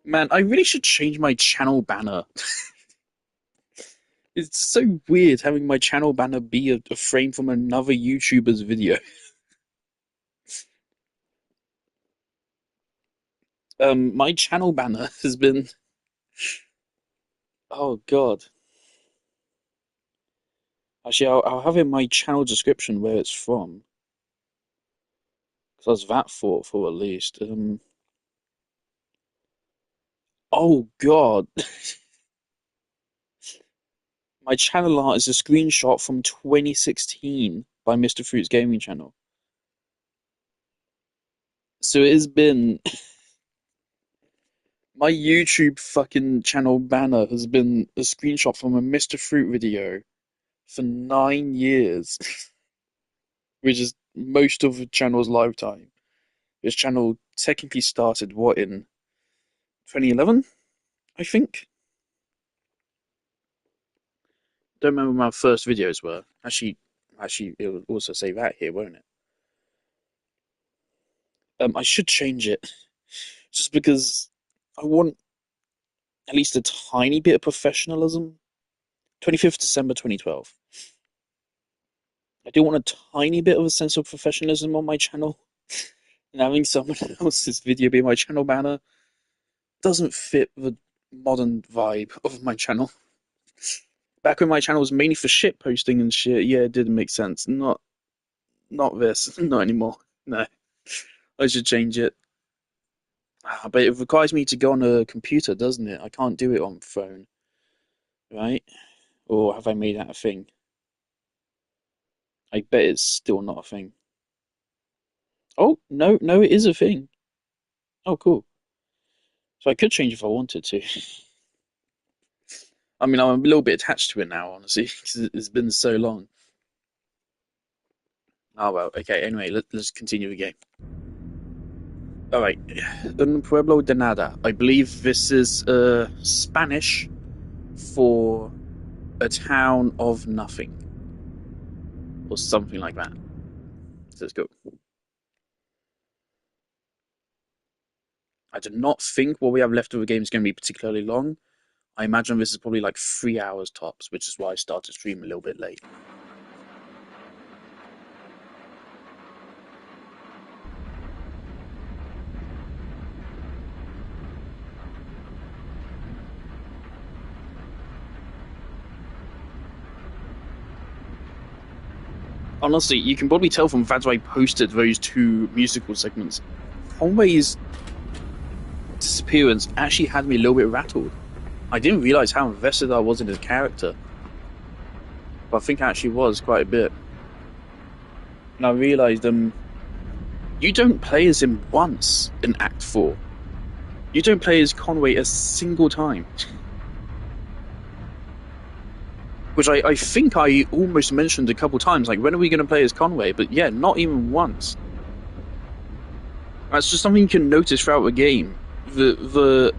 Man, I really should change my channel banner. It's so weird having my channel banner be a frame from another YouTuber's video. My channel banner has been, oh God. Actually, I'll have in my channel description where it's from, because I was that thoughtful at least. Oh God, my channel art is a screenshot from 2016 by Mr. Fruit's gaming channel. So it has been my YouTube fucking channel banner has been a screenshot from a Mr. Fruit video for 9 years, which is most of the channel's lifetime. This channel technically started, what, in 2011, I think? Don't remember when my first videos were. Actually, it will also say that here, won't it? I should change it, just because I want at least a tiny bit of professionalism. 25th December 2012. I do want a tiny bit of a sense of professionalism on my channel, and having someone else's video be my channel banner doesn't fit the modern vibe of my channel. Back when my channel was mainly for shit posting and shit, yeah, it didn't make sense. Not this, not anymore. No, I should change it. But it requires me to go on a computer, doesn't it? I can't do it on phone, right? Or have I made that a thing? I bet it's still not a thing. Oh, no, no, it is a thing. Oh, cool. So I could change if I wanted to. I mean, I'm a little bit attached to it now, honestly, because it's been so long. Oh well, okay. Anyway, let's continue the game. All right, Un pueblo de nada. I believe this is Spanish for a town of nothing, or something like that. So let's go. I do not think what we have left of the game is going to be particularly long. I imagine this is probably like 3 hours tops, which is why I started stream a little bit late. Honestly, you can probably tell from that's why I posted those two musical segments. Conway's disappearance actually had me a little bit rattled. I didn't realize how invested I was in his character, but I think I actually was quite a bit. And I realized, you don't play as him once in Act 4. You don't play as Conway a single time. Which I think I almost mentioned a couple times, like, when are we going to play as Conway? But yeah, not even once. That's just something you can notice throughout the game. The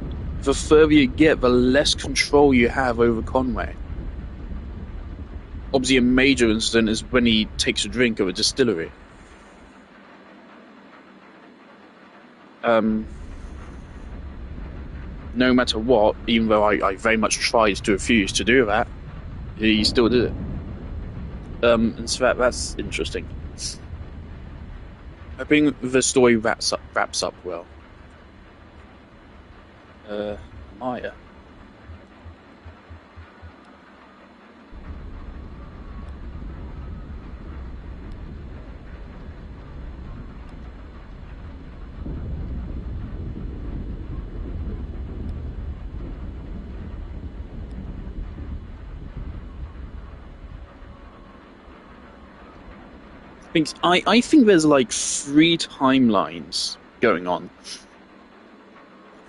further you get, the less control you have over Conway. Obviously, a major incident is when he takes a drink of a distillery. No matter what, even though I very much tried to refuse to do that, he still did it. And so that's interesting. I think the story wraps up well. Maya. I think there's like 3 timelines going on.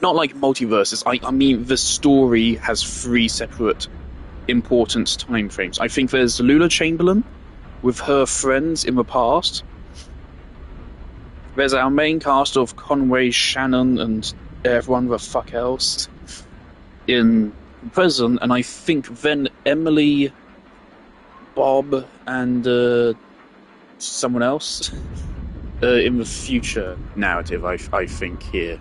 Not like multiverses. I mean, the story has 3 separate important time frames. I think there's Lula Chamberlain with her friends in the past. There's our main cast of Conway, Shannon, and everyone the fuck else in prison, and I think then Emily, Bob, and someone else in the future narrative. I think here.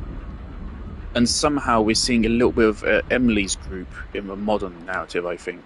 And somehow we're seeing a little bit of Emily's group in the modern narrative, I think.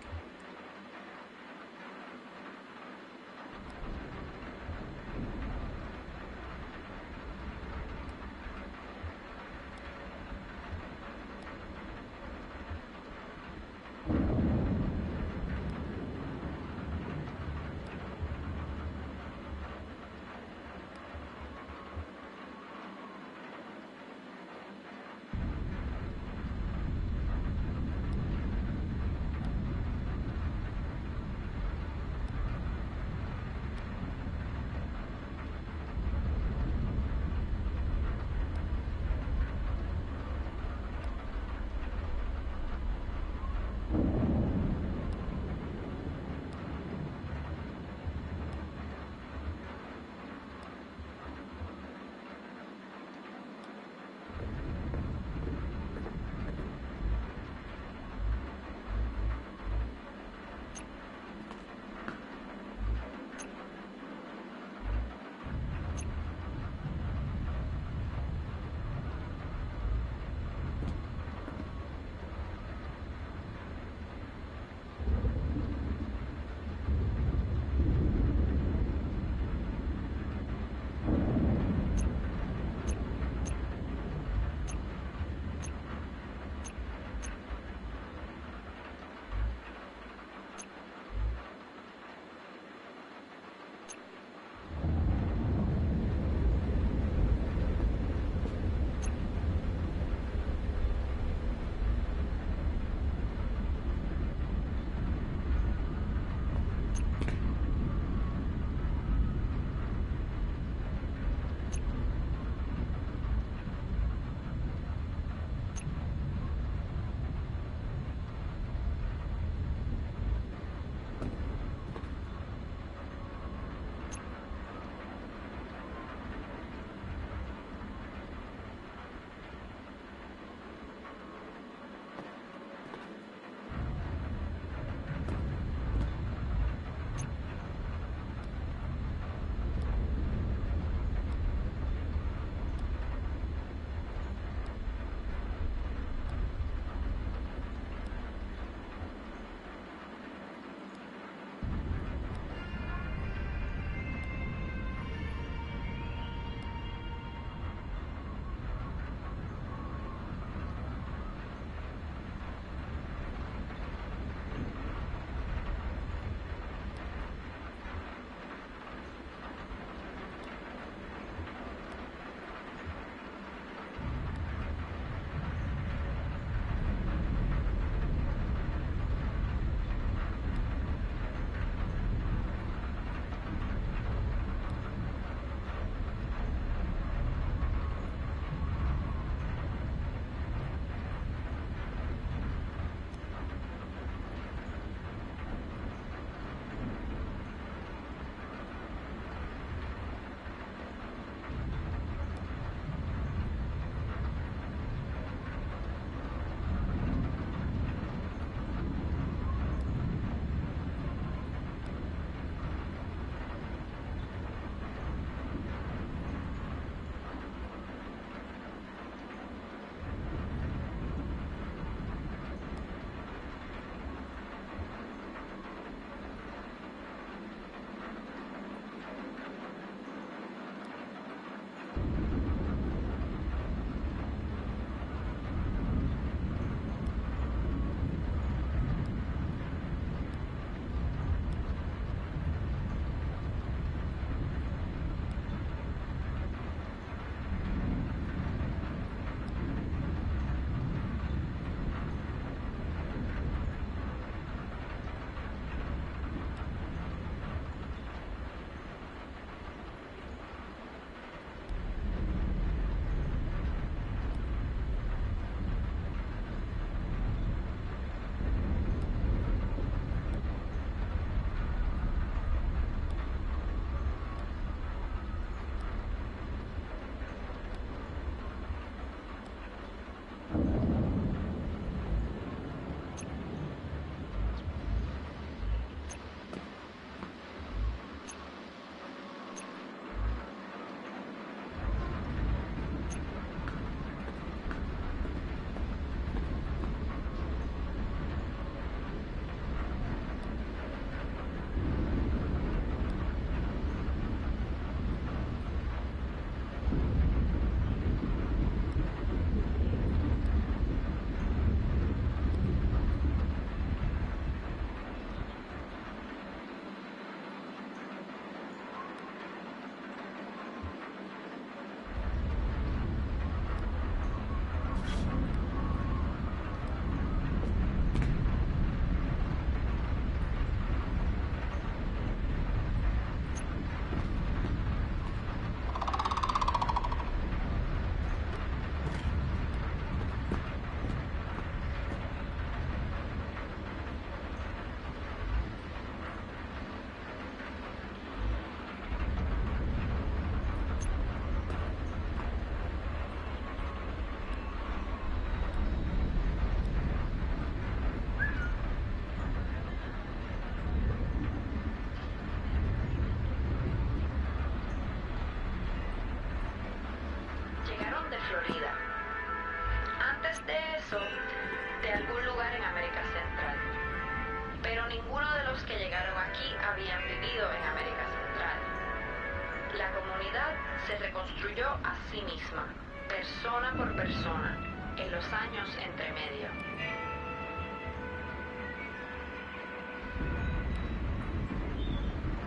se reconstruyó a sí misma, persona por persona, en los años entre medio.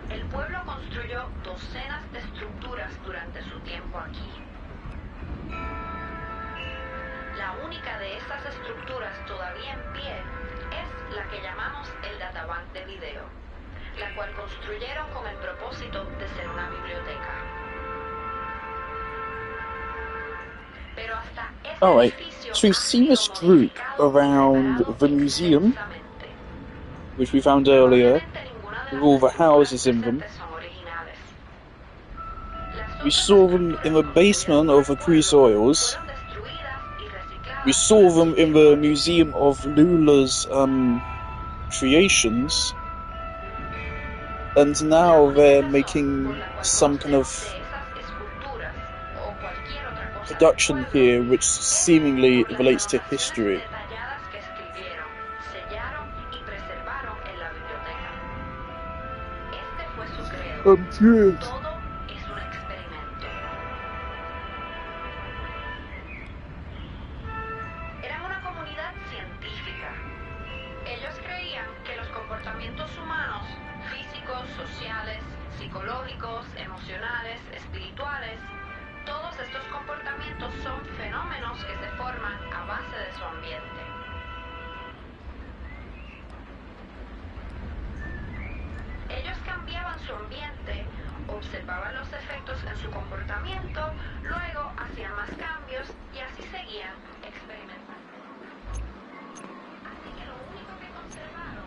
El pueblo construyó docenas de estructuras durante su tiempo aquí. La única de estas estructuras todavía en pie es la que llamamos el databank de video, la cual construyeron con el propósito de ser una biblioteca. Pero hasta ese Alright, edificio so we've ha seen sido this group modificado y around reparado the museum, extensamente. which we found earlier, Probablemente ninguna de with las all the estructuras houses in them. presentes son originales. Las We otras saw them in the estructuras basement construidas of the por el cruise pueblo oils. fueron destruidas y recicladas We saw durante them su in tiempo the aquí. museum of Lula's creations, and La now única they're razón making por la cual some kind conocemos of de esas esculturas o cualquier otra cosa del production pueblo here which es seemingly por las relates to anotaciones history. detalladas que escribieron, sellaron y preservaron en la biblioteca. Este fue su credo. I'm curious. Todo es un experimento. Eran una comunidad científica. Ellos creían que los comportamientos humanos, físicos, sociales, psicológicos, emocionales, espirituales, todos estos comportamientos son fenómenos que se forman a base de su ambiente. Ellos cambiaban su ambiente, observaban los efectos en su comportamiento, luego hacían más cambios y así seguían experimentando. Así que lo único que conservaron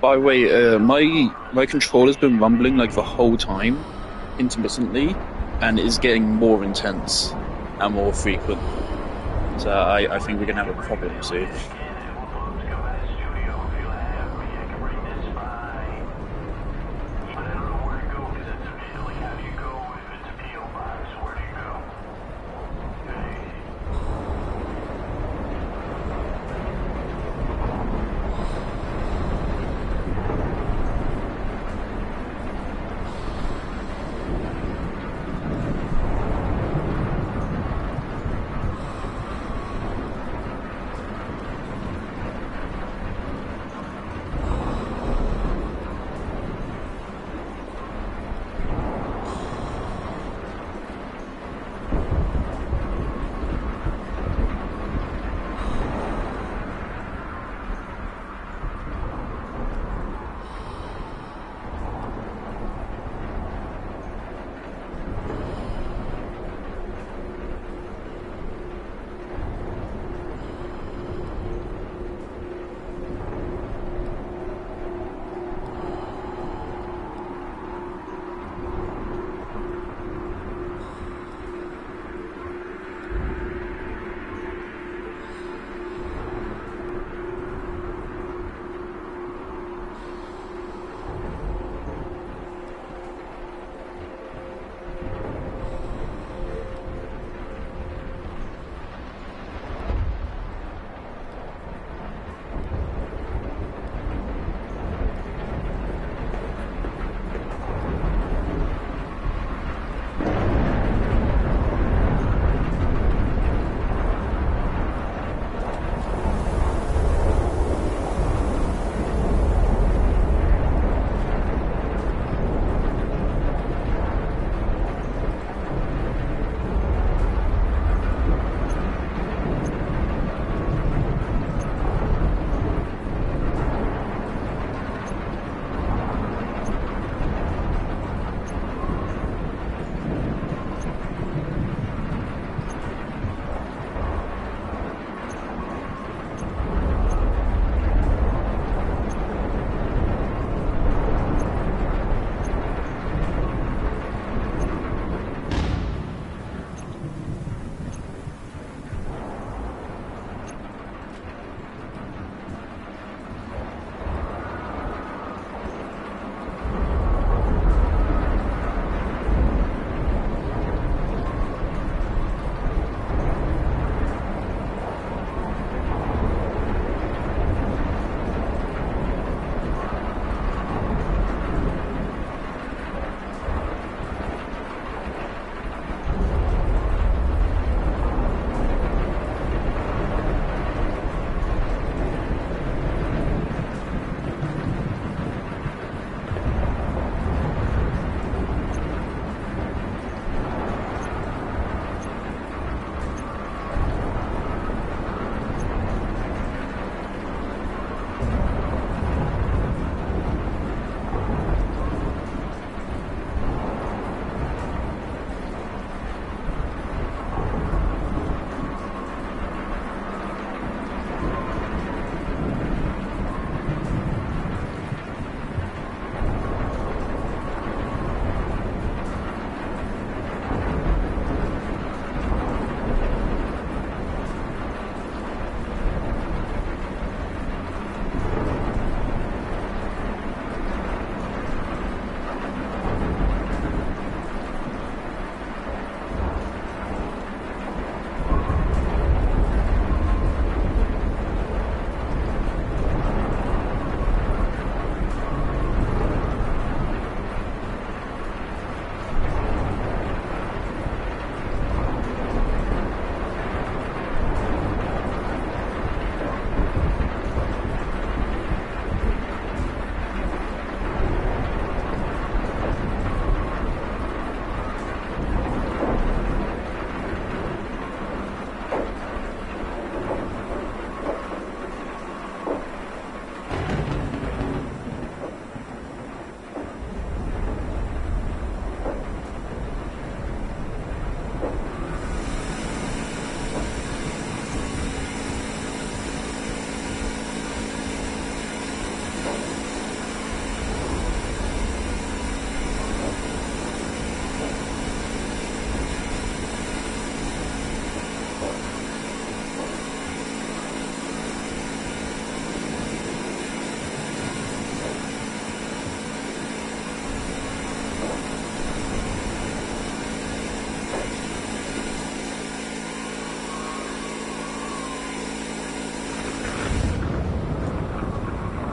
By the way, my controller's been rumbling like the whole time, intermittently, and is getting more intense and more frequent. So I think we're gonna have a problem soon.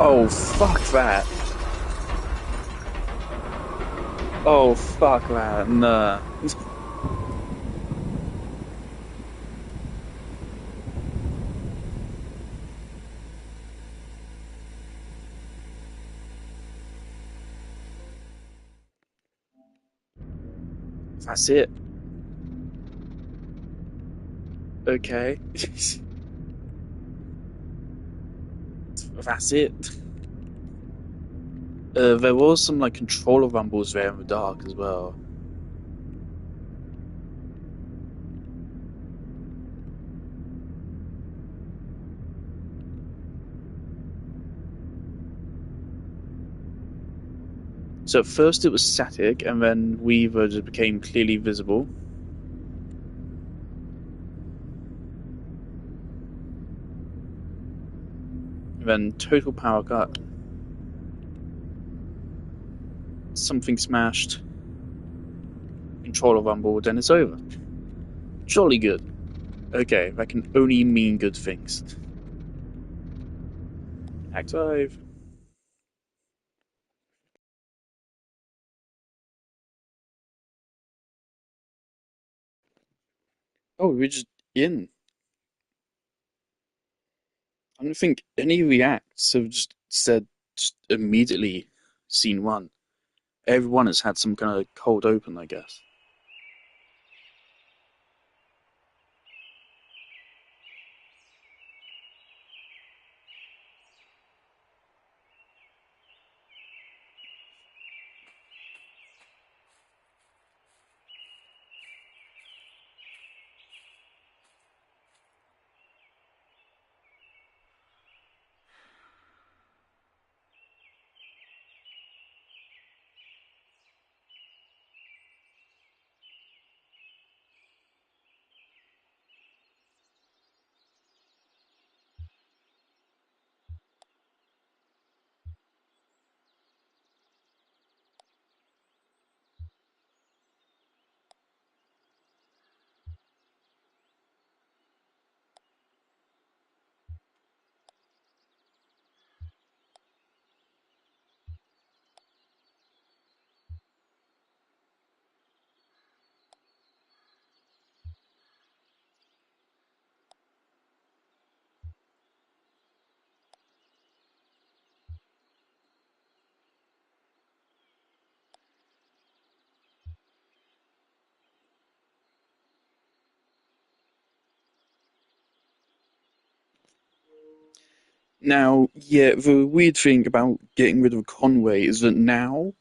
Oh, fuck that. Oh, fuck that. Nah. That's it. Okay. That's it. There was some like controller rumbles there in the dark as well. So at first it was static, and then Weaver just became clearly visible. And then total power cut. Something smashed. Controller rumble, then it's over. Jolly good. Okay, that can only mean good things. Act 5. Oh, we're just in. I don't think any of the acts have just said just immediately scene one. Everyone has had some kind of cold open, I guess. Now, yeah, the weird thing about getting rid of Conway is that now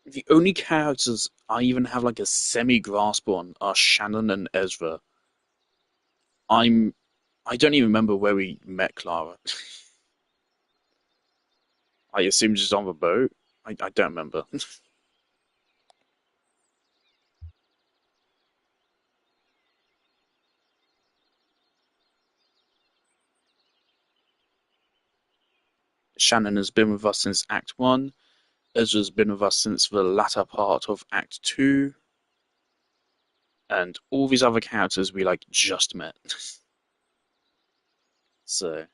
the only characters I even have like a semi grasp on are Shannon and Ezra. I'm I don't even remember where we met Clara. I assume she's on the boat. I don't remember. Shannon has been with us since Act 1. Ezra's been with us since the latter part of Act 2. And all these other characters we like just met. So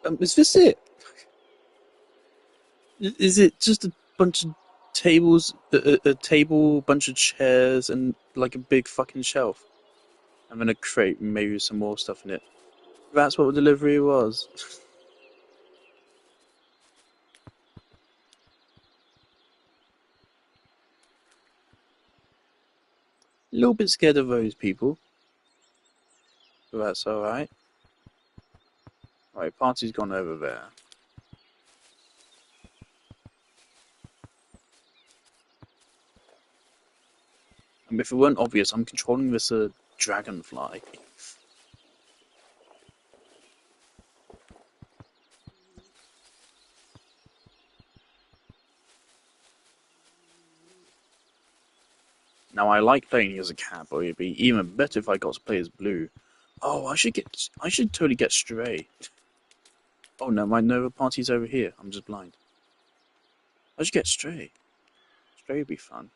Is this it? Is it just a bunch of tables, a table, bunch of chairs, and like a big fucking shelf, and then a crate, maybe with some more stuff in it? That's what the delivery was. A little bit scared of those people, but that's all right. Right, party's gone over there. And if it weren't obvious, I'm controlling this dragonfly. Now I like playing as a cat, but it'd be even better if I got to play as Blue. Oh, I should totally get Stray. Oh no, my Nova party's over here. I'm just blind. I should get Stray. Stray would be fun.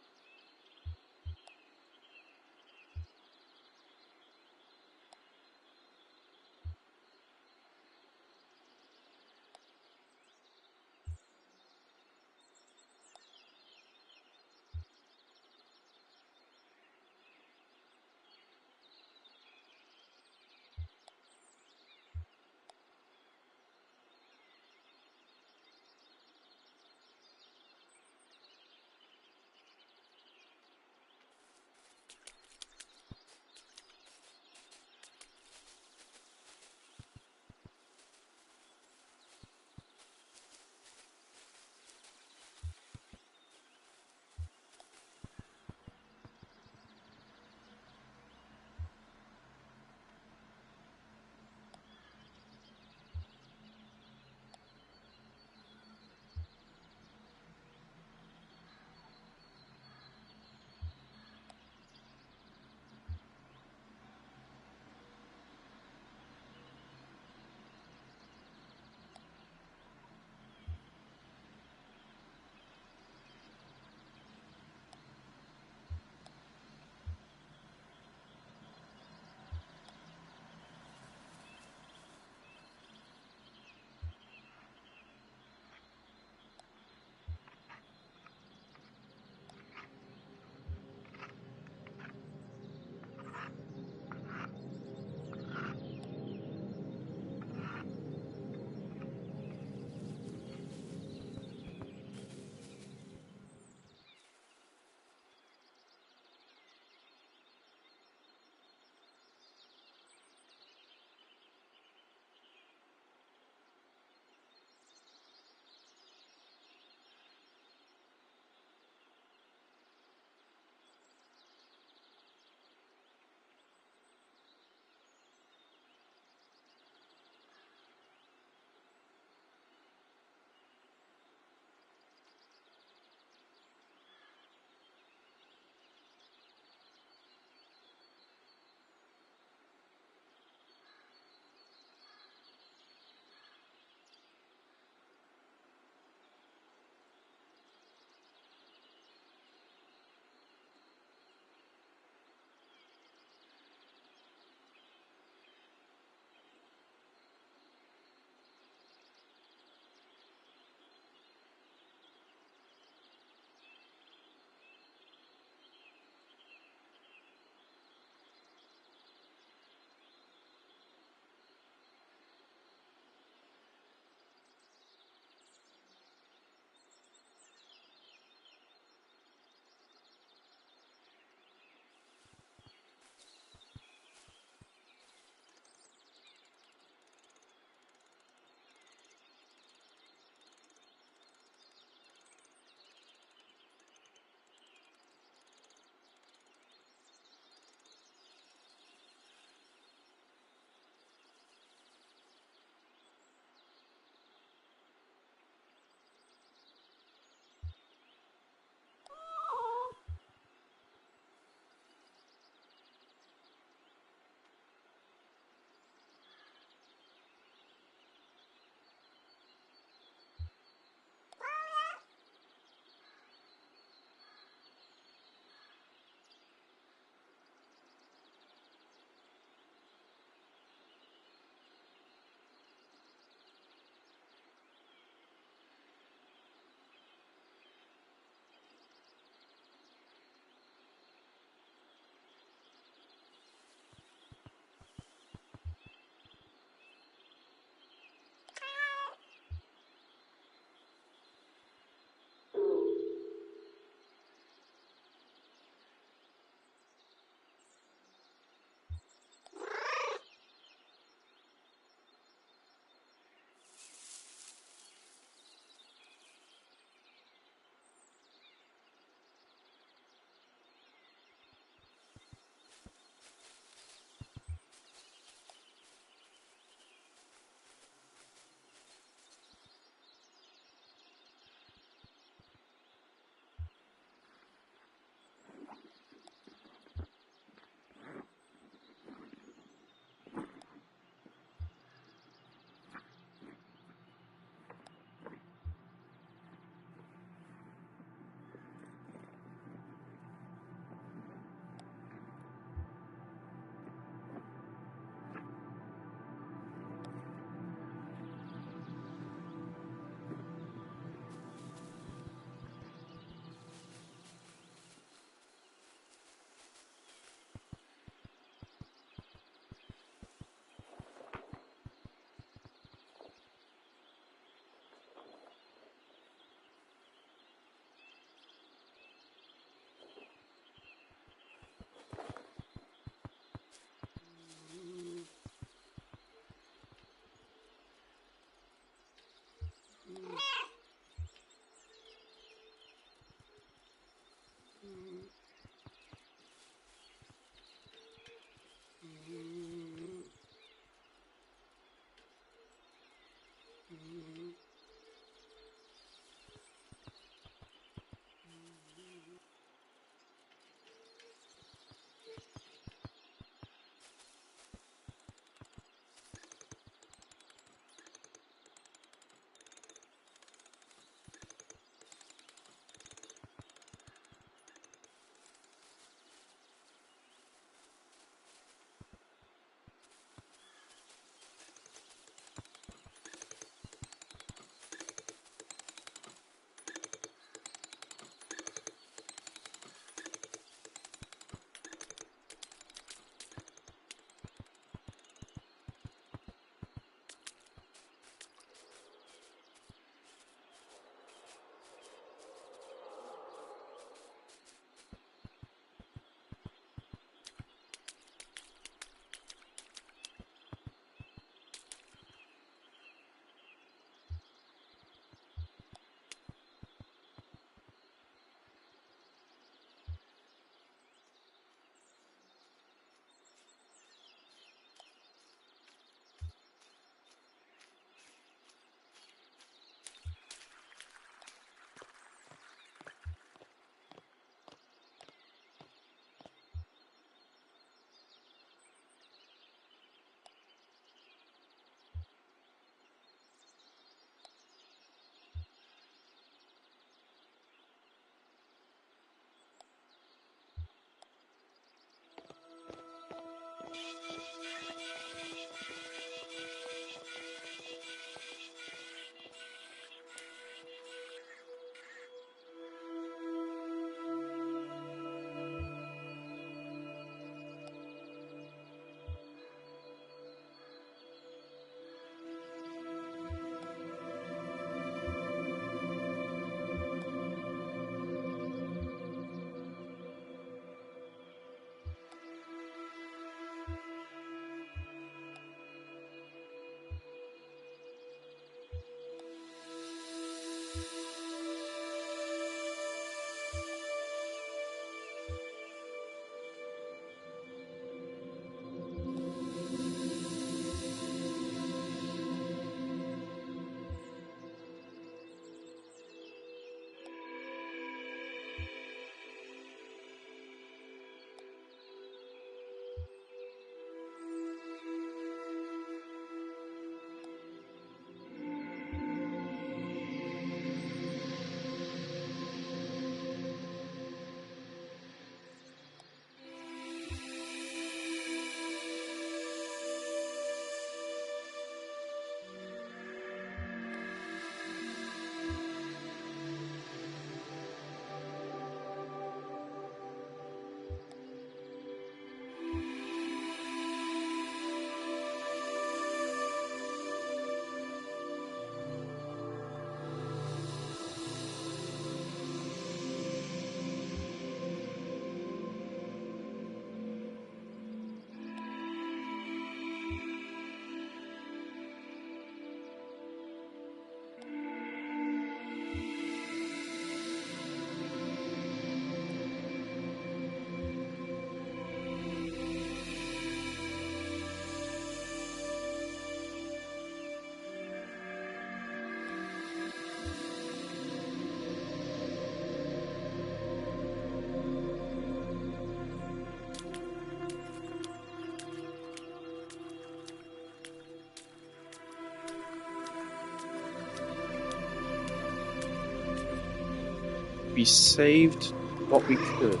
We saved what we could.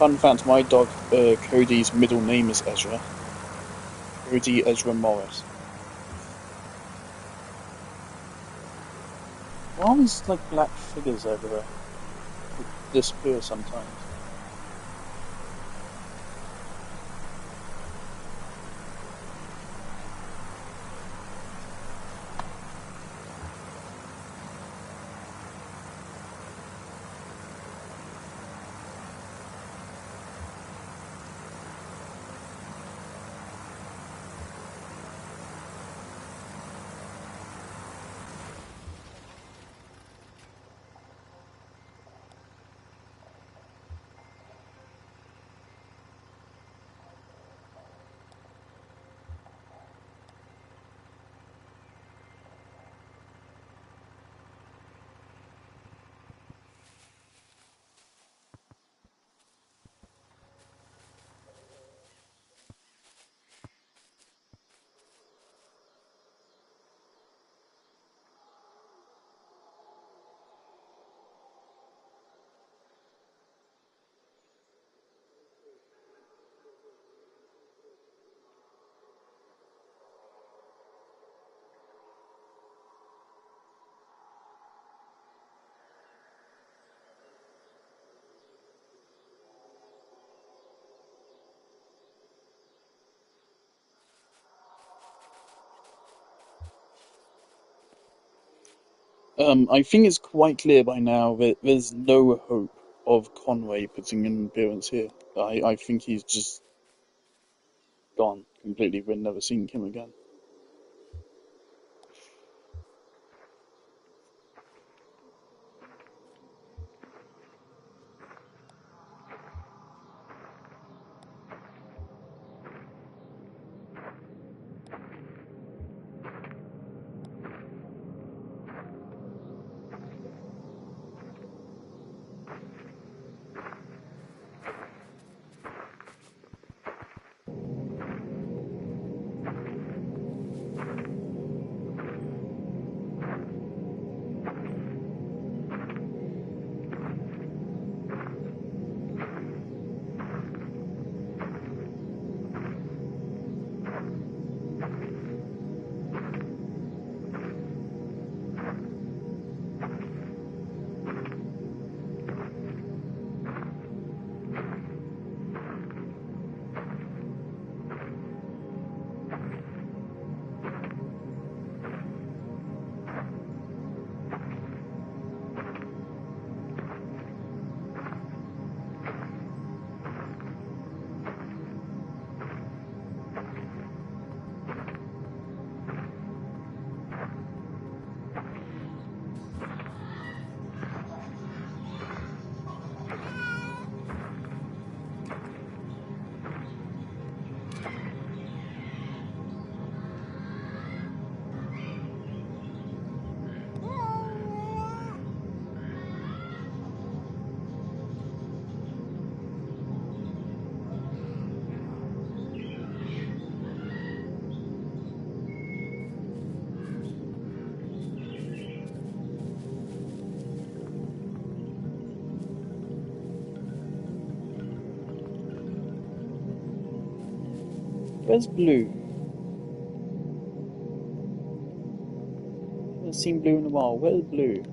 Fun fact: my dog Cody's middle name is Ezra. Cody Ezra Morris. Why are these like black figures everywhere that disappear sometimes? I think it's quite clear by now that there's no hope of Conway putting in an appearance here. I think he's just gone completely. We're never seeing him again. Where's Blue? I haven't seen Blue in a while. Where's Blue?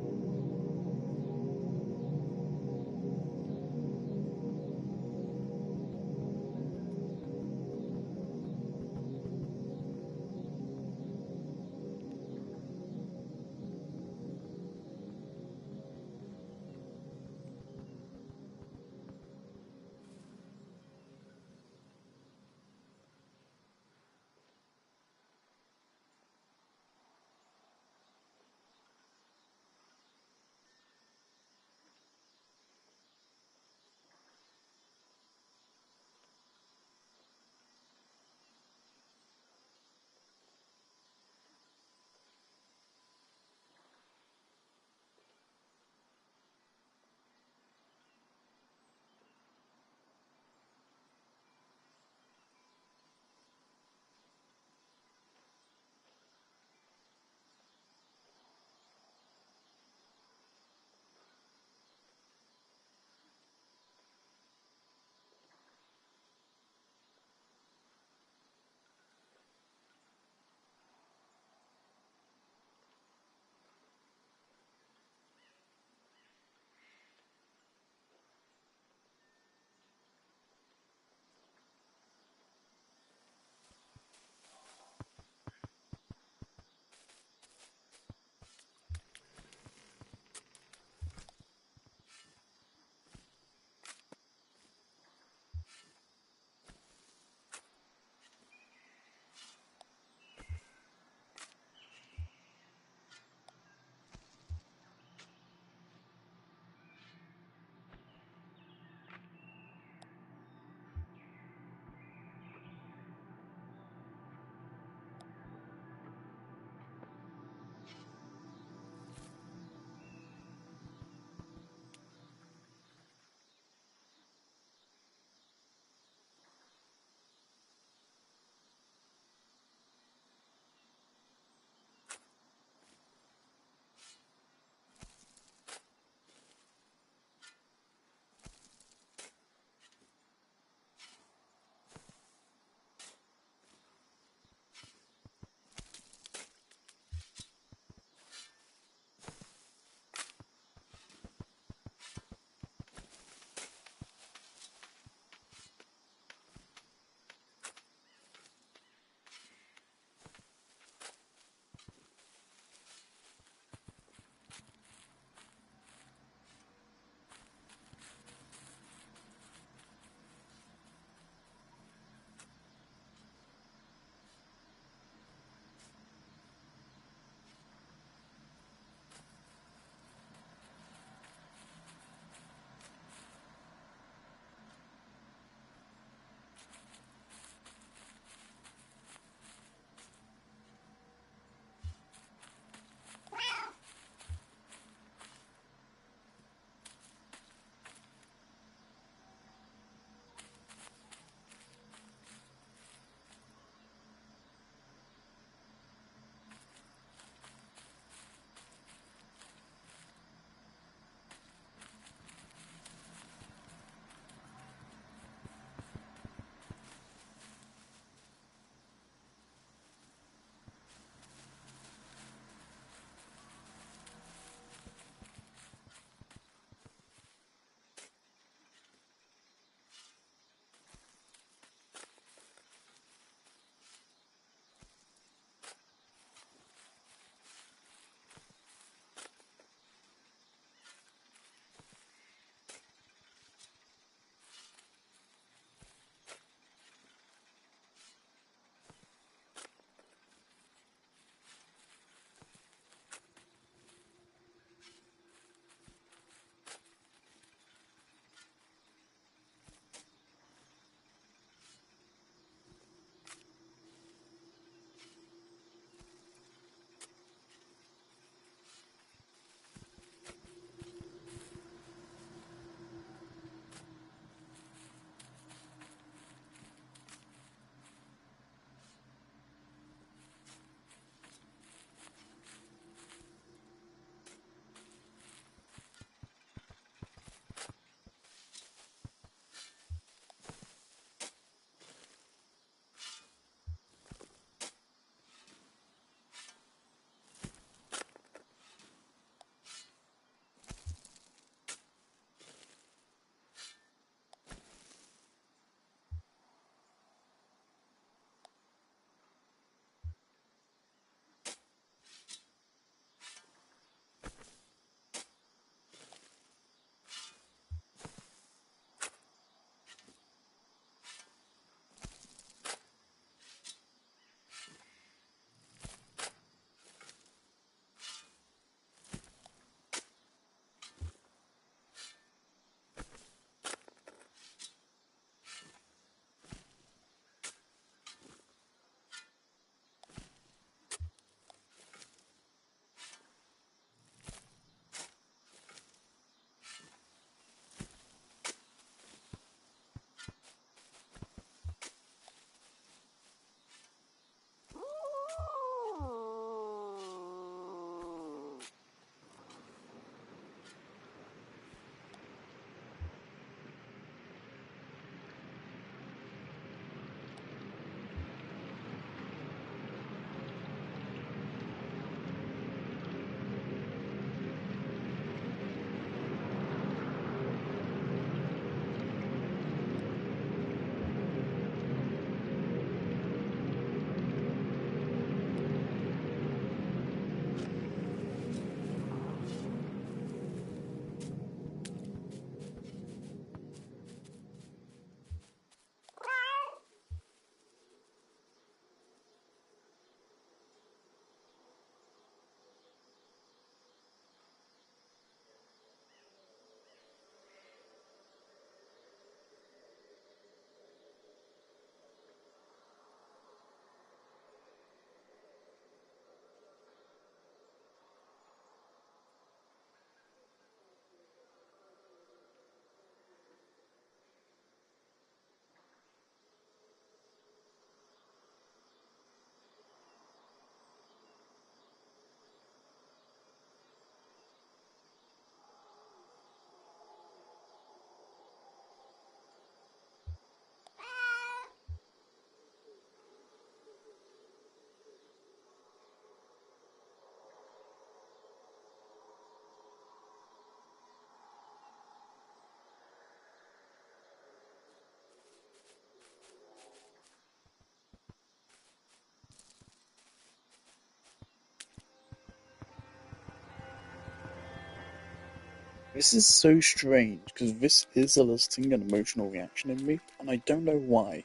This is so strange because this is eliciting an emotional reaction in me, and I don't know why.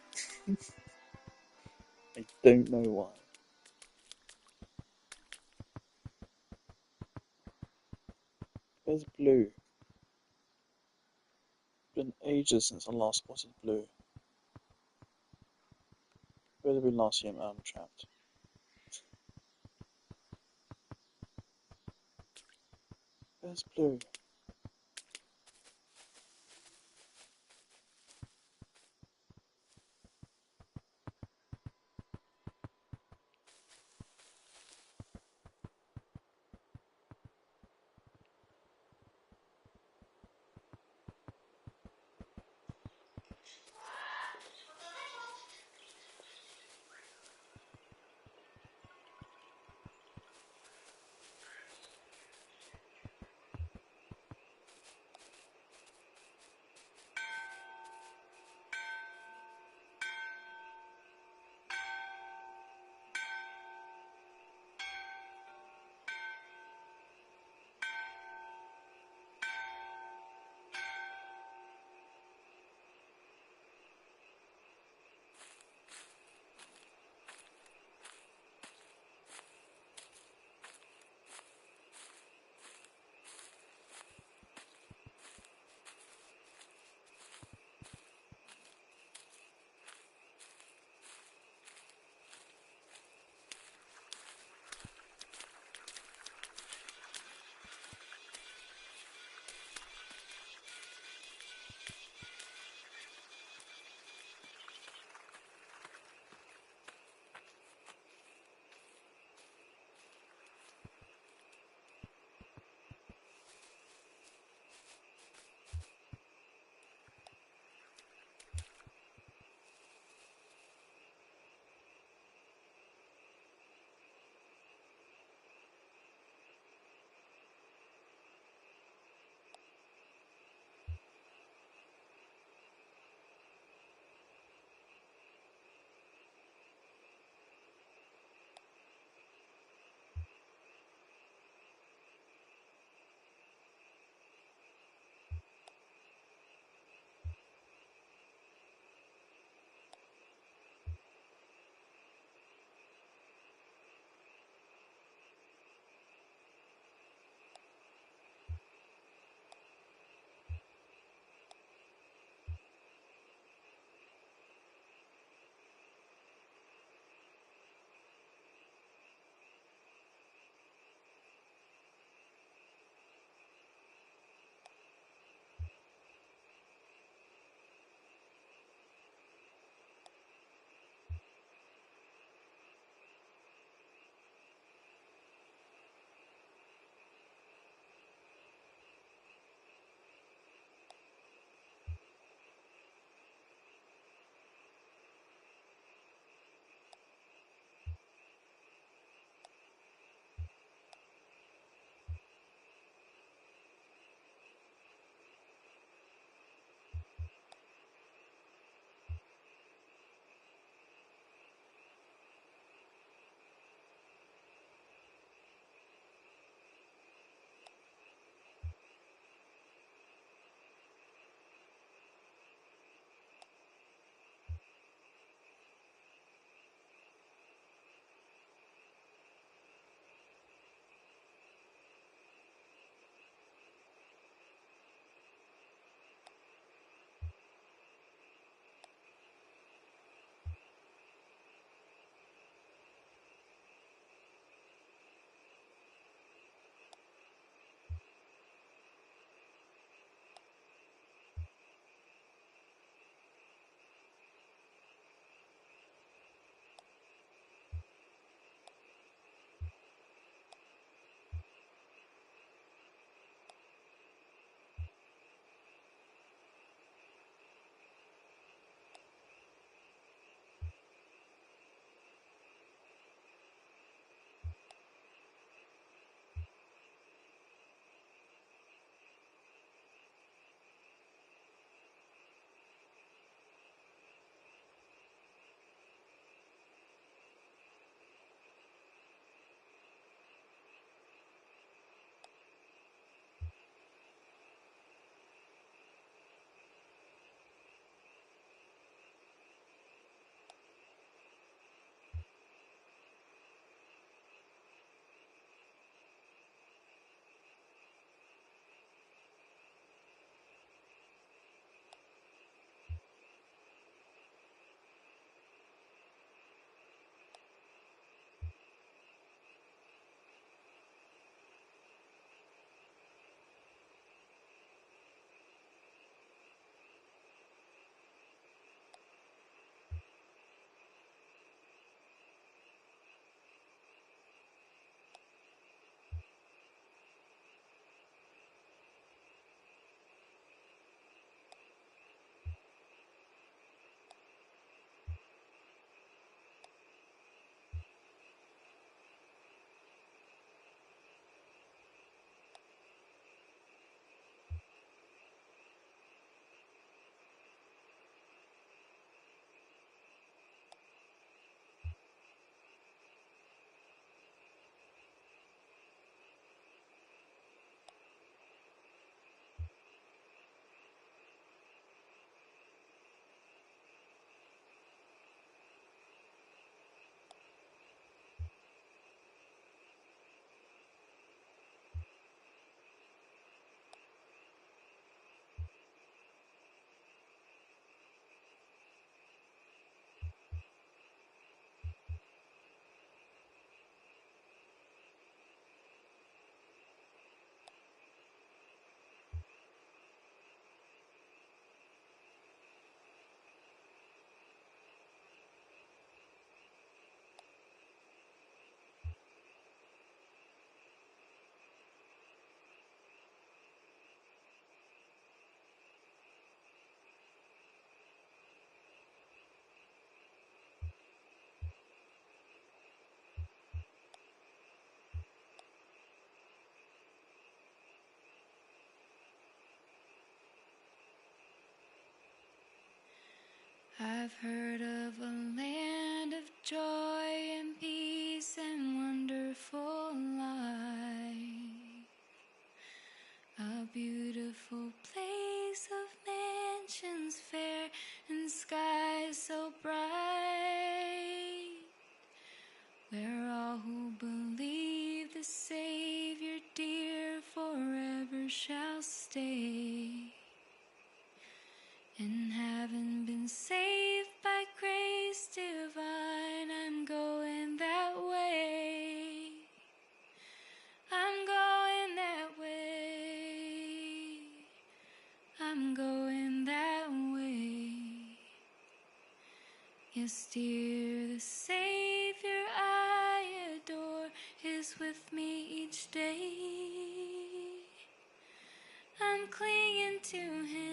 I don't know why. Where's Blue? It's been ages since I last spotted Blue. Where did we last see him? Trapped. Where's Blue? I've heard of a land of joy and peace and wonderful life, a beautiful place of mansions fair and skies so bright, where all who believe the Savior dear forever shall stay. And having been saved by grace divine, I'm going that way. I'm going that way. I'm going that way. Yes, dear, the Savior I adore is with me each day. I'm clinging to Him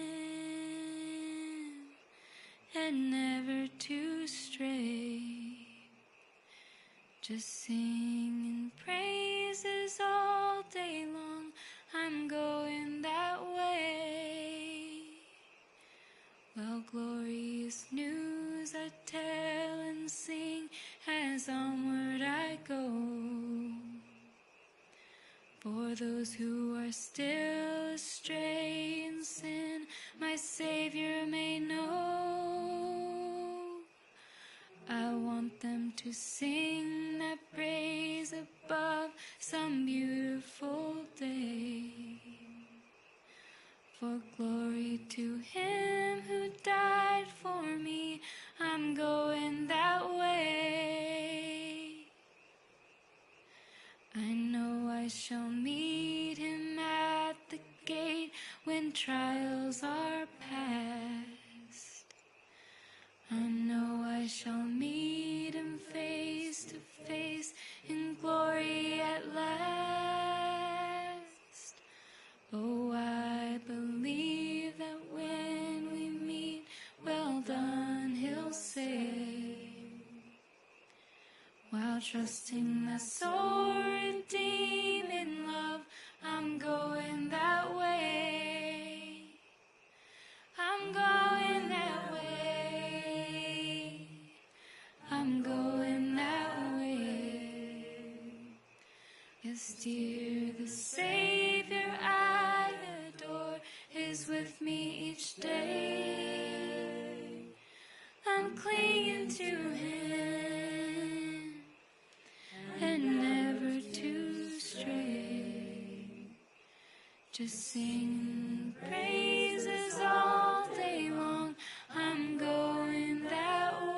and never to stray, just singing praises all day long. I'm going that way. Well, glorious news I tell and sing as onward I go. For those who are still astray in sin, my Savior may know. I want them to sing that praise above some beautiful day. For glory to Him who died for me, I'm going that way. I know I shall meet Him at the gate when trials are past. I know I shall meet Him face to face in glory at last. Oh, I believe that when we meet, well done, He'll say, while trusting that soul redeeming love, I'm going that way. I'm going that way. I'm going that way. Yes, dear, the Savior I adore is with me each day. I'm clinging to Him and never to stray, just sing praises all day long. I'm going that way.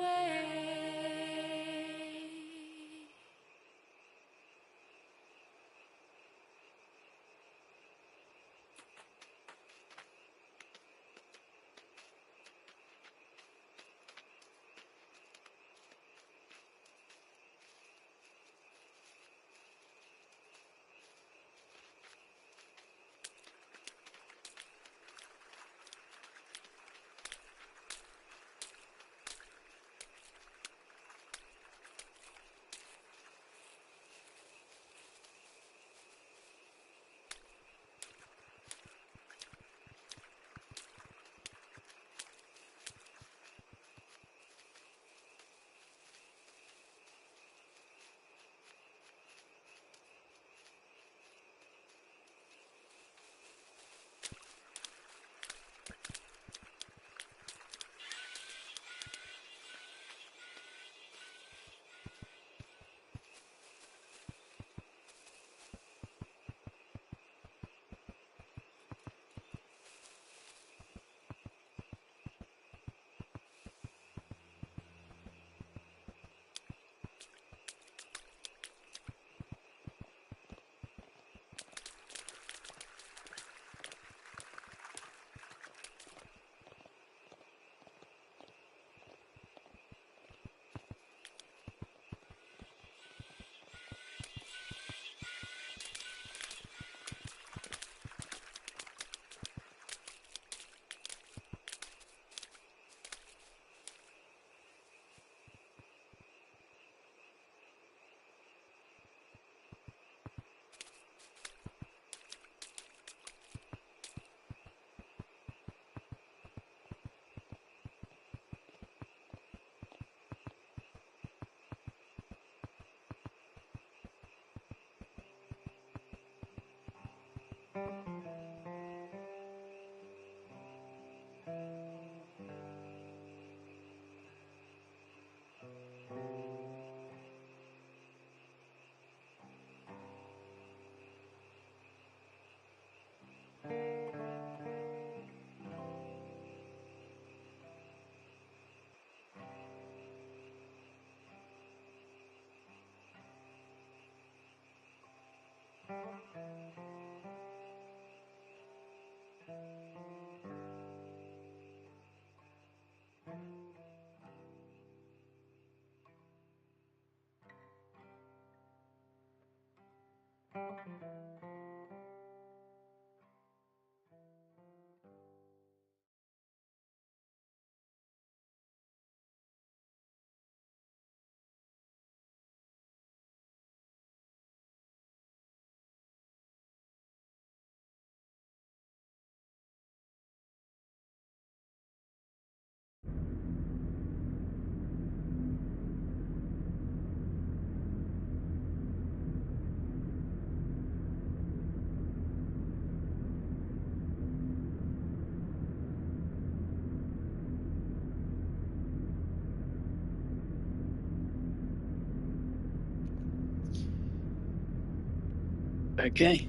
Okay.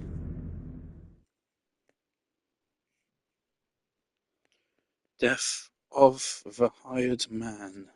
Death of the Hired Man.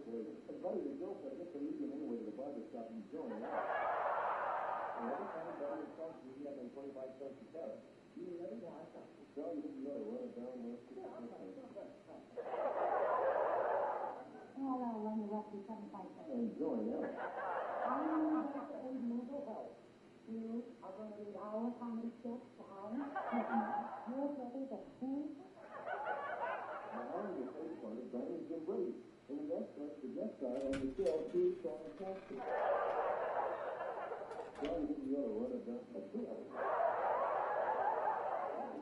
Buddy, the joke, I guess I lead him anyway to the barber shop and join him. And every time Buddy is talking, he had them 25 cents a carrot. You never got it. So you didn't know what a down was. Well, I'll run the roughly 75 cents. And join him. I'm going to aid mental health. You are going to read our comedy sketch down. You're ready to sing. Now, your face on it, Bunny and Jim Brady. And the guest star on the show, two strong taxes. John didn't know what a down was.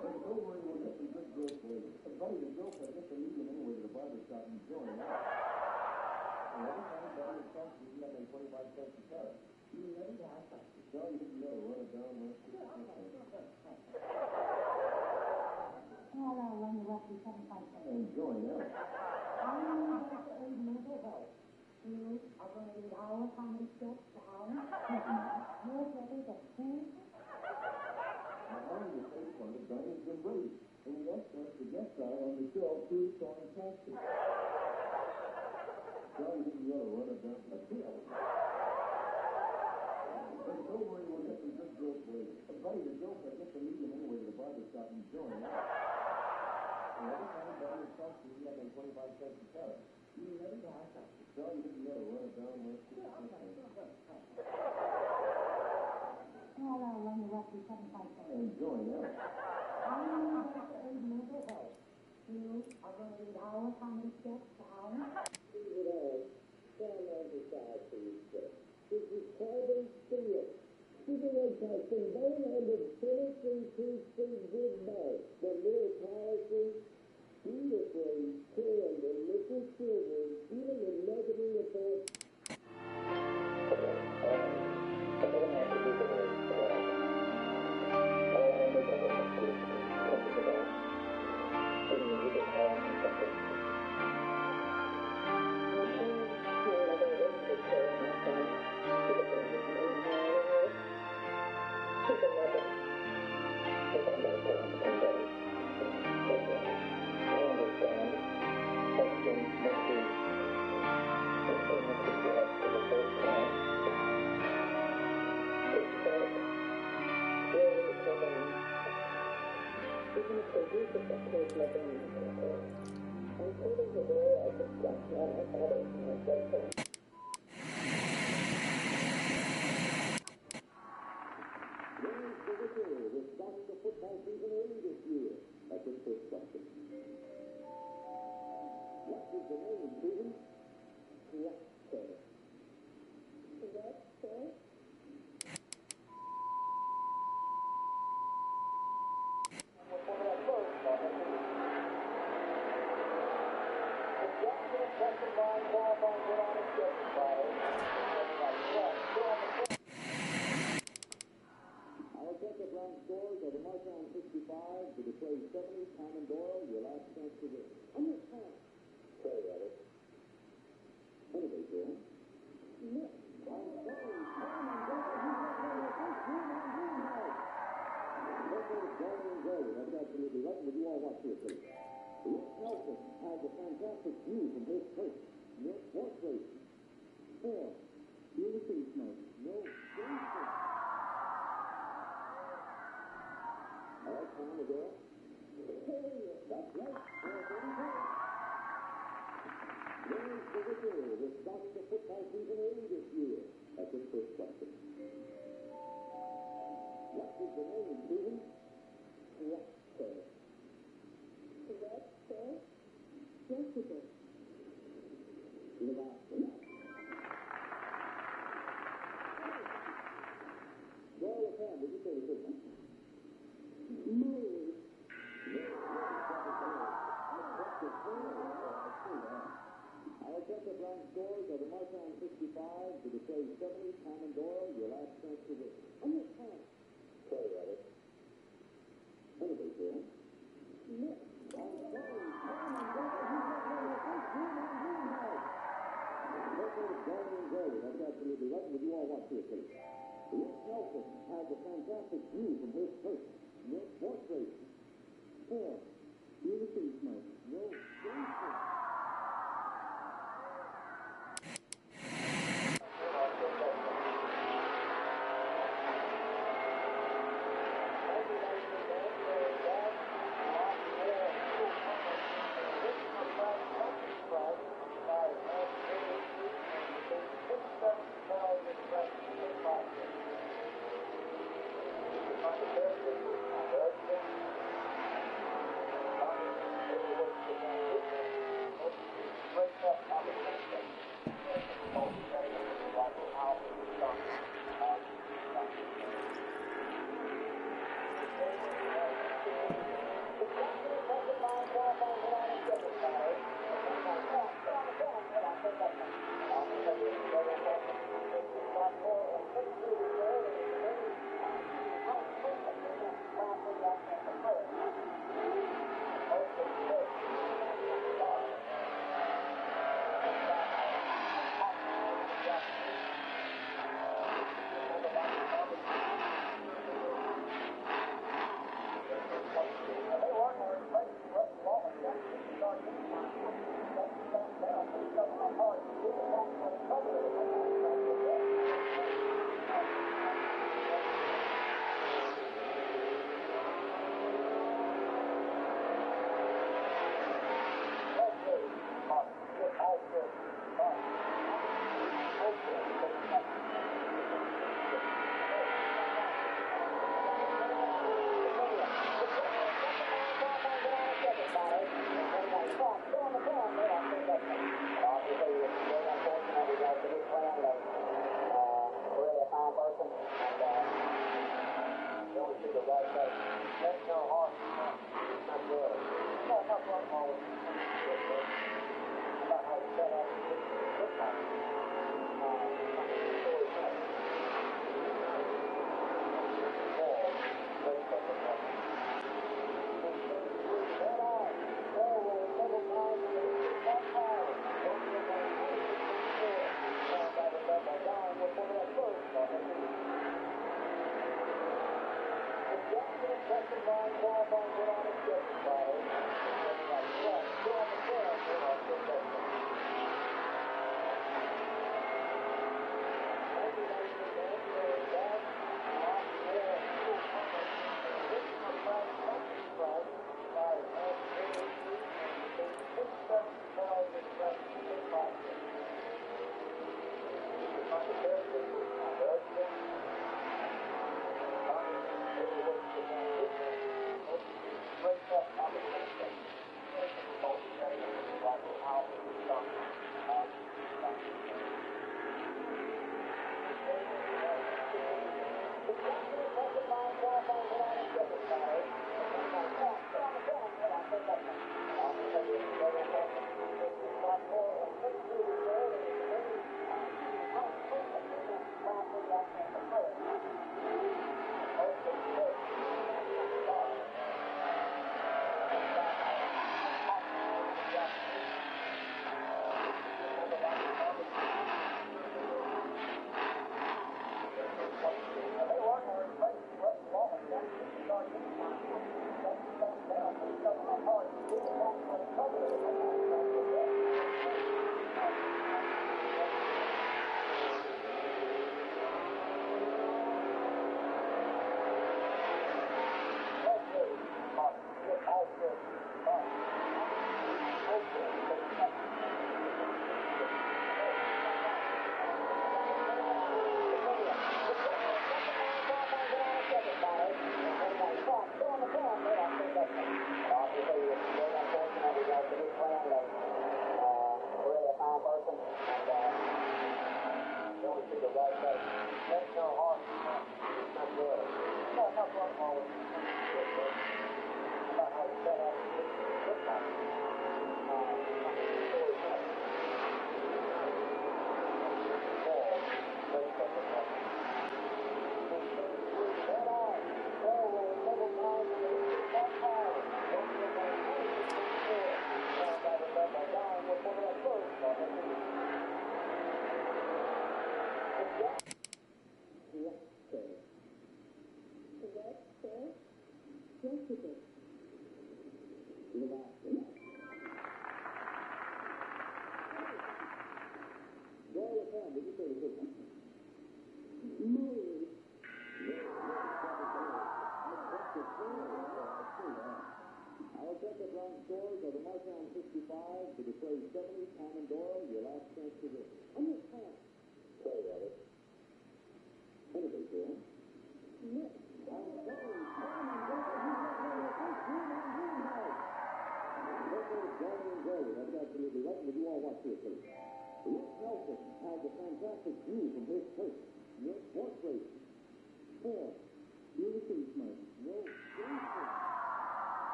But don't worry, we'll get some good growth for you. Buddy, the joke, I guess I lead him anyway to the barber shop and join him. And every time Buddy is talking, he had them 25 cents a carrot. You never got it. So you didn't know what a down was. Well, I'll run the roughly 75 cents. And join him. I'm going to aid mental health. You are going to read our comedy sketch down. You're ready to sing. Now, your face on it, Bunny and Jim Brady. And the guest star on the show, two strong taxes. So you didn't know what a down was. But don't worry, we'll get some good growth for you. Buddy, the joke, I guess I lead him anyway to the barber shop and join him. And every time Buddy is talking, he had them 25 cents a carrot. You never got it. So you didn't know what a down was. Well, I'll run the roughly 75 cents. And join him. I'm going to aid mental health. You are going to read our comedy sketch down. Leave it all. Stand on the side for yourself. This is carbon steel. Keeping us by some bone-handed finishing two-speed goodbye. The little policy, beautifully turned and liquid silver, even the negative effect.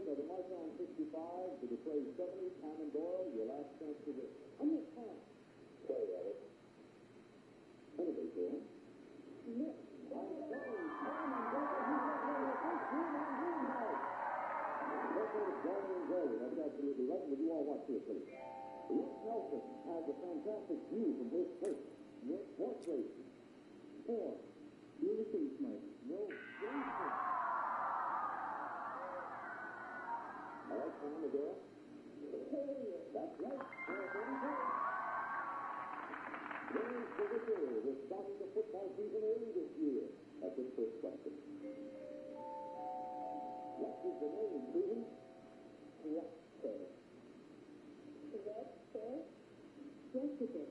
of the Marchon 65 to the Clay 70. Common Doyle, your last chance to hit. On the top. Play at it. Anybody there? Yes. I'm sorry. Common Doyle, he's not going to first green on green ball. That's what it's going and going. That's absolutely right. Would you all watch here, please? Rick Nelson has a fantastic view from his first. Nick, horse race. 4. You receive, Mike. No, Jason. All right, Tom, the girl. That's right. James Bigger was starting the football season early this year. That's his first question. What is the name, Susan? What, sir? What, sir? Jessica.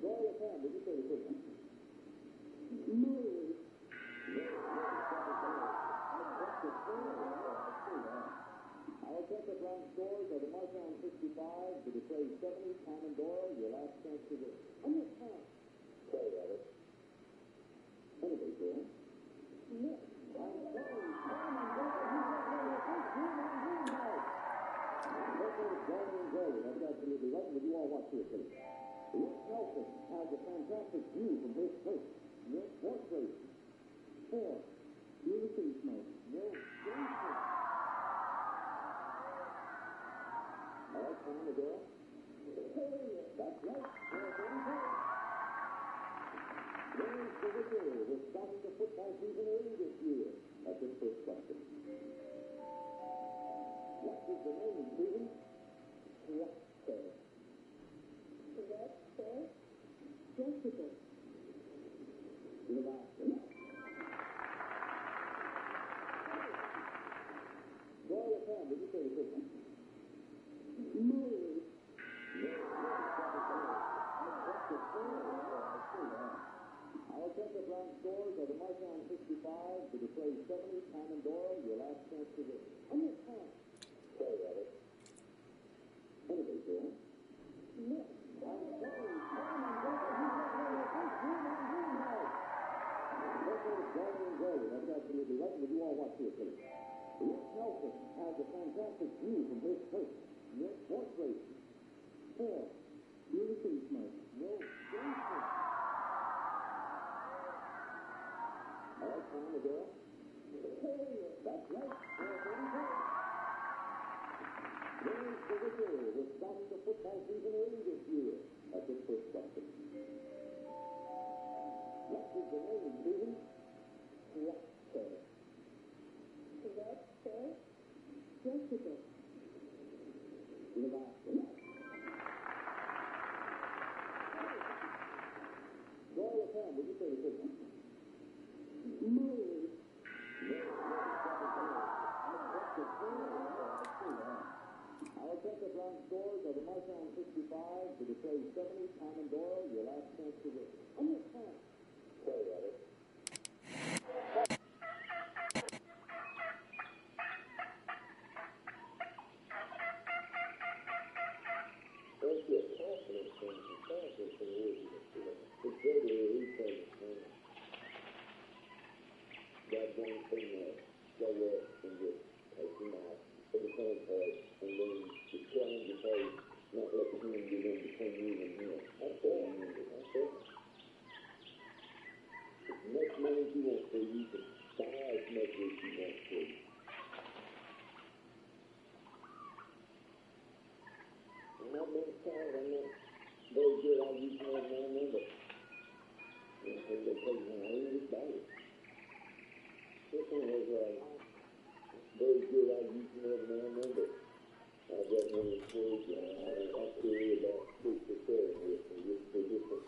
Gloria Sam, did you say the first one? Move. Our second round scores are the Marchon 65, the Detroit 70, Common Doyle, your last chance to win. On the top. Play at it. Anybody there? No. I'm sorry, Common Doyle, he's not going to first green on green ball. That's what it's going and going. That's absolutely right. Would you all watch here, please? Rick Nelson has a fantastic view from his first. Nick, horse race. 4. You receive, Mike. No, Jason. All right, Tom, the girl. That's right. James Bigger was starting the football season early this year. That's his first question. What is the name, Susan? What, sir? What, sir? Jessica. Gloria Sam, did you say the first one? Move. Our second round scores are the Marchon 65, the Detroit 70, Common Doyle, your last chance to win. On the top. Play at it. Anybody there? No. I'm sorry, Common Doyle, he's not going to first green on green ball. That's what it's going and going. That's absolutely right. Would you all watch here, please? Rick Nelson has a fantastic view from his first. Nick, horse race. 4. You receive, Mike. No, Jason. All right, Tom, the girl. That's right. James Bigger was starting the football season early this year. That's his first question. What is the name, Susan? What, sir? What, sir? Jessica. Gloria Sam, did you say the first one? Move. Our second round scores are the Marchon 65, the Detroit 70, Common Doyle, your last chance to win. On the top. Play at it. Don't get confident things and confidence in the it's very replay the thing. That one thing that go up and just take him out for the phone part and then just tell him to pay, not let the hand get in between you and him. That's all I need. That's it. As much money as you want to, you can buy as much as you want to. I'm not being tired, I'm not very good at using that man, but I think they take my own just buy it. This one was very good at using that man, but I got one of the schools and I'm curious about what to say with different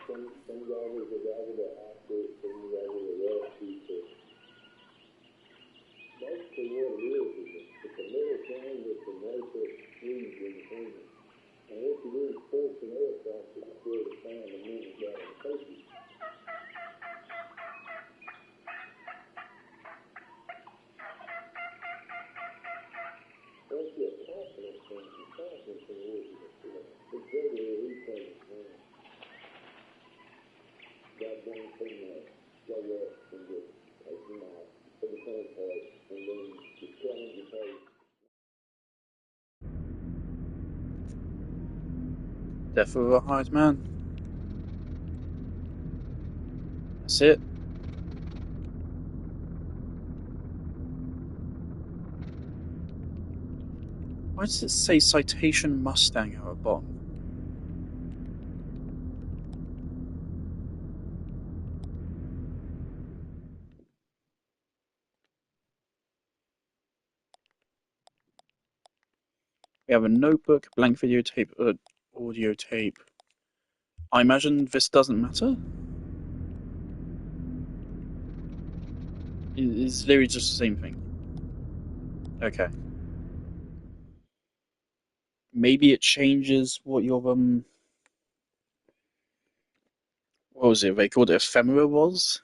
some drivers are driving the high foot, some drivers are rough feet. Basically what it is it's a little thing with some racer sleeves in between it. And what you do is force an aircraft to score the sound and move it down the safety. Don't get confidence things and confidence Death of a hired man. That's it. Why does it say Citation Mustang at the bottom? We have a notebook, blank videotape, audio tape. I imagine this doesn't matter? It's literally just the same thing. Okay. Maybe it changes what your what was it? They called it ephemera was?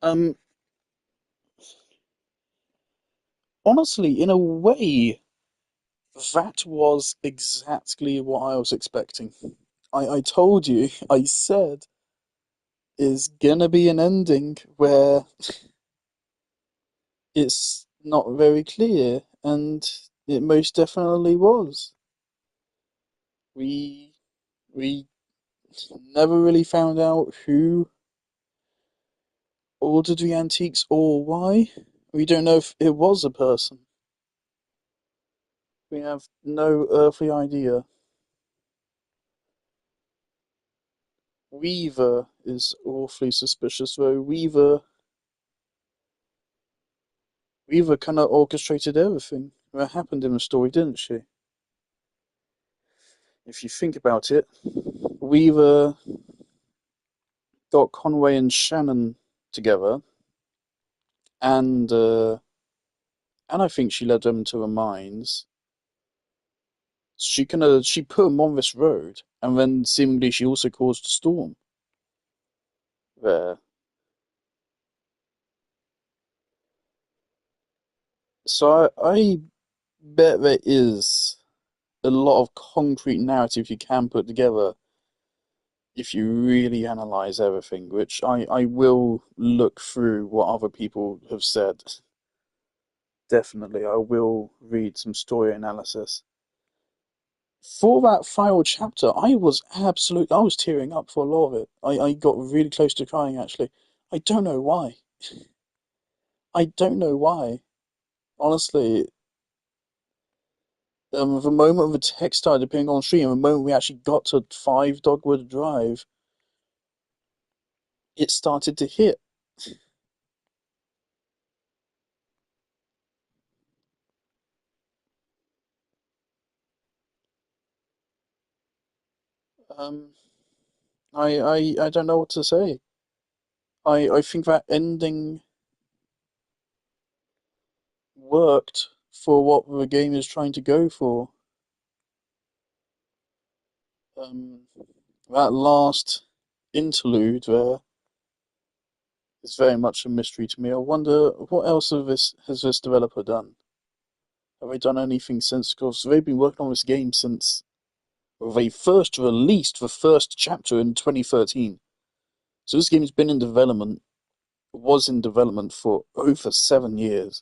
Um Honestly, in a way, that was exactly what I was expecting. I told you, I said, is gonna be an ending where it's not very clear, and it most definitely was. We we never really found out who ordered the antiques or why. We don't know if it was a person. We have no earthly idea. Weaver is awfully suspicious, though. Weaver kind of orchestrated everything that happened in the story, didn't she? If you think about it, Weaver got Conway and Shannon together, and I think she led them to the mines. She put them on this road, and then seemingly she also caused a storm there. So I bet there is a lot of concrete narrative you can put together if you really analyze everything, which I will look through what other people have said. Definitely, I will read some story analysis. For that final chapter, I was tearing up for a lot of it. I got really close to crying, actually. I don't know why. I don't know why. Honestly, the moment the text started appearing on stream, the moment we actually got to 5 Dogwood Drive, it started to hit. Um, I don't know what to say. I think that ending worked for what the game is trying to go for. Um, that last interlude there is very much a mystery to me. I wonder what else of this has this developer done? Have they done anything since? Because they've been working on this game since they first released the first chapter in 2013. So this game has been in development, was in development for over 7 years.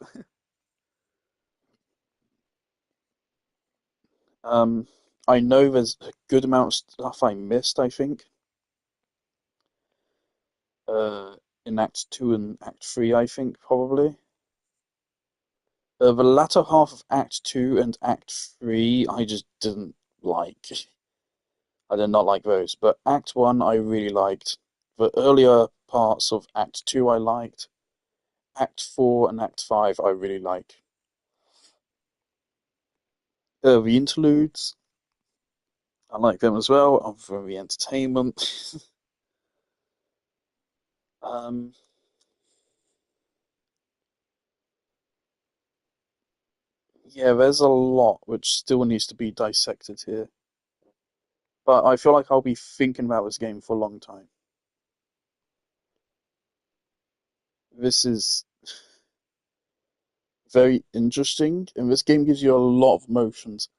Um, I know there's a good amount of stuff I missed, I think, uh, in Act 2 and Act 3, I think, probably. The latter half of Act 2 and Act 3, I just didn't like. I did not like those. But Act 1, I really liked. The earlier parts of Act 2, I liked. Act 4 and Act 5, I really like. The interludes, I like them as well. I'm very entertainment. um, yeah, there's a lot which still needs to be dissected here. But I feel like I'll be thinking about this game for a long time. This is very interesting, and this game gives you a lot of emotions.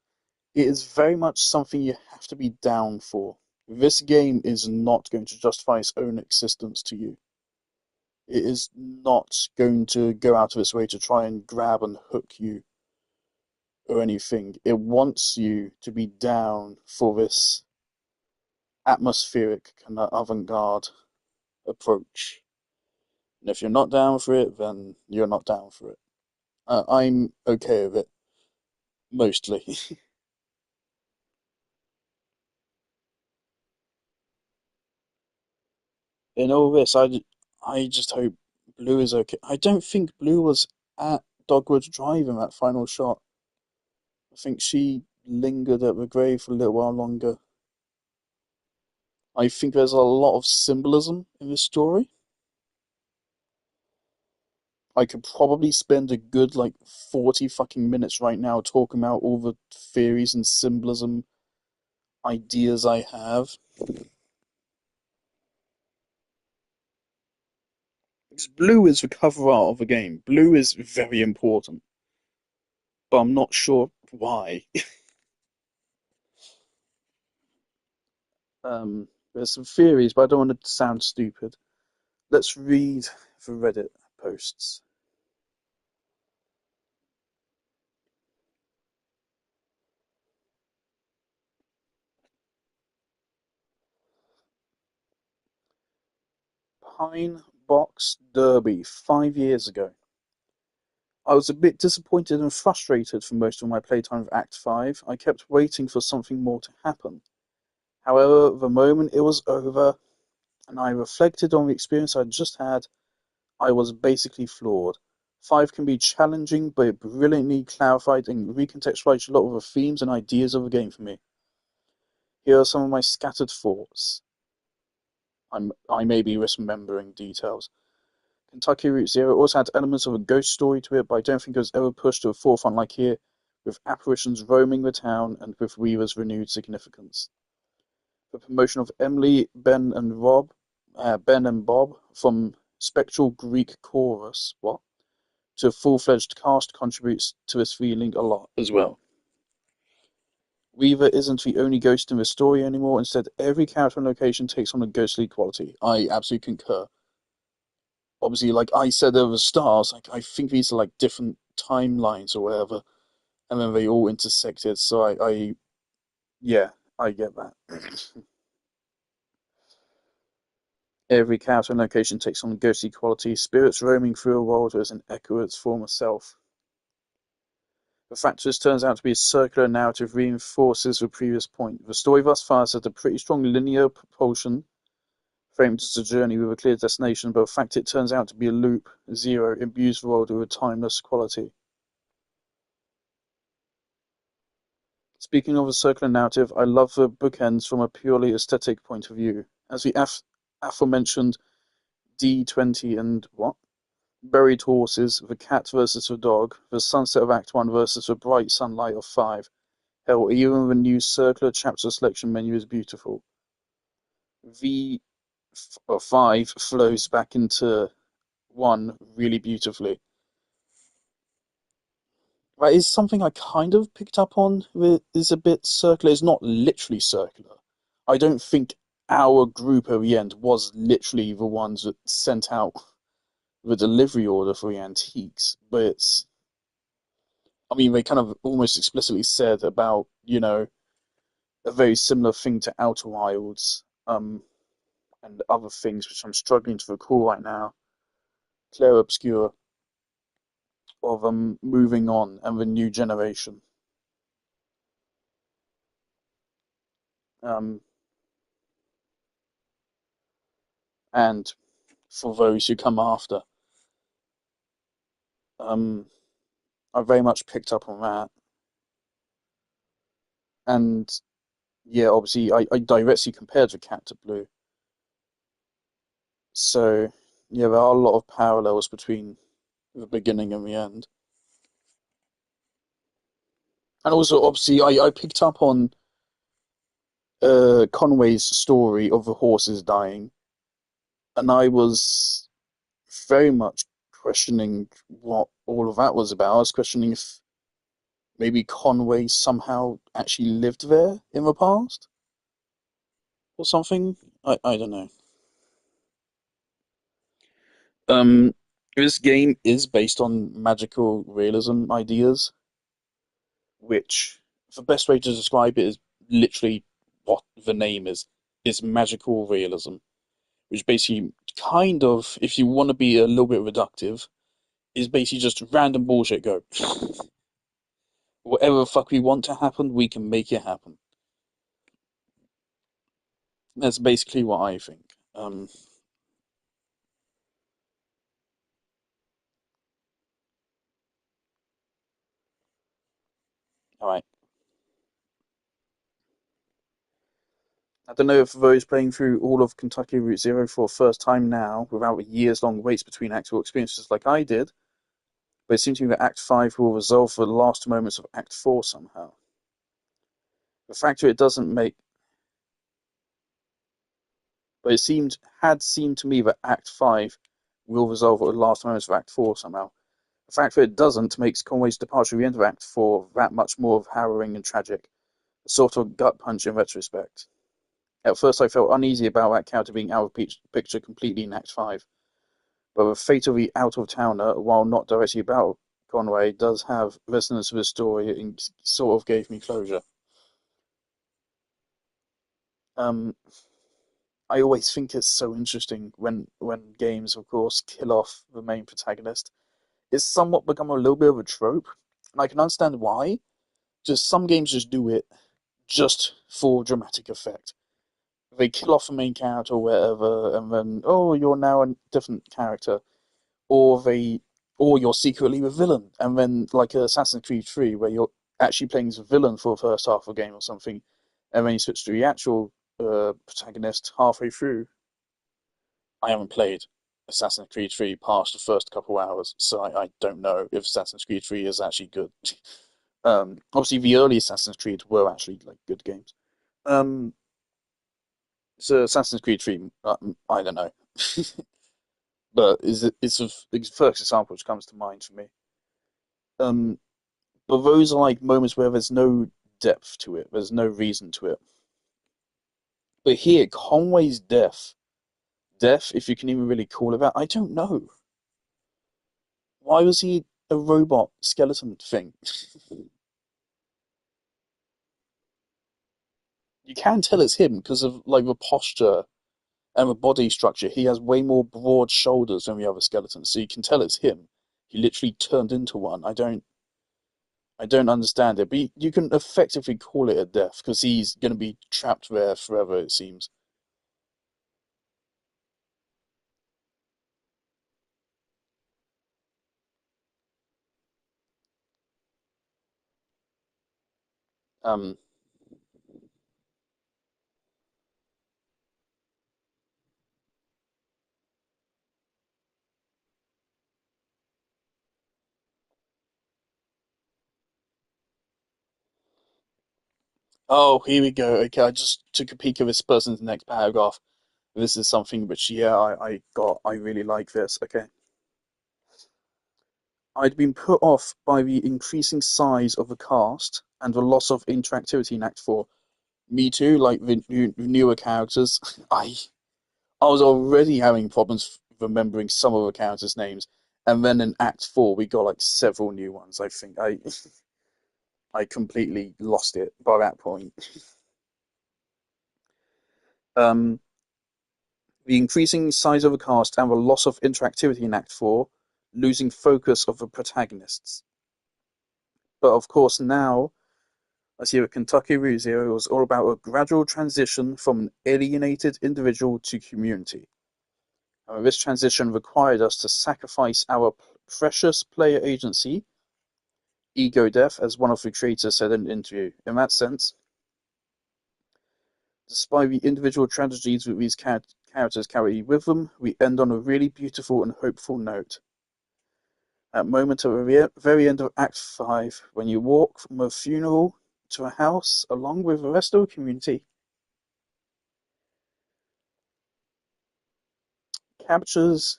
It is very much something you have to be down for. This game is not going to justify its own existence to you. It is not going to go out of its way to try and grab and hook you. or anything. It wants you to be down for this atmospheric kind of avant-garde approach. And if you're not down for it, then you're not down for it. I'm okay with it, mostly. In all this, I just hope Blue is okay. I don't think Blue was at Dogwood Drive in that final shot. I think she lingered at the grave for a little while longer. I think there's a lot of symbolism in this story. I could probably spend a good like 40 fucking minutes right now talking about all the theories and symbolism ideas I have. Because blue is the cover art of the game. Blue is very important, but I'm not sure why. There's some theories, but I don't want to sound stupid. Let's read the Reddit posts. Pine Box Derby 5 years ago. I was a bit disappointed and frustrated for most of my playtime of Act 5. I kept waiting for something more to happen. However, the moment it was over and I reflected on the experience I'd just had, I was basically floored. 5 can be challenging, but it brilliantly clarified and recontextualized a lot of the themes and ideas of the game for me. Here are some of my scattered thoughts. I may be misremembering details. Kentucky Route Zero also had elements of a ghost story to it, but I don't think it was ever pushed to the forefront like here, with apparitions roaming the town and with Weaver's renewed significance. The promotion of Emily, Ben and Bob from spectral Greek chorus, to a full-fledged cast contributes to this feeling a lot as well. Weaver isn't the only ghost in the story anymore. Instead, every character and location takes on a ghostly quality. I absolutely concur. Obviously, like I said over stars, like I think these are like different timelines or whatever, and then they all intersected. So yeah, I get that. Every character and location takes on a ghostly quality, spirits roaming through a world as an echo of its former self. The fact this turns out to be a circular narrative reinforces the previous point. The story thus far has had a pretty strong linear propulsion, framed as a journey with a clear destination, but the fact it turns out to be a loop, zero, imbues the world with a timeless quality. Speaking of a circular narrative, I love the bookends from a purely aesthetic point of view. As the aforementioned D20 and Buried Horses, the cat versus the dog, the sunset of Act 1 versus the bright sunlight of 5. Hell, even the new circular chapter selection menu is beautiful. V5 flows back into 1 really beautifully. That is something I kind of picked up on. It is a bit circular. It's not literally circular. I don't think our group at the end was literally the ones that sent out the delivery order for the antiques, but I mean, they kind of almost explicitly said about, a very similar thing to Outer Wilds, and other things which I'm struggling to recall right now. Clair Obscure of moving on and the new generation. Um, and for those who come after. Um, I very much picked up on that. And yeah, obviously I directly compared the cat to Blue. So yeah, there are a lot of parallels between the beginning and the end. And also obviously I picked up on Conway's story of the horses dying, and I was very much questioning what all of that was about. I was questioning if maybe Conway somehow actually lived there in the past or something. I don't know. Um, this game is based on magical realism ideas, which the best way to describe it is literally what the name is magical realism, which basically kind of, if you want to be a little bit reductive, is basically just random bullshit go. Whatever the fuck we want to happen, we can make it happen. That's basically what I think. All right. I don't know if those playing through all of Kentucky Route Zero for the first time now, without years-long waits between actual experiences like I did, but it seems to me that Act 5 will resolve the last moments of Act 4 somehow. The fact that it doesn't make, but it seemed to me that Act 5 will resolve the last moments of Act 4 somehow. The fact that it doesn't makes Conway's departure at the end of Act 4 that much more harrowing and tragic, a sort of gut punch in retrospect. At first I felt uneasy about that character being out of the picture completely in Act 5, but the fate of the out-of-towner, while not directly about Conway, does have resonance with the story and sort of gave me closure. Um, I always think it's so interesting when games, of course, kill off the main protagonist. It's somewhat become a little bit of a trope, and I can understand why. Just some games just do it just for dramatic effect. They kill off the main character or whatever, and then, oh, you're now a different character. Or you're secretly the villain, and then like Assassin's Creed 3, where you're actually playing as a villain for the first half of the game or something, and then you switch to the actual protagonist halfway through. I haven't played Assassin's Creed 3 past the first couple hours, so I don't know if Assassin's Creed 3 is actually good. Obviously, the early Assassin's Creed were actually like good games. Um, so Assassin's Creed 3, I don't know, but it's the first example which comes to mind for me. Um, but those are like moments where there's no depth to it. There's no reason to it. But here, Conway's death, if you can even really call it that, I don't know. Why was he a robot skeleton thing? You can tell it's him because of like the posture and the body structure. He has way more broad shoulders than the other skeletons, so you can tell it's him. He literally turned into one. I don't understand it, but you can effectively call it a death because he's going to be trapped there forever. It seems. Um. Oh, here we go. Okay, I just took a peek of this person's next paragraph. This is something which, yeah, I got. I really like this. Okay. I'd been put off by the increasing size of the cast and the loss of interactivity in Act 4. Me too, like the newer characters. I was already having problems remembering some of the characters' names, and then in Act 4 we got like several new ones. I think I completely lost it by that point. Um, the increasing size of the cast and the loss of interactivity in Act 4, losing focus of the protagonists. But of course now I see that Kentucky Route Zero was all about a gradual transition from an alienated individual to community. And this transition required us to sacrifice our precious player agency, ego death, as one of the creators said in an interview. In that sense, despite the individual tragedies that these characters carry with them, we end on a really beautiful and hopeful note. That moment at the very end of Act 5, when you walk from a funeral to a house along with the rest of the community, captures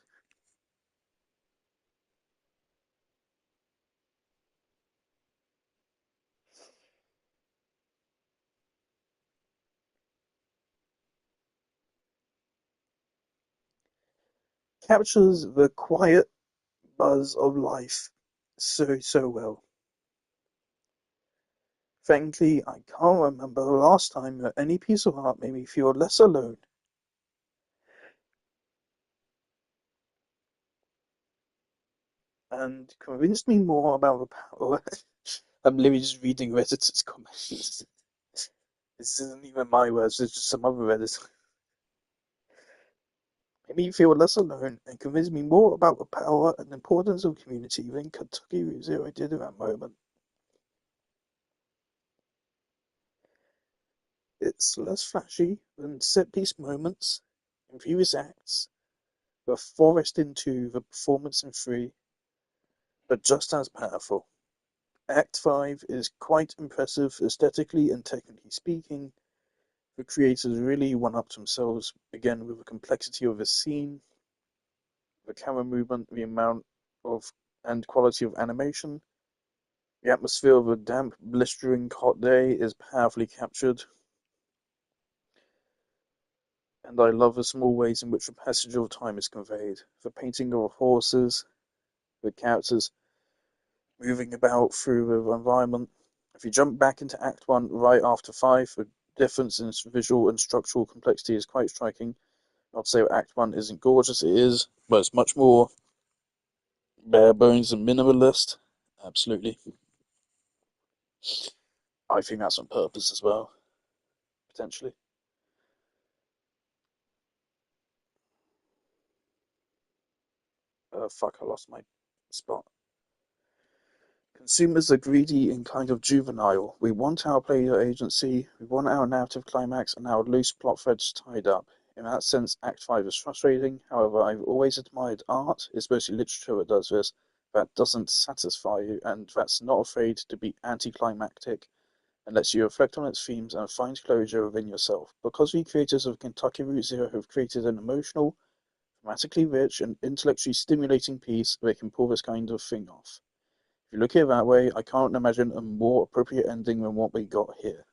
the quiet buzz of life so well. Frankly, I can't remember the last time that any piece of art made me feel less alone. And convinced me more about the power. I'm literally just reading Reddit's comments. This isn't even my words, it's just some other Reddit. Made me feel less alone and convinced me more about the power and importance of community than Kentucky Route Zero did at that moment. It's less flashy than set-piece moments in previous acts, the forest into the performance in three, but just as powerful. Act 5 is quite impressive aesthetically and technically speaking. The creators really one-upped themselves again with the complexity of the scene, the camera movement, the amount of and quality of animation. The atmosphere of a damp, blistering hot day is powerfully captured, and I love the small ways in which the passage of time is conveyed. The painting of horses, the characters moving about through the environment. If you jump back into Act 1 right after 5, the difference in visual and structural complexity is quite striking. Not to say that Act 1 isn't gorgeous, it is, but it's much more bare bones and minimalist. Absolutely. I think that's on purpose as well, potentially. Fuck, I lost my spot. Consumers are greedy and kind of juvenile. We want our player agency, we want our narrative climax and our loose plot threads tied up. In that sense, Act 5 is frustrating. However, I've always admired art, it's mostly literature that does this, that doesn't satisfy you and that's not afraid to be anticlimactic and lets you reflect on its themes and find closure within yourself. Because the creators of Kentucky Route Zero have created an emotional, thematically rich, and intellectually stimulating piece, they can pull this kind of thing off. If you look at it that way, I can't imagine a more appropriate ending than what we got here.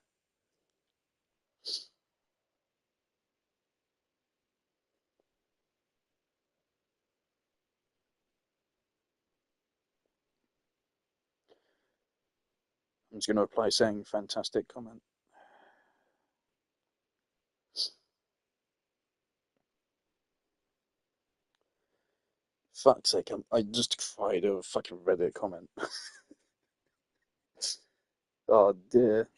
I'm just going to reply saying fantastic comment. Fuck's sake, I just cried over a fucking Reddit comment. Oh dear.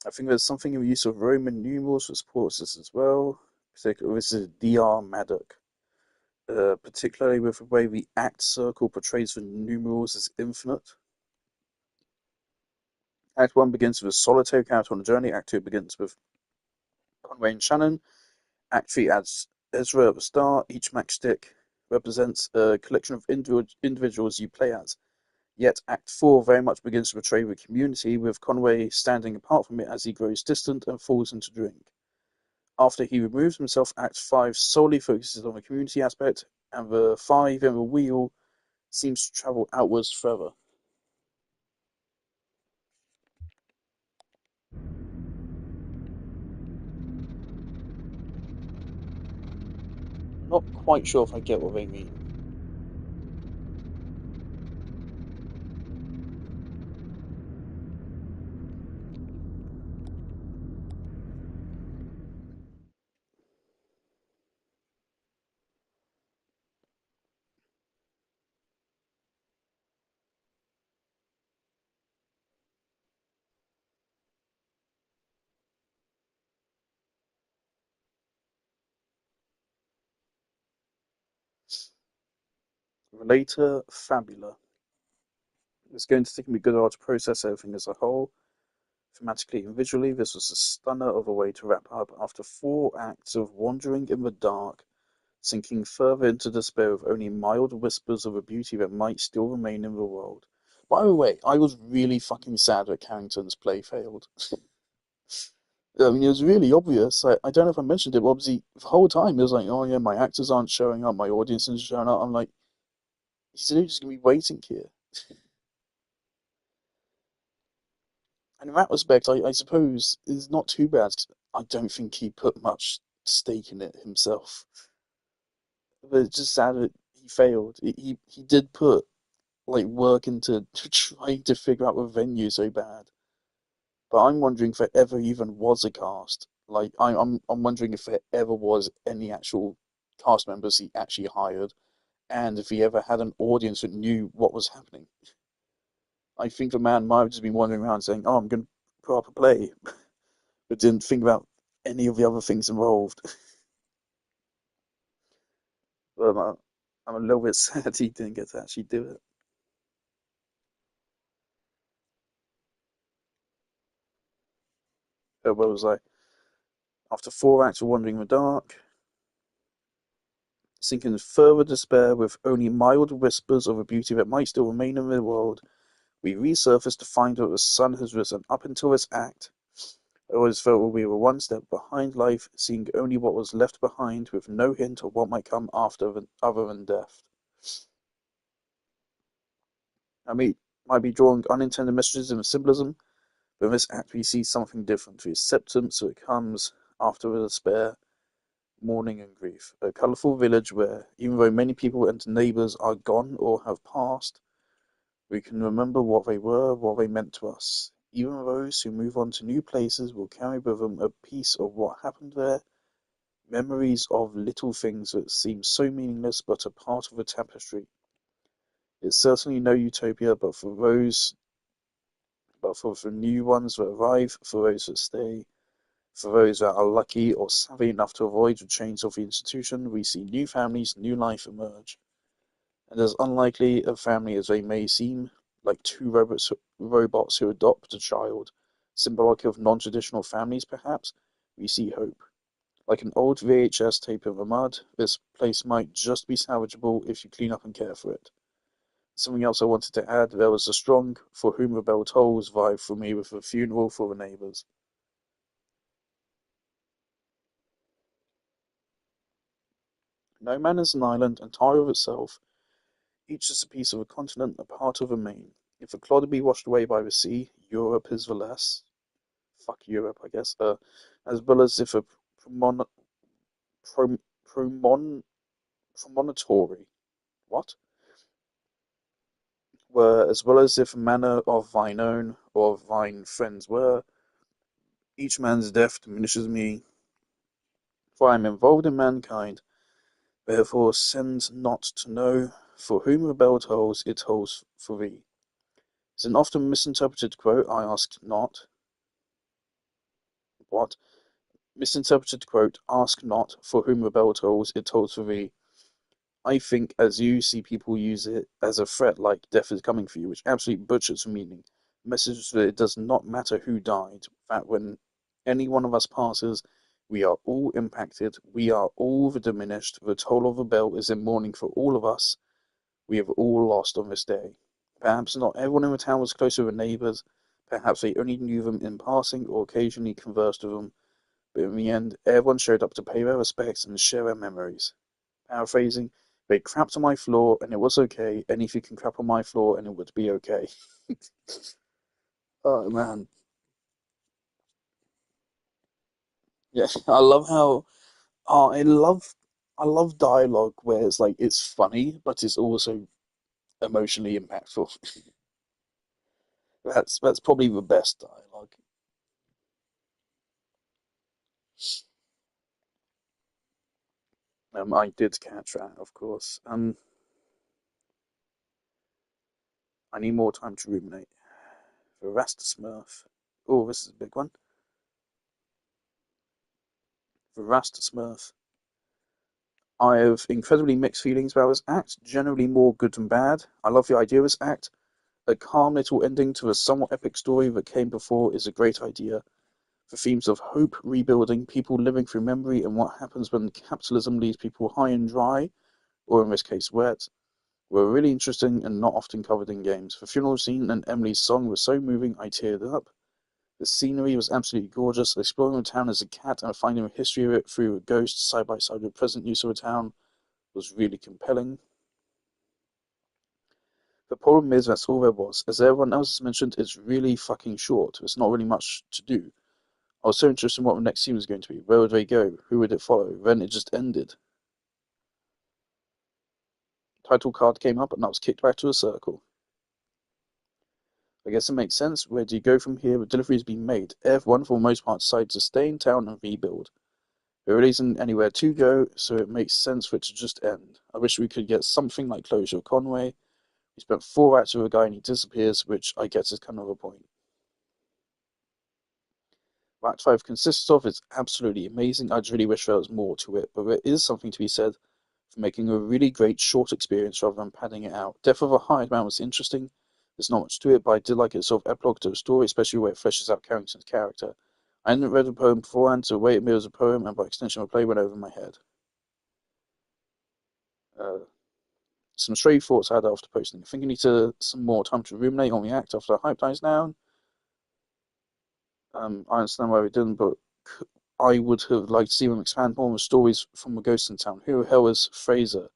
I think there's something in the use of Roman numerals that supports this as well. Particularly, this is Dr. Maddock. Particularly with the way the act circle portrays the numerals as infinite. Act 1 begins with a solitary character on a journey. Act 2 begins with Conway and Shannon. Act 3 adds Ezra at the start. Each matchstick represents a collection of individuals you play as. Yet Act 4 very much begins to portray the community, with Conway standing apart from it as he grows distant and falls into drink. After he removes himself, Act 5 solely focuses on the community aspect, and the 5 in the wheel seems to travel outwards further. Not quite sure if I get what they mean. Later, Fabula. It's going to take me a good while to process everything as a whole. Thematically and visually, this was a stunner of a way to wrap up after 4 acts of wandering in the dark, sinking further into despair with only mild whispers of a beauty that might still remain in the world. By the way, I was really fucking sad that Carrington's play failed. I mean, it was really obvious. I don't know if I mentioned it, but obviously, the whole time it was like, oh yeah, my actors aren't showing up, my audience isn't showing up. I'm like, he's literally just going to be waiting here. And in that respect, I suppose it's not too bad. 'Cause I don't think he put much stake in it himself. But it's just sad that he failed. He did put like working to trying to figure out a venue so bad. But I'm wondering if there ever even was a cast. Like I'm wondering if there ever was any actual cast members he actually hired, and if he ever had an audience that knew what was happening. I think the man might have just been wandering around saying, "Oh, I'm going to put up a play," but didn't think about any of the other things involved. But I'm a little bit sad he didn't get to actually do it. Where was I? After 4 acts of wandering in the dark, sinking in further despair with only mild whispers of a beauty that might still remain in the world, we resurface to find that the sun has risen. Up until this act, I always felt we were one step behind life, seeing only what was left behind, with no hint of what might come after other than death. I mean, might be drawing unintended messages in the symbolism, but in this act we see something different. The acceptance that comes after the despair, mourning and grief. A colourful village where, even though many people and neighbours are gone or have passed, we can remember what they were, what they meant to us. Even those who move on to new places will carry with them a piece of what happened there, memories of little things that seem so meaningless but a part of the tapestry. It's certainly no utopia, but for the new ones that arrive, for those that stay, for those that are lucky or savvy enough to avoid the chains of the institution, we see new families, new life emerge. And as unlikely a family as they may seem, like two robots who adopt a child, symbolic of non-traditional families perhaps, we see hope. Like an old VHS tape in the mud, this place might just be salvageable if you clean up and care for it. Something else I wanted to add, there was a strong "For Whom the Bell Tolls" vibe for me with a funeral for the neighbours. No man is an island entire of itself, each is a piece of a continent, a part of a main. If a clod be washed away by the sea, Europe is the less. Fuck Europe, I guess. As well as if a premon, prom, premon, premonitory, what? Were as well as if manner of thine own, or thine friends were, each man's death diminishes me, for I am involved in mankind, therefore send not to know, for whom the bell tolls, it tolls for thee. It's an often misinterpreted quote, I ask not, what? Misinterpreted quote, ask not, for whom the bell tolls, it tolls for thee. I think as you see people use it as a threat like death is coming for you, which absolutely butchers the meaning. The message that it does not matter who died, that when any one of us passes, we are all impacted, we are all the diminished, the toll of the bell is in mourning for all of us, we have all lost on this day. Perhaps not everyone in the town was close to the neighbours, perhaps they only knew them in passing or occasionally conversed with them, but in the end, everyone showed up to pay their respects and share their memories. Paraphrasing, they crapped on my floor and it was okay. Anything can crap on my floor and it would be okay. Oh man, yeah. I love how. Oh, I love dialogue where it's like it's funny, but it's also emotionally impactful. That's probably the best dialogue. I did catch that, of course. I need more time to ruminate. The Rasta Smurf. Oh, this is a big one. The Rasta Smurf. I have incredibly mixed feelings about this act, generally more good than bad. I love the idea of this act. A calm little ending to a somewhat epic story that came before is a great idea. The themes of hope, rebuilding, people living through memory, and what happens when capitalism leaves people high and dry, or in this case wet, were really interesting and not often covered in games. The funeral scene and Emily's song were so moving I teared up. The scenery was absolutely gorgeous. Exploring the town as a cat and finding the history of it through a ghost side by side with present use of the town was really compelling. The problem is that's all there was. As everyone else has mentioned, it's really fucking short. There's not really much to do. I was so interested in what the next scene was going to be. Where would they go? Who would it follow? Then it just ended. Title card came up and I was kicked back to a circle. I guess it makes sense. Where do you go from here? The delivery has been made. Everyone, for the most part, decided to stay in town and rebuild. There really isn't anywhere to go, so it makes sense for it to just end. I wish we could get something like closure with Conway. We spent 4 acts with a guy and he disappears, which I guess is kind of a point. What Act 5 consists of is absolutely amazing. I just really wish there was more to it, but there is something to be said for making a really great short experience rather than padding it out. Death of a Hired Man was interesting. There's not much to it, but I did like its sort of epilogue to the story, especially where it fleshes out Carrington's character. I hadn't read the poem beforehand, so the way it mirrors a poem and by extension the play went over my head. Uh, some stray thoughts I had after posting. I think I need some more time to ruminate on the act after the hype dies down. I understand why we didn't, but I would have liked to see them expand more on the stories from the Ghost in Town. Who the hell is Fraser?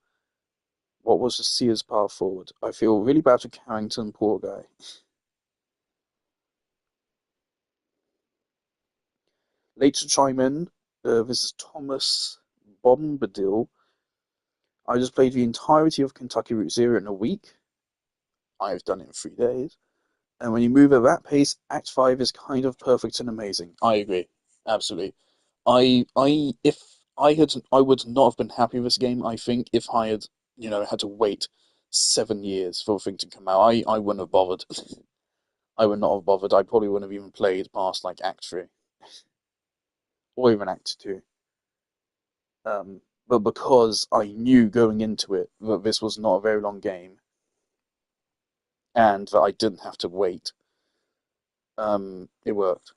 What was the seer's path forward? I feel really bad for Carrington, poor guy. Late to chime in, this is Thomas Bombadil. I just played the entirety of Kentucky Route Zero in a week. I've done it in 3 days. And when you move at that pace, Act 5 is kind of perfect and amazing. I agree. Absolutely. If I would not have been happy with this game, I think, if I had, had to wait 7 years for a thing to come out. I wouldn't have bothered. I would not have bothered. I probably wouldn't have even played past like Act 3 or even Act 2. But because I knew going into it that this was not a very long game and that I didn't have to wait, it worked.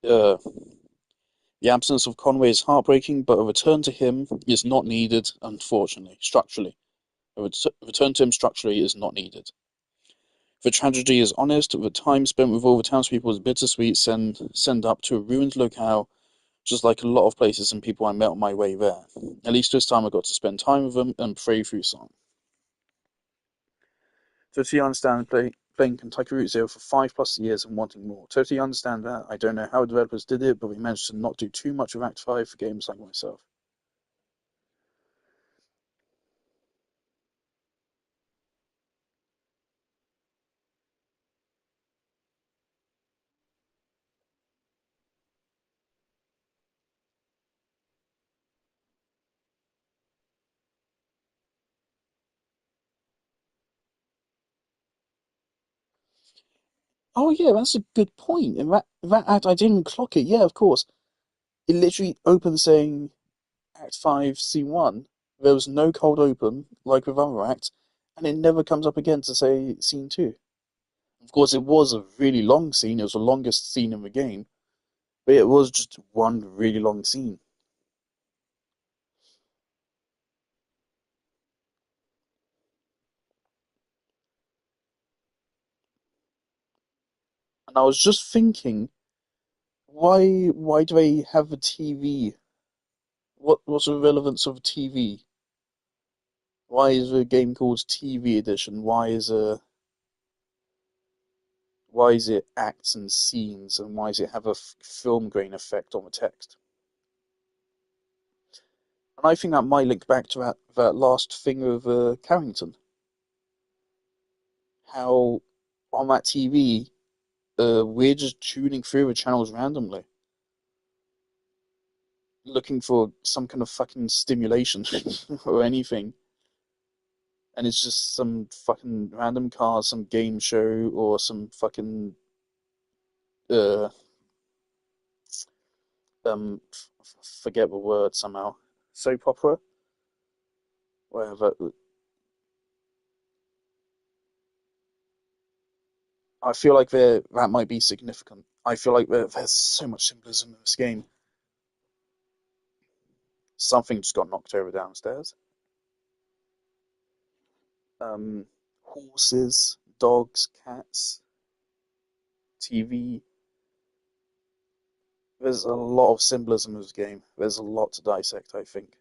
Uh, the absence of Conway is heartbreaking, but a return to him is not needed, unfortunately, structurally. Return to him structurally is not needed. The tragedy is honest, the time spent with all the townspeople is bittersweet, send up to a ruined locale, just like a lot of places and people I met on my way there. At least this time I got to spend time with them and pray through song. Totally understand playing Kentucky Route Zero for 5+ years and wanting more. Totally understand that. I don't know how developers did it, but we managed to not do too much of Act 5 for games like myself. Oh yeah, that's a good point. And that act, I didn't clock it. Yeah, of course. It literally opens saying Act 5, Scene 1. There was no cold open, like with other acts, and it never comes up again to say Scene 2. Of course, it was a really long scene. It was the longest scene in the game, but it was just one really long scene. And I was just thinking, why do they have a TV? What's the relevance of TV? Why is the game called TV edition? Why is it acts and scenes, and why does it have a film grain effect on the text? And I think that might link back to that last thing of Carrington. How on that TV, we're just tuning through the channels randomly, looking for some kind of fucking stimulation or anything. And it's just some fucking random car, some game show, or some fucking uh forget the word somehow. Soap opera, whatever. I feel like that might be significant. I feel like there's so much symbolism in this game. Something just got knocked over downstairs. Horses, dogs, cats, TV. There's a lot of symbolism in this game. There's a lot to dissect, I think.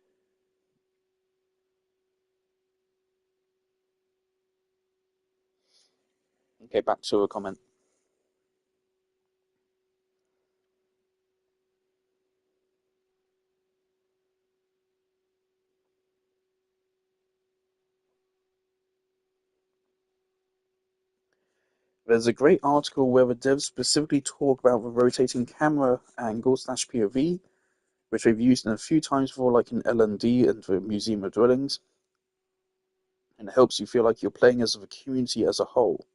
Okay, back to a comment. There's a great article where the devs specifically talk about the rotating camera angle slash POV, which they've used in a few times before, like in L&D and the Museum of Dwellings, and it helps you feel like you're playing as a community as a whole.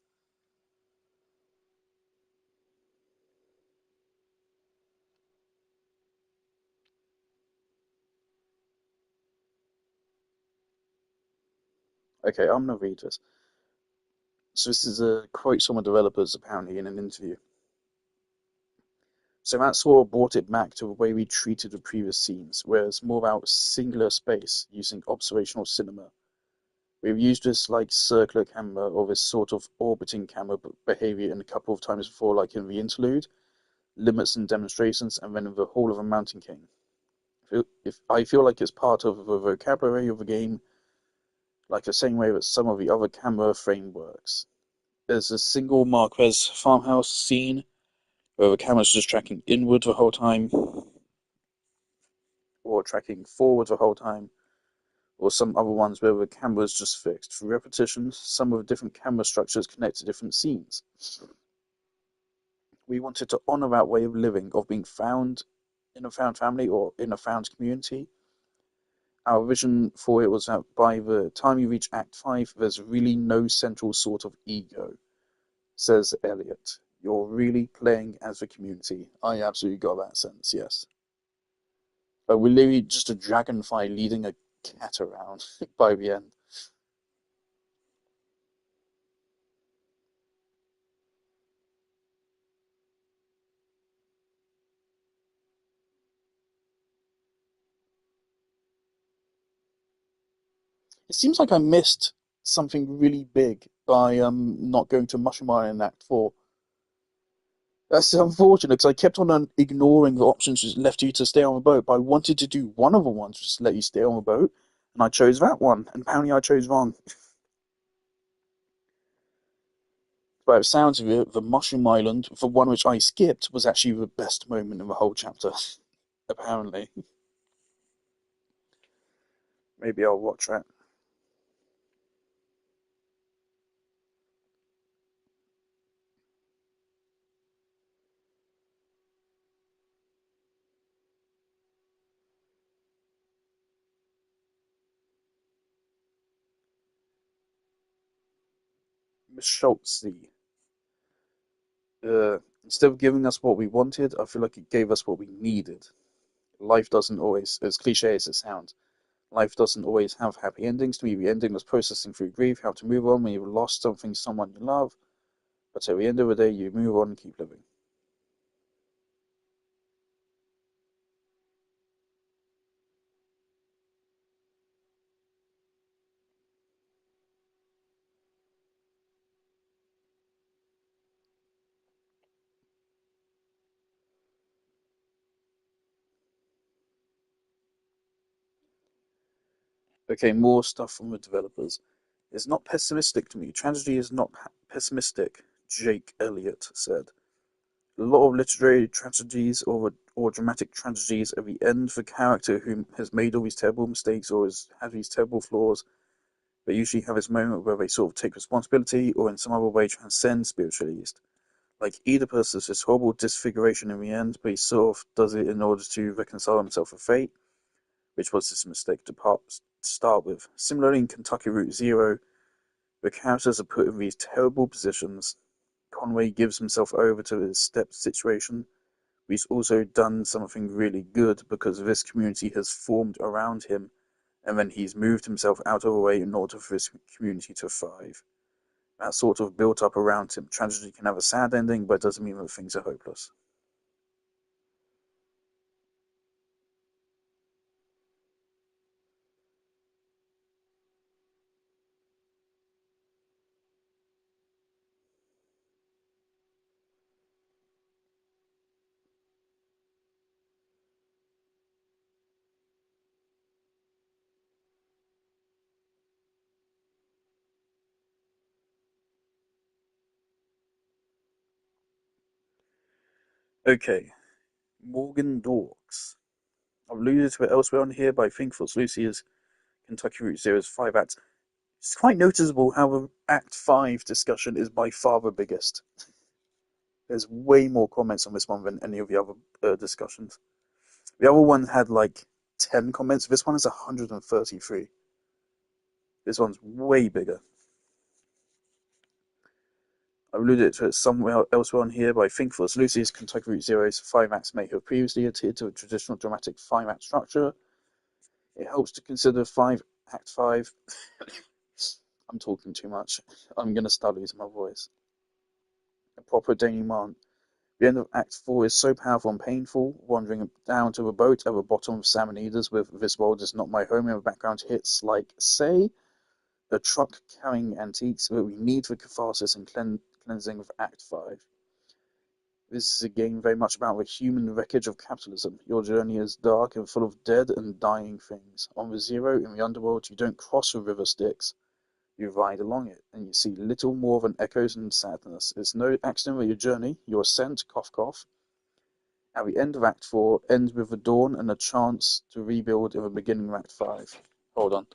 Okay, I'm gonna read this. So this is a quote from the developers apparently in an interview. So that sort of brought it back to the way we treated the previous scenes, where it's more about singular space using observational cinema. We've used this like circular camera or this sort of orbiting camera behavior in a couple of times before, like in the interlude, limits and demonstrations, and then in the Hall of the Mountain King. If I feel like it's part of the vocabulary of the game, like the same way that some of the other camera frameworks. There's a single Marquez farmhouse scene where the camera's just tracking inward the whole time, or tracking forward the whole time, or some other ones where the camera's just fixed. For repetitions, some of the different camera structures connect to different scenes. We wanted to honor that way of living, of being found in a found family or in a found community. Our vision for it was that by the time you reach Act 5, there's really no central sort of ego, says Elliot. You're really playing as a community. I absolutely got that sense, yes. But we're literally just a dragonfly leading a cat around by the end. It seems like I missed something really big by not going to Mushroom Island in Act 4. That's unfortunate because I kept on ignoring the options which left you to stay on the boat, but I wanted to do one of the ones which let you stay on the boat, and I chose that one, and apparently I chose wrong. By the sounds of it, the Mushroom Island, the one which I skipped, was actually the best moment in the whole chapter. Apparently. Maybe I'll watch that. Miss Schultz, instead of giving us what we wanted, I feel like it gave us what we needed. Life doesn't always, as cliche as it sounds, life doesn't always have happy endings. To me, the ending was processing through grief, how to move on when you've lost something, someone you love. But at the end of the day, you move on and keep living. Okay, more stuff from the developers. It's not pessimistic to me. Tragedy is not pessimistic, Jake Elliott said. A lot of literary tragedies or dramatic tragedies at the end, the character who has made all these terrible mistakes or has had these terrible flaws, they usually have this moment where they sort of take responsibility or in some other way transcend spiritually. Like Oedipus has this horrible disfiguration in the end, but he sort of does it in order to reconcile himself with fate, which was his mistake to start with. Similarly, in Kentucky Route Zero, the characters are put in these terrible positions. Conway gives himself over to his step situation. He's also done something really good because this community has formed around him, and then he's moved himself out of the way in order for this community to thrive. That sort of built up around him. Tragedy can have a sad ending, but it doesn't mean that things are hopeless. Okay, Morgan Dorks. I've alluded to it elsewhere on here, but I think for Lucy is Kentucky Route Zero's 5 acts. It's quite noticeable how the Act 5 discussion is by far the biggest. There's way more comments on this one than any of the other discussions. The other one had like 10 comments. This one has 133. This one's way bigger. I alluded to it somewhere elsewhere on here, but I think for as loosely as Kentucky Route Zero's 5 acts may have previously adhered to a traditional dramatic 5 act structure, it helps to consider 5 Act 5. I'm talking too much. I'm going to start losing my voice. A proper denouement. The end of Act 4 is so powerful and painful, wandering down to a boat at the bottom of Salmonidas with This World Is Not My Home in the background hits like, say, a truck carrying antiques that we need for catharsis and cleansing of Act 5. This is a game very much about the human wreckage of capitalism. Your journey is dark and full of dead and dying things. On the Zero, in the underworld, you don't cross the river Styx. You ride along it, and you see little more than echoes and sadness. It's no accident that your journey, your ascent, cough cough, at the end of Act 4 ends with the dawn and a chance to rebuild in the beginning of Act 5. Hold on.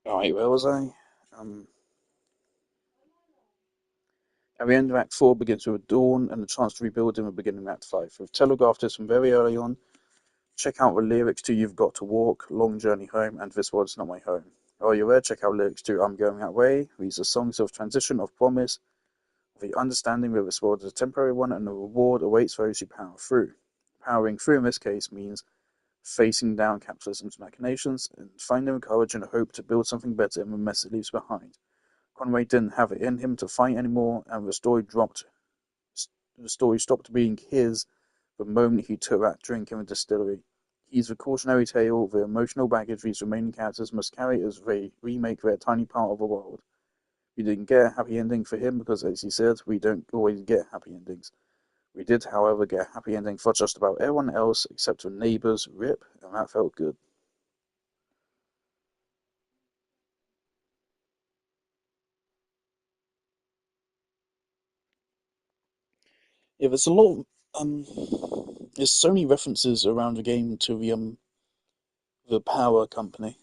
Alright, where was I? Um, at the end of Act 4 begins with a dawn and a chance to rebuild in the beginning of Act 5. We've telegraphed this from very early on. Check out the lyrics to You've Got to Walk, Long Journey Home, and This World's Not My Home. While you're there, check out lyrics to I'm Going That Way. These are songs of transition, of promise, of the understanding that this world is a temporary one and a reward awaits those who power through. Powering through in this case means facing down capitalism's machinations and finding the courage and hope to build something better in the mess it leaves behind. Conway didn't have it in him to fight anymore, and the story stopped being his the moment he took that drink in the distillery. He's the cautionary tale, the emotional baggage these remaining characters must carry as they remake their tiny part of the world. We didn't get a happy ending for him because, as he said, we don't always get happy endings. We did, however, get a happy ending for just about everyone else except for neighbours, Rip, and that felt good. Yeah, there's a lot of, there's so many references around the game to the power company.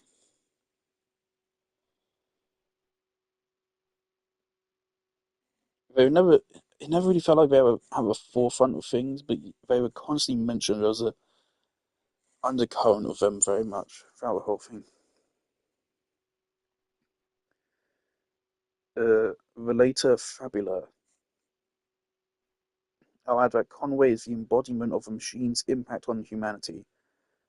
They were never, it never really felt like they were at the forefront of things, but they were constantly mentioned. There was a undercurrent of them very much throughout the whole thing. Relator Fabula. I'll add that Conway is the embodiment of a machine's impact on humanity.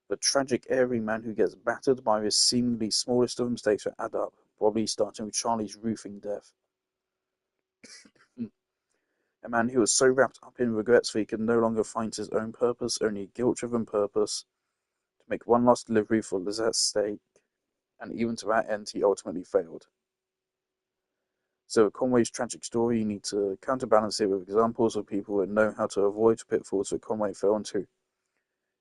The tragic everyman who gets battered by the seemingly smallest of mistakes that add up, probably starting with Charlie's roofing death. A man who was so wrapped up in regrets that he could no longer find his own purpose, only a guilt-driven purpose, to make one last delivery for Lizette's steak, and even to that end he ultimately failed. So Conway's tragic story, you need to counterbalance it with examples of people that know how to avoid pitfalls that Conway fell into.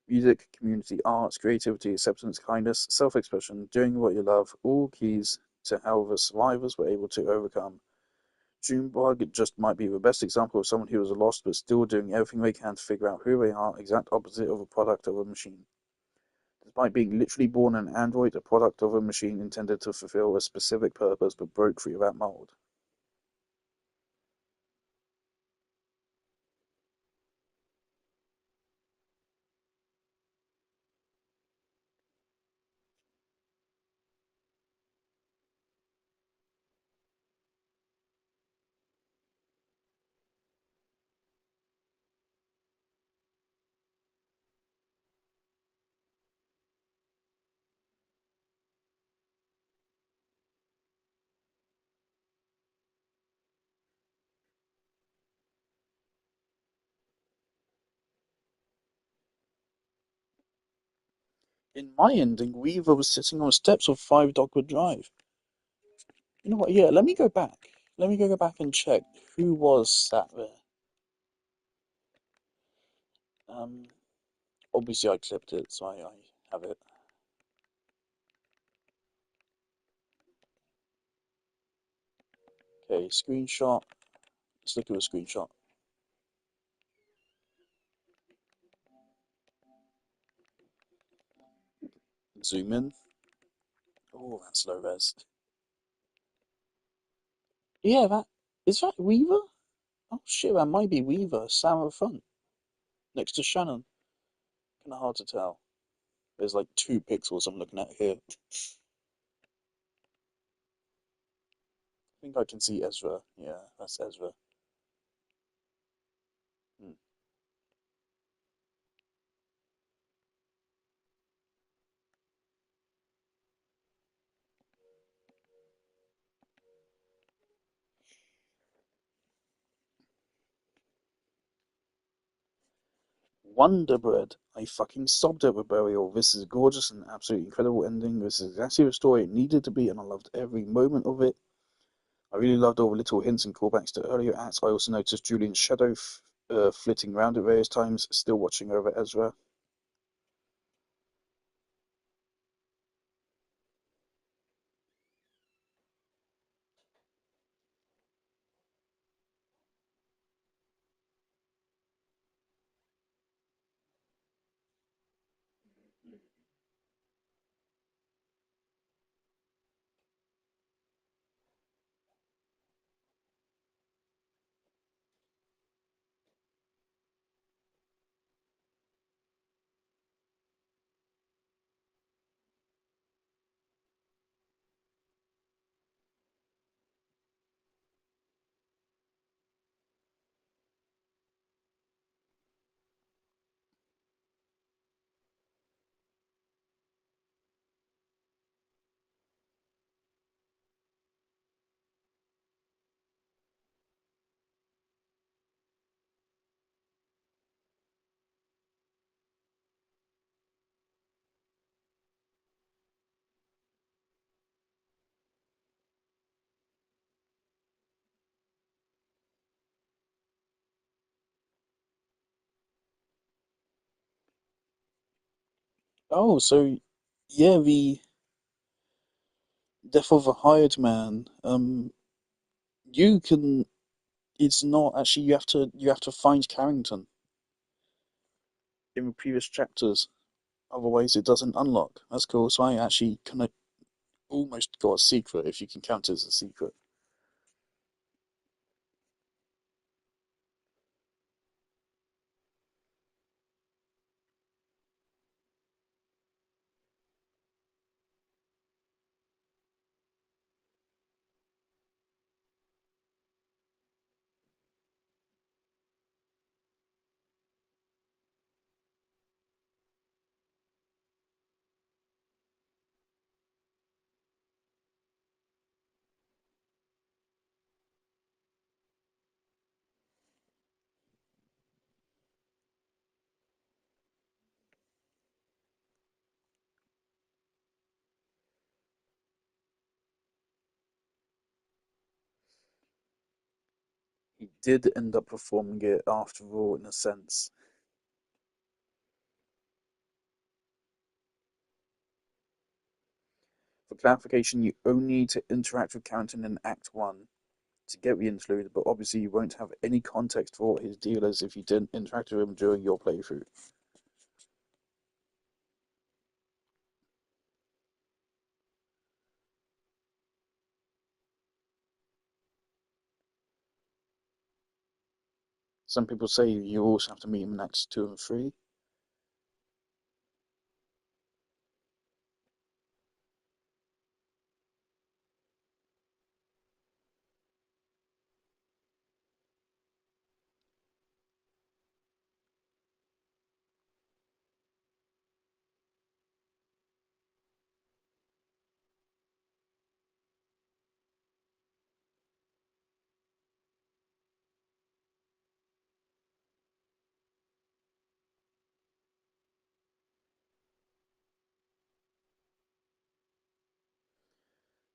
Music, community, arts, creativity, acceptance, kindness, self-expression, doing what you love, all keys to how the survivors were able to overcome. Junebug just might be the best example of someone who was lost but still doing everything they can to figure out who they are, exact opposite of a product of a machine. Despite being literally born an android, a product of a machine intended to fulfill a specific purpose but broke free of that mold. In my ending, Weaver was sitting on the steps of 5 Dogwood Drive. You know what? Yeah, let me go back. Let me go back and check who was sat there. Um, Obviously I clipped it, so I have it. Okay, screenshot. Let's look at a screenshot. Zoom in. Oh, that's low res. Yeah, that is that Weaver? Oh shit, that might be Weaver. Sam at front, next to Shannon. Kinda hard to tell. There's like 2 pixels I'm looking at here. I think I can see Ezra. Yeah, that's Ezra. Hmm. Wonder Bread. I fucking sobbed over Burial. This is a gorgeous and absolutely incredible ending. This is exactly the story it needed to be, and I loved every moment of it. I really loved all the little hints and callbacks to earlier acts. I also noticed Julian's shadow flitting around at various times, still watching over Ezra. Oh, so yeah, the Death of a Hired Man. You can. It's not actually. You have to find Carrington in the previous chapters. Otherwise, it doesn't unlock. That's cool. So I actually kind of almost got a secret, if you can count it as a secret. He did end up performing it after all, in a sense. For clarification, you only need to interact with Carrington in Act 1 to get the interlude, but obviously you won't have any context for what his deal is if you didn't interact with him during your playthrough. Some people say you also have to meet him in Acts 2 and 3.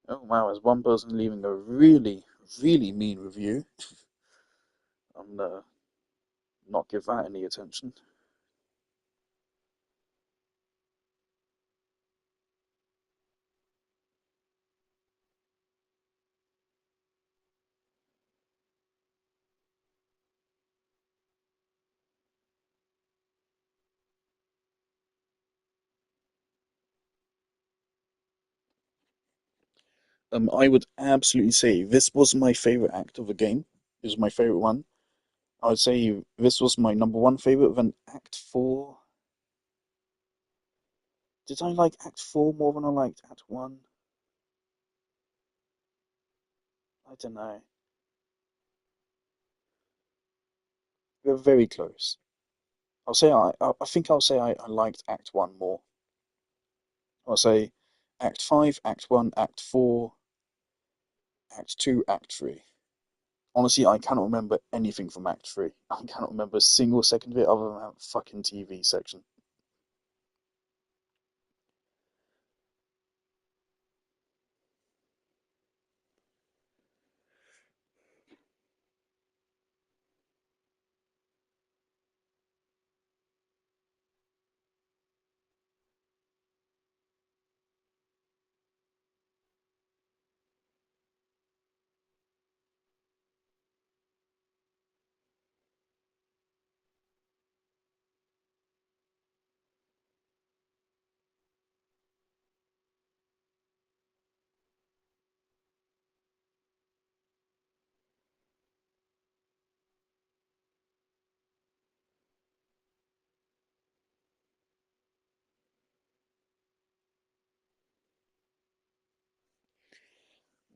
Oh wow, as one person leaving a really, really mean review, I'm gonna not give that any attention. I would absolutely say this was my favorite act of the game. This was my favorite one. I would say this was my number one favorite. Then Act Four. Did I like Act Four more than I liked Act One? I don't know. They're very close. I think I'll say I liked Act One more. I'll say Act Five, Act One, Act Four, Act Two, Act Three. Honestly, I cannot remember anything from Act Three. I cannot remember a single second of it other than that fucking TV section.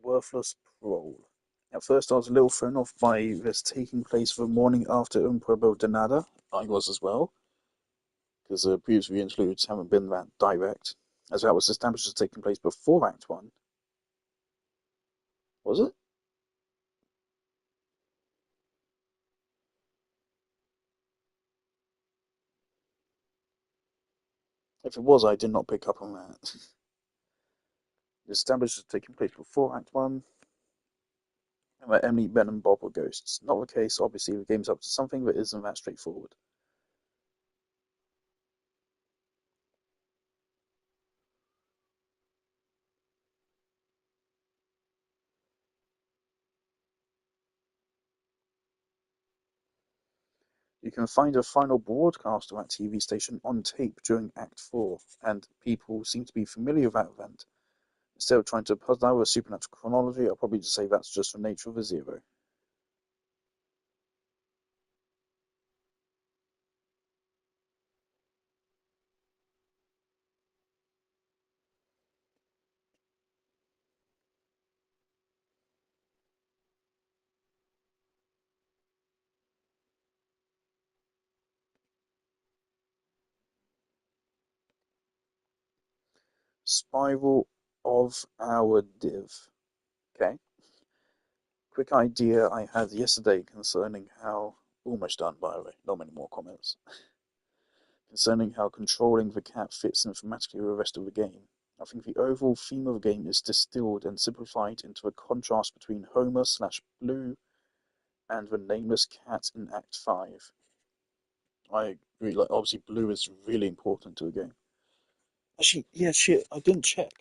Worthless parole. At first, I was a little thrown off by this taking place the morning after Un Pueblo de Nada. I was as well, because the previous interludes haven't been that direct, as that was established as taking place before Act One. Was it? If it was, I did not pick up on that. Established as taking place before Act One, and that Emily, Ben, and Bob were ghosts. Not the case, obviously, the game's up to something that isn't that straightforward. You can find a final broadcast of that TV station on tape during Act 4, and people seem to be familiar with that event. Instead of trying to puzzle out a supernatural chronology, I'll probably just say that's just the nature of a zero. Spiral of our div. Okay. Quick idea I had yesterday concerning how. Almost done, by the way, not many more comments. Concerning how controlling the cat fits informatically with the rest of the game. I think the overall theme of the game is distilled and simplified into a contrast between Homer/Blue and the nameless cat in Act 5. I agree, like, obviously, Blue is really important to the game. Actually, yeah, shit, I didn't check.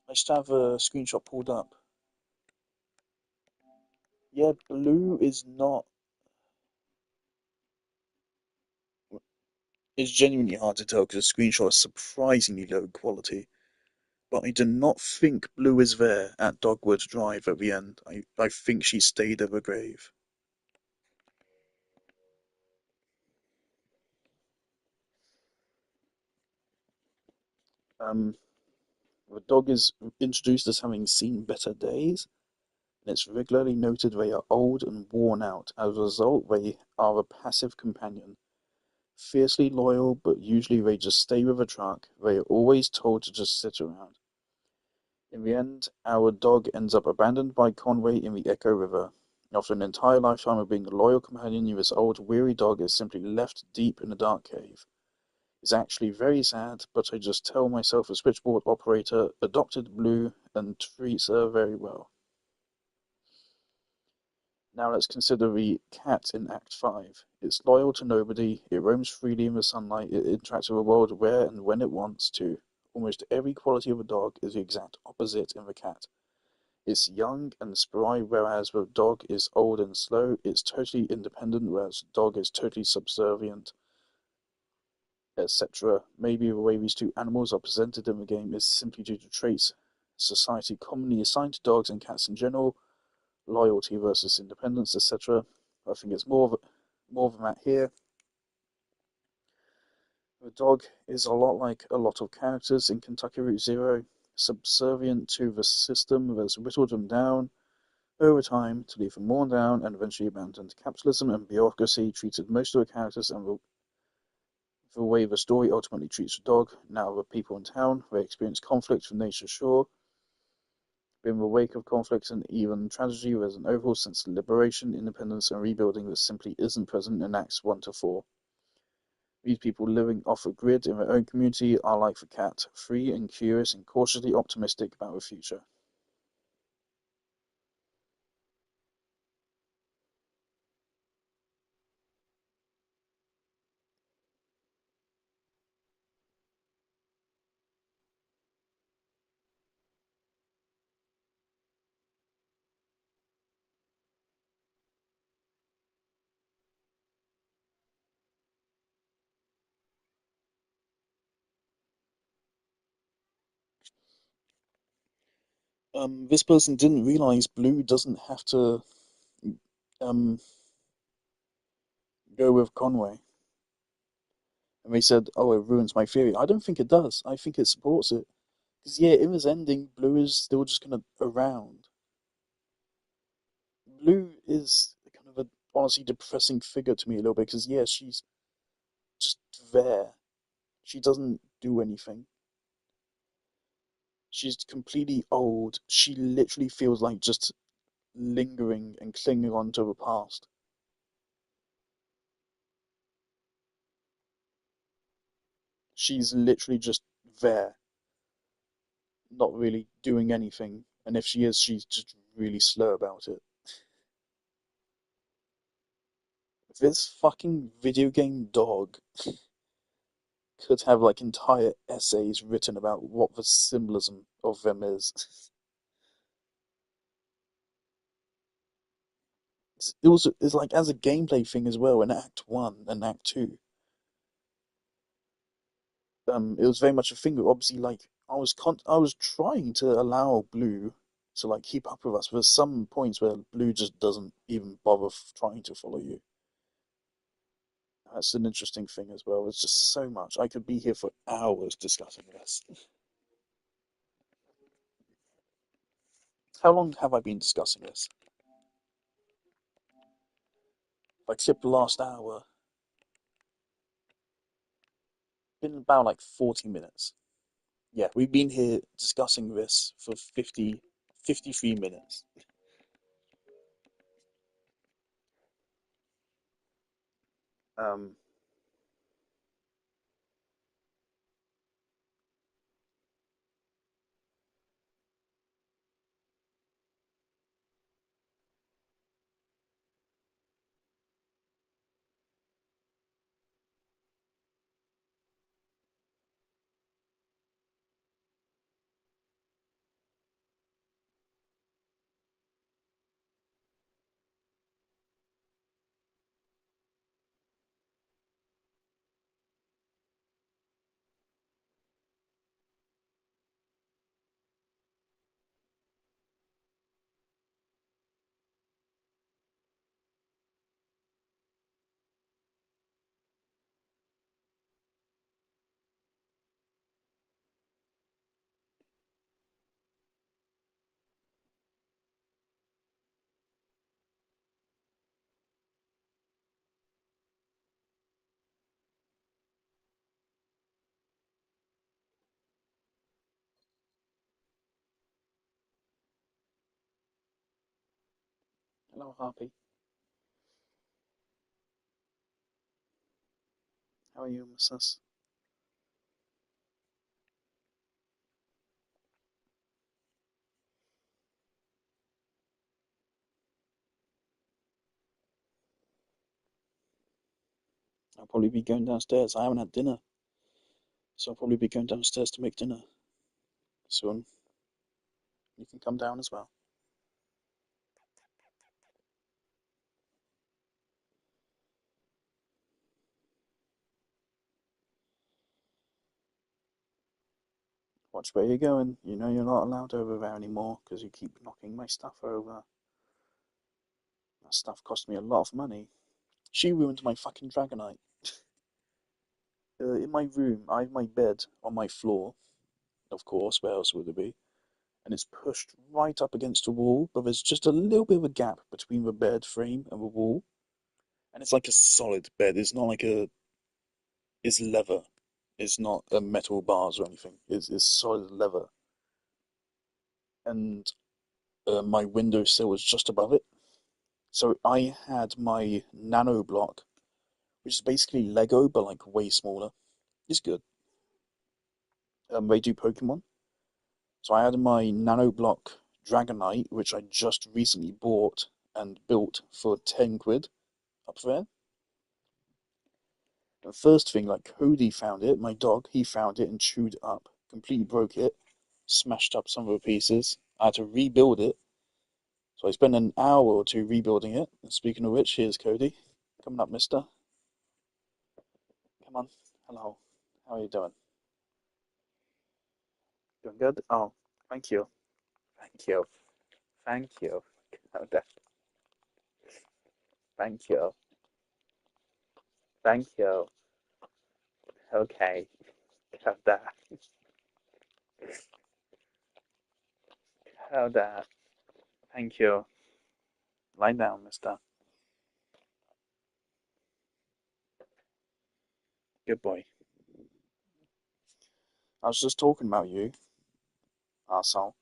I just have a screenshot pulled up. Yeah, Blue is not. It's genuinely hard to tell because the screenshot is surprisingly low quality. But I do not think Blue is there at Dogwood Drive at the end. I think she stayed at the grave. Um, the dog is introduced as having seen better days, and it's regularly noted they are old and worn out. As a result, they are a passive companion. Fiercely loyal, but usually they just stay with the truck. They are always told to just sit around. In the end, our dog ends up abandoned by Conway in the Echo River. After an entire lifetime of being a loyal companion, this old, weary dog is simply left deep in a dark cave. It's actually very sad, but I just tell myself a switchboard operator adopted Blue and treats her very well. Now let's consider the cat in Act 5. It's loyal to nobody, it roams freely in the sunlight, it interacts with the world where and when it wants to. Almost every quality of a dog is the exact opposite in the cat. It's young and spry, whereas the dog is old and slow. It's totally independent, whereas the dog is totally subservient, etc. Maybe the way these two animals are presented in the game is simply due to traits society commonly assigned to dogs and cats in general, loyalty versus independence, etc. I think it's more than that here. The dog is a lot like a lot of characters in Kentucky Route Zero, subservient to the system that's whittled them down over time to leave them worn down and eventually abandoned. Capitalism and bureaucracy treated most of the characters and the way the story ultimately treats the dog. Now the people in town, they experience conflict from nature's shore. In the wake of conflict and even tragedy, there's an overall sense of liberation, independence, and rebuilding that simply isn't present in Acts 1 to 4. These people living off the grid in their own community are like the cat, free and curious and cautiously optimistic about the future. This person didn't realize Blue doesn't have to um, go with Conway. And they said, oh, it ruins my theory. I don't think it does. I think it supports it. Because, yeah, in this ending, Blue is still just kind of around. Blue is kind of a honestly depressing figure to me a little bit because, yeah, she's just there. She doesn't do anything. She's completely old. She literally feels like just lingering and clinging on to the past. She's literally just there, not really doing anything. And if she is, she's just really slow about it. This fucking video game dog could have like entire essays written about what the symbolism of them is. It also is like as a gameplay thing as well in Act One and Act Two. It was very much a thing. Obviously, like I was trying to allow Blue to like keep up with us. But there's some points where Blue just doesn't even bother trying to follow you. That's an interesting thing as well. There's just so much. I could be here for hours discussing this. How long have I been discussing this? If I clip the last hour, been about like 40 minutes. Yeah, we've been here discussing this for 53 minutes. Um, Hello, Harpy. How are you, Mrs.? I'll probably be going downstairs. I haven't had dinner, so I'll probably be going downstairs to make dinner soon. You can come down as well. Watch where you're going. You know you're not allowed over there anymore because you keep knocking my stuff over. That stuff cost me a lot of money. She ruined my fucking Dragonite. In my room, I have my bed on my floor, of course, where else would it be? And it's pushed right up against the wall, but there's just a little bit of a gap between the bed frame and the wall. And it's like a solid bed. It's not like a. It's leather. It's not a metal bars or anything. It's solid leather. And my windowsill was just above it. So I had my nano block, which is basically Lego, but like way smaller. It's good. They do Pokemon. So I had my nano block Dragonite, which I just recently bought and built for 10 quid up there. The first thing, like Cody found it, my dog, he found it and chewed it up, completely broke it, smashed up some of the pieces. I had to rebuild it. So I spent an hour or two rebuilding it. And speaking of which, here's Cody. Coming up, mister. Come on. Hello. How are you doing? Doing good? Oh, thank you. Thank you. Thank you. Oh, thank you. Thank you. Okay. Have that. Have that. Thank you. Lie down, mister. Good boy. I was just talking about you, arsehole.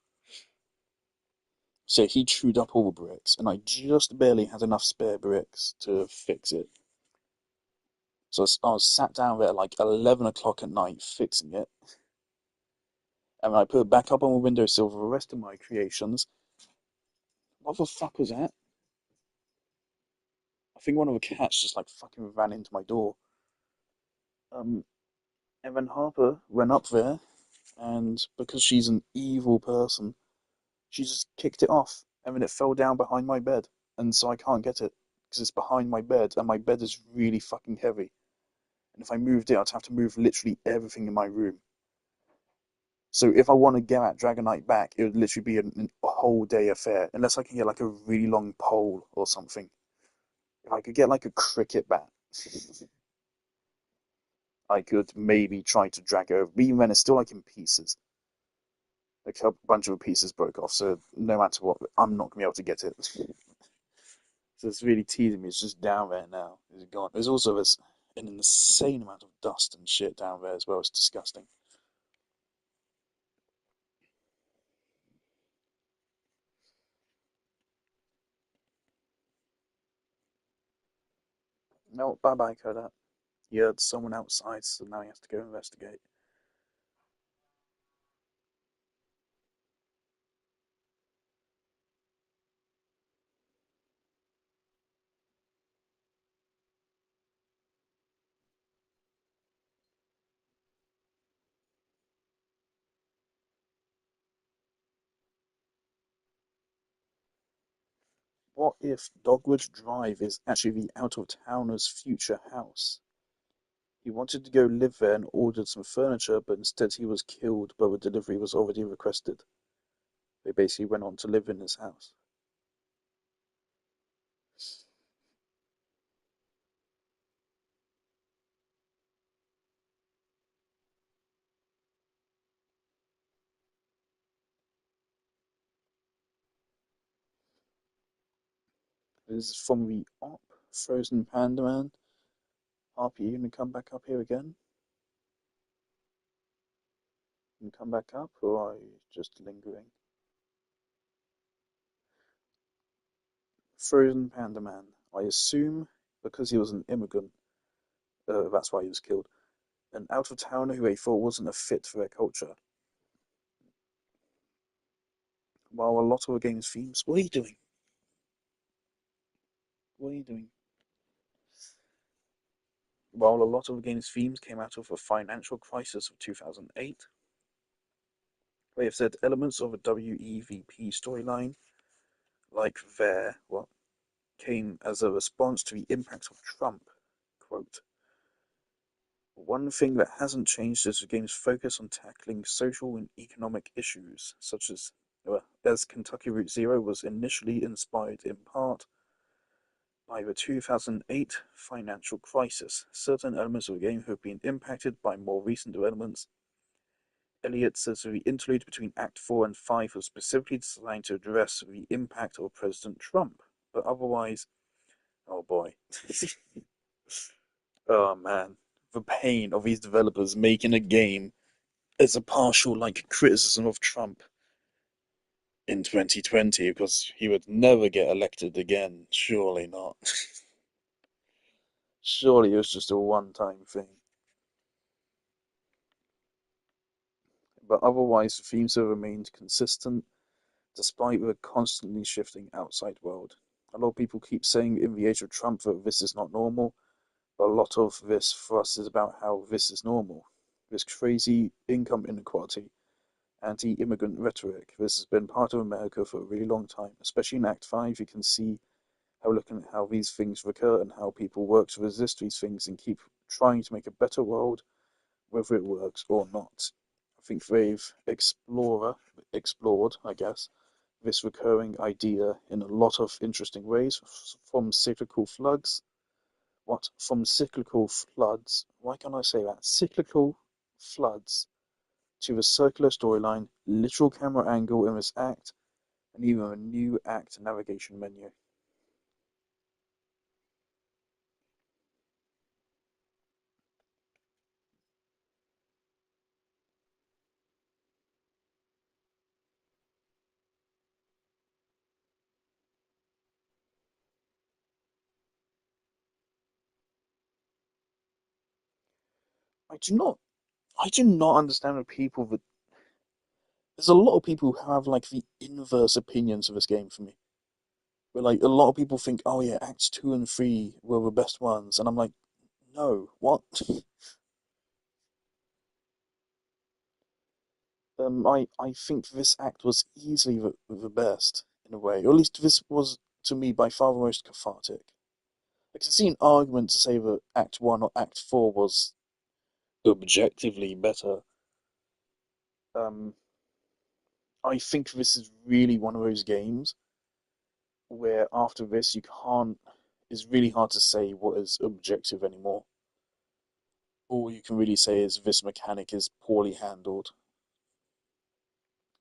So he chewed up all the bricks, and I just barely had enough spare bricks to fix it. So I was sat down there at like 11 o'clock at night fixing it, and when I put it back up on the windowsill for the rest of my creations, what the fuck was that? I think one of the cats just like fucking ran into my door. Um, and then Harper went up there, and because she's an evil person, she just kicked it off, and then it fell down behind my bed, and so I can't get it because it's behind my bed, and my bed is really fucking heavy. And if I moved it, I'd have to move literally everything in my room. So if I want to get that Dragonite back, it would literally be a whole day affair, unless I can get like a really long pole or something. If I could get like a cricket bat, I could maybe try to drag it over. But even then, it's still like in pieces. Like a bunch of pieces broke off, so no matter what, I'm not gonna be able to get it. So it's really teasing me. It's just down there now. It's gone. There's also an insane amount of dust and shit down there as well. It's disgusting. No, bye bye, Kodak. He heard someone outside, so now he has to go investigate. What if Dogwood Drive is actually the out-of-towner's future house? He wanted to go live there and ordered some furniture, but instead he was killed, but the delivery was already requested. They basically went on to live in his house. This is from the Op, Frozen Panda Man. Harpy, you gonna come back up here again? You come back up, or are you just lingering? Frozen Panda Man. I assume because he was an immigrant, that's why he was killed. An out-of-towner who they thought wasn't a fit for their culture. While a lot of the game's themes. What are you doing? What are you doing? While a lot of the game's themes came out of the financial crisis of 2008, they have said elements of a WEVP storyline, like what came as a response to the impact of Trump. Quote, one thing that hasn't changed is the game's focus on tackling social and economic issues, such as Kentucky Route Zero was initially inspired in part by the 2008 financial crisis. Certain elements of the game have been impacted by more recent developments. Elliott says the interlude between Act 4 and 5 was specifically designed to address the impact of President Trump, but otherwise, oh boy. Oh man. The pain of these developers making a game as a partial criticism of Trump in 2020 because he would never get elected again. Surely not. Surely it was just a one-time thing. But otherwise, the themes have remained consistent despite the constantly shifting outside world. A lot of people keep saying in the age of Trump that this is not normal, but a lot of this for us is about how this is normal. This crazy income inequality, anti-immigrant rhetoric. This has been part of America for a really long time. Especially in Act 5, you can see how looking at how these things recur and how people work to resist these things and keep trying to make a better world, whether it works or not. I think they've explored, I guess, this recurring idea in a lot of interesting ways, from cyclical floods. What? From cyclical floods? Why can't I say that? Cyclical floods to the circular storyline, literal camera angle in this act, and even a new act navigation menu. I do not I do not understand the people that there's a lot of people who have the inverse opinions of this game for me. Where a lot of people think, oh yeah, acts 2 and 3 were the best ones, and I'm like, no, what? I think this act was easily the best in a way, or at least this was to me by far the most cathartic. I can see an argument to say that Act 1 or Act 4 was objectively better. Um, I think this is really one of those games where after this you can't. It's really hard to say what is objective anymore. All you can really say is this mechanic is poorly handled.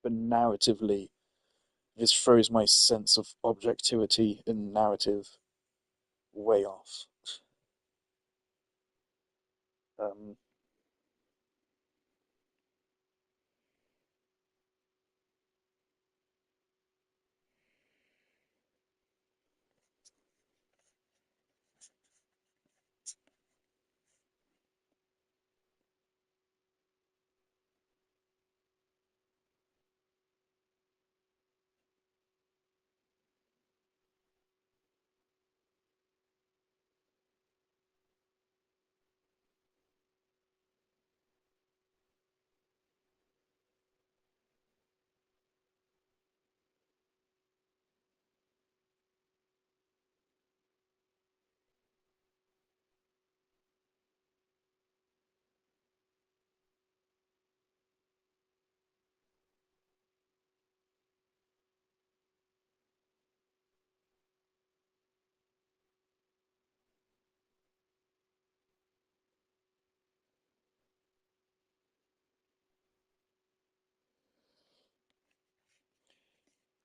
But narratively, this throws my sense of objectivity in narrative way off. Um,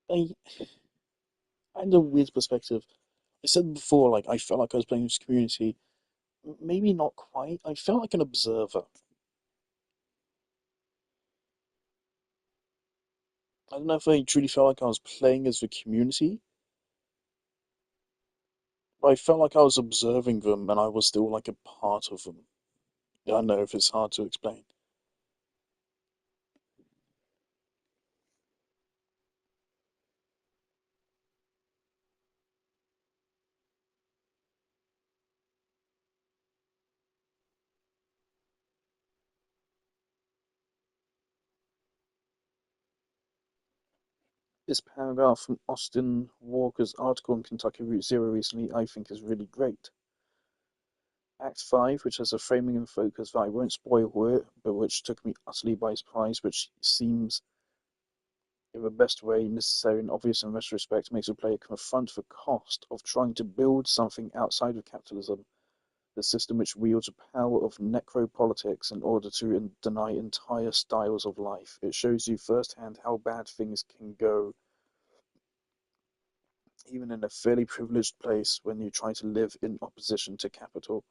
I, I had a weird perspective. I said before, I felt like I was playing this community. Maybe not quite. I felt like an observer. I don't know if I truly felt like I was playing as the community, but I felt like I was observing them and I was still like a part of them. I don't know if it's hard to explain. This paragraph from Austin Walker's article on Kentucky Route Zero recently, I think, is really great. Act 5, which has a framing and focus that I won't spoil it, but which took me utterly by surprise, which seems, in the best way, necessary and obvious in retrospect, makes the player confront the cost of trying to build something outside of capitalism, the system which wields the power of necropolitics in order to deny entire styles of life. It shows you firsthand how bad things can go, even in a fairly privileged place, when you try to live in opposition to capital.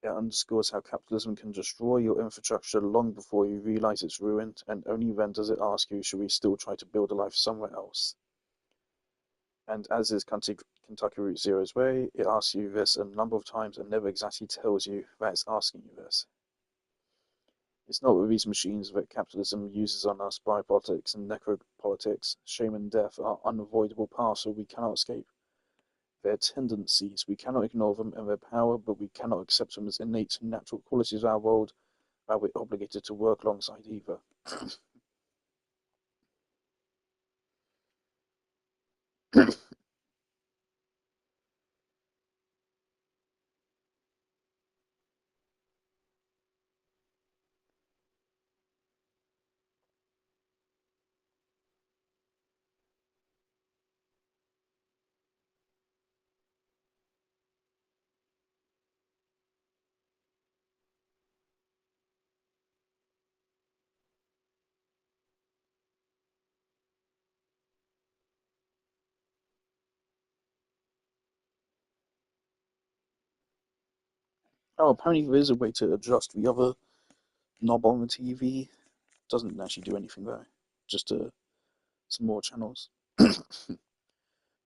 It underscores how capitalism can destroy your infrastructure long before you realize it's ruined, and only then does it ask you, should we still try to build a life somewhere else? And as is Kentucky Route Zero's way, it asks you this a number of times and never exactly tells you that it's asking you this. It's not with these machines that capitalism uses on us biopolitics and necropolitics. Shame and death are unavoidable paths that we cannot escape. Their tendencies, we cannot ignore them, and their power, but we cannot accept them as innate natural qualities of our world that we're obligated to work alongside either. Oh, apparently there is a way to adjust the other knob on the TV. Doesn't actually do anything though, just some more channels.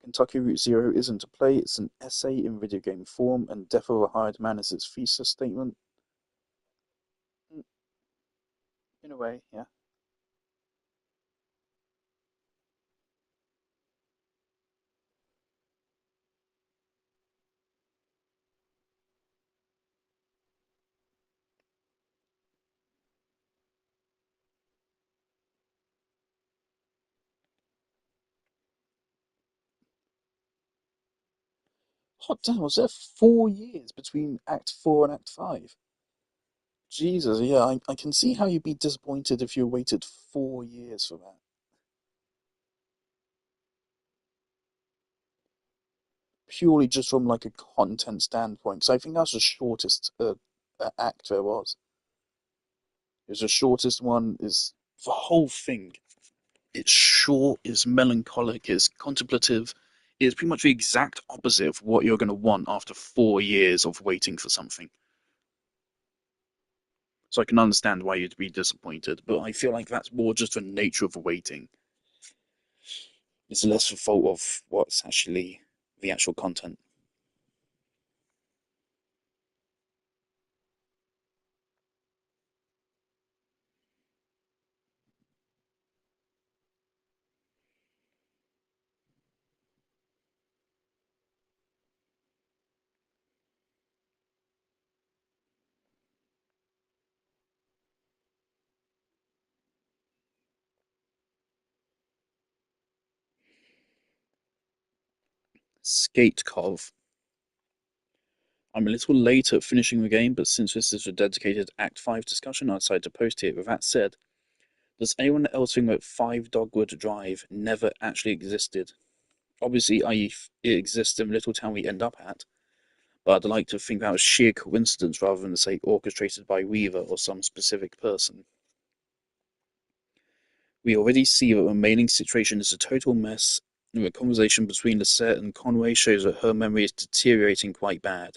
Kentucky Route Zero isn't a play, it's an essay in video game form, and Death of a Hired Man is its thesis statement. In a way, yeah. Hot damn, was there 4 years between Act 4 and Act 5? Jesus, yeah, I can see how you'd be disappointed if you waited 4 years for that. Purely just from like a content standpoint. So I think that's the shortest act there was. It was the shortest one. Is the whole thing. It's short. It's melancholic. It's contemplative. It's pretty much the exact opposite of what you're going to want after 4 years of waiting for something. So I can understand why you'd be disappointed, but I feel like that's more just the nature of waiting. It's less the fault of what's actually the actual content. Skatekov. I'm a little late at finishing the game, but since this is a dedicated Act 5 discussion, I decided to post here. With that said, does anyone else think that 5 Dogwood Drive never actually existed? Obviously, it exists in the little town we end up at, but I'd like to think that was sheer coincidence rather than, say, orchestrated by Weaver or some specific person. We already see that the mailing situation is a total mess, and the conversation between Lisette and Conway shows that her memory is deteriorating quite bad.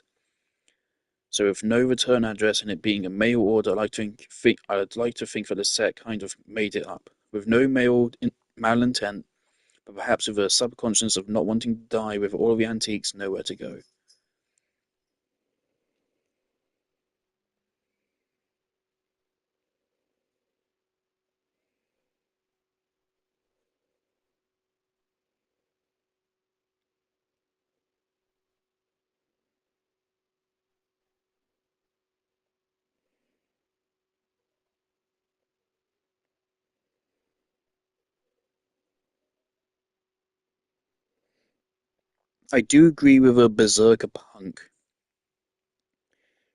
So with no return address and it being a mail order, I'd like to think that Lisette kind of made it up. With no malintent, but perhaps with a subconscious of not wanting to die with all the antiques nowhere to go. I do agree with a berserker punk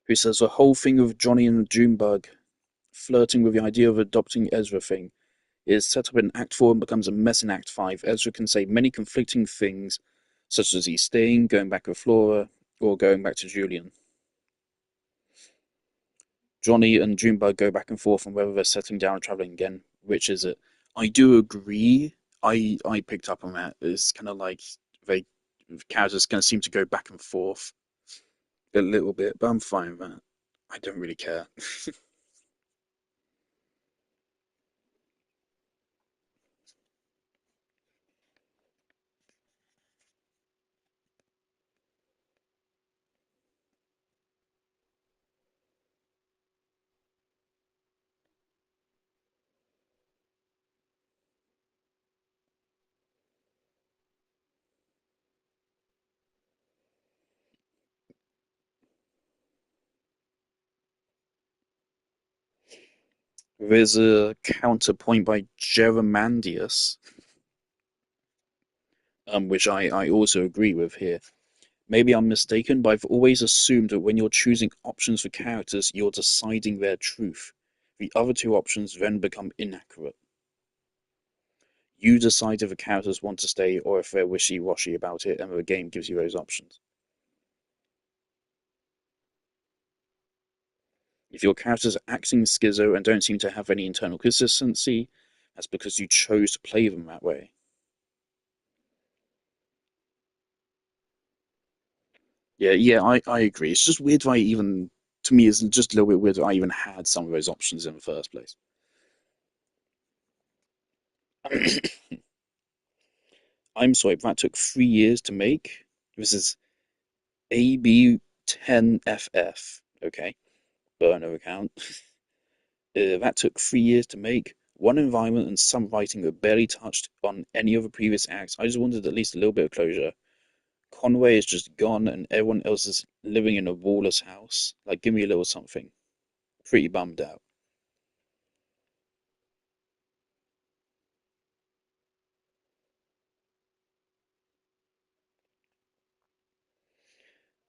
who says the whole thing of Johnny and Junebug flirting with the idea of adopting Ezra thing is set up in Act 4 and becomes a mess in Act 5. Ezra can say many conflicting things, such as he's staying, going back with Flora, or going back to Julian. Johnny and Junebug go back and forth on whether they're settling down and traveling again. Which is it? I do agree. I picked up on that. It's kind of like they characters kind of seem to go back and forth a little bit, but I'm fine with that. I don't really care. There's a counterpoint by Gerrymandius, which I also agree with here. Maybe I'm mistaken, but I've always assumed that when you're choosing options for characters, you're deciding their truth. The other two options then become inaccurate. You decide if the characters want to stay or if they're wishy-washy about it, and the game gives you those options. If your characters are acting schizo and don't seem to have any internal consistency, that's because you chose to play them that way. Yeah, I agree. It's just weird that I even, to me, it's just a little bit weird that I even had some of those options in the first place. I'm sorry, that took 3 years to make. This is AB10FF, okay? Burner account. That took 3 years to make. One environment and some writing that barely touched on any of the previous acts. I just wanted at least a little bit of closure. Conway is just gone and everyone else is living in a wallless house. Like, give me a little something. Pretty bummed out.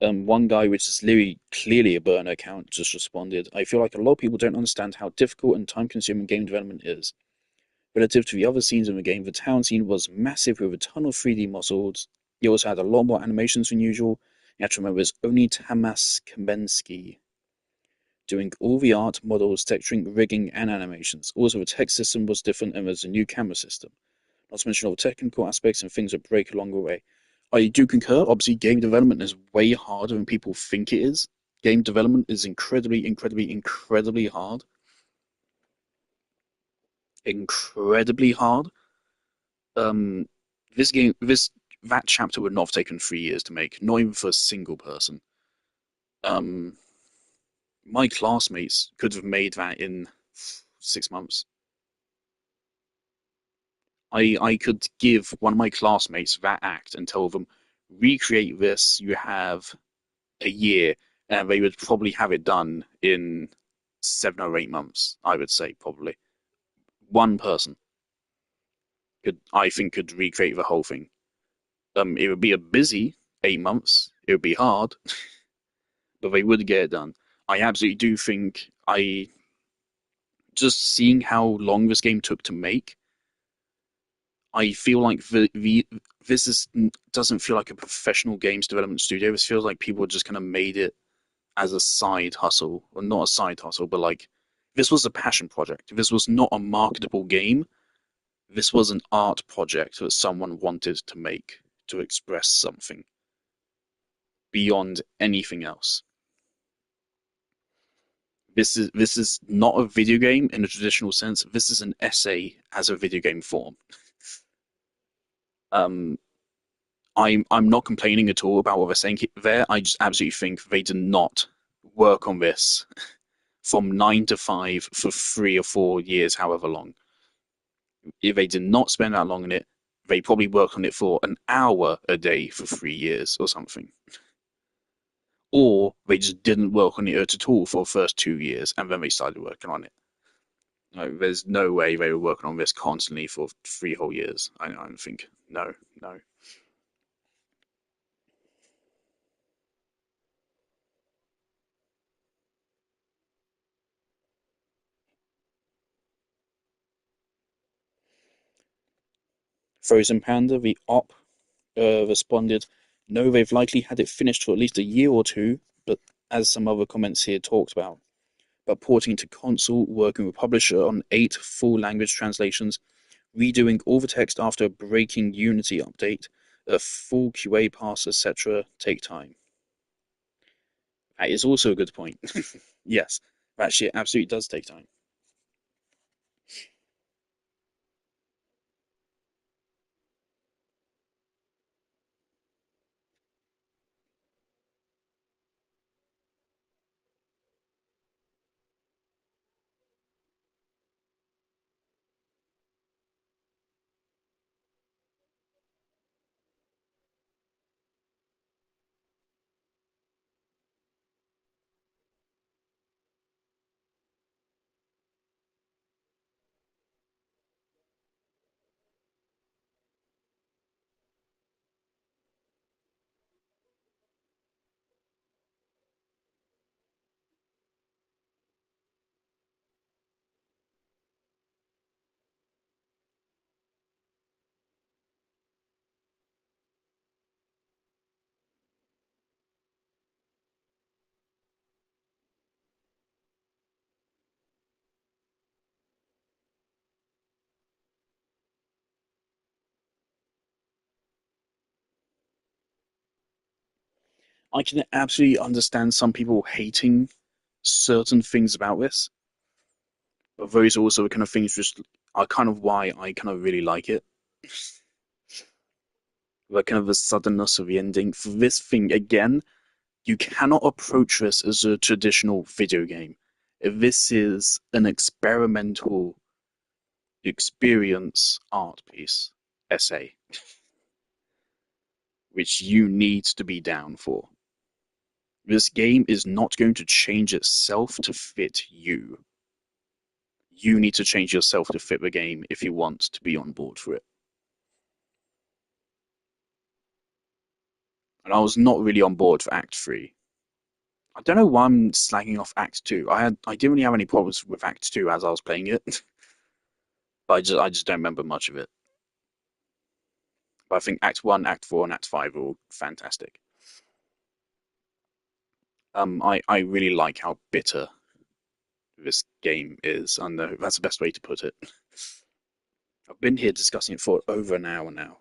One guy, which is literally clearly a burner account, just responded, I feel like a lot of people don't understand how difficult and time-consuming game development is. Relative to the other scenes in the game, the town scene was massive with a ton of 3D models. You also had a lot more animations than usual. You have to remember it's only Tamas Kamensky doing all the art, models, texturing, rigging, and animations. Also, the tech system was different and there's a new camera system. Not to mention all the technical aspects and things that break along the way. I do concur. Obviously, game development is way harder than people think it is. Game development is incredibly, incredibly, incredibly hard. Incredibly hard. Um, that chapter would not have taken 3 years to make, not even for a single person. Um, my classmates could have made that in 6 months. I could give one of my classmates that act and tell them, recreate this, you have a year, and they would probably have it done in 7 or 8 months, I would say, probably. One person I think, could recreate the whole thing. It would be a busy 8 months, it would be hard, but they would get it done. I absolutely do think just seeing how long this game took to make, I feel like this doesn't feel like a professional games development studio. This feels like people just kind of made it as a side hustle, or not a side hustle, but like this was a passion project. This was not a marketable game. This was an art project that someone wanted to make to express something beyond anything else. This is not a video game in a traditional sense. This is an essay as a video game form. Um, I'm not complaining at all about what they're saying there. I just absolutely think they did not work on this from 9 to 5 for 3 or 4 years, however long. If they did not spend that long on it, they probably worked on it for an hour a day for 3 years or something. Or they just didn't work on it at all for the first 2 years and then they started working on it. No, there's no way they were working on this constantly for 3 whole years. I don't think. No, no. Frozen Panda, the op, responded, no, they've likely had it finished for at least a year or two, but as some other comments here talked about, but porting to console, working with publisher on 8 full language translations, redoing all the text after a breaking Unity update, a full QA pass, etc., take time. That is also a good point. Yes, that shit absolutely does take time. I can absolutely understand some people hating certain things about this, but those are also the kind of things just are kind of why I kind of really like it. The kind of the suddenness of the ending. For this thing, again, you cannot approach this as a traditional video game. If this is an experimental experience art piece, essay, which you need to be down for. This game is not going to change itself to fit you. You need to change yourself to fit the game if you want to be on board for it. And I was not really on board for Act 3. I don't know why I'm slagging off Act 2. I didn't really have any problems with Act 2 as I was playing it, but I just don't remember much of it. But I think Act 1, Act 4, and Act 5 are all fantastic. I really like how bitter this game is. I know that's the best way to put it. I've been here discussing it for over an hour now.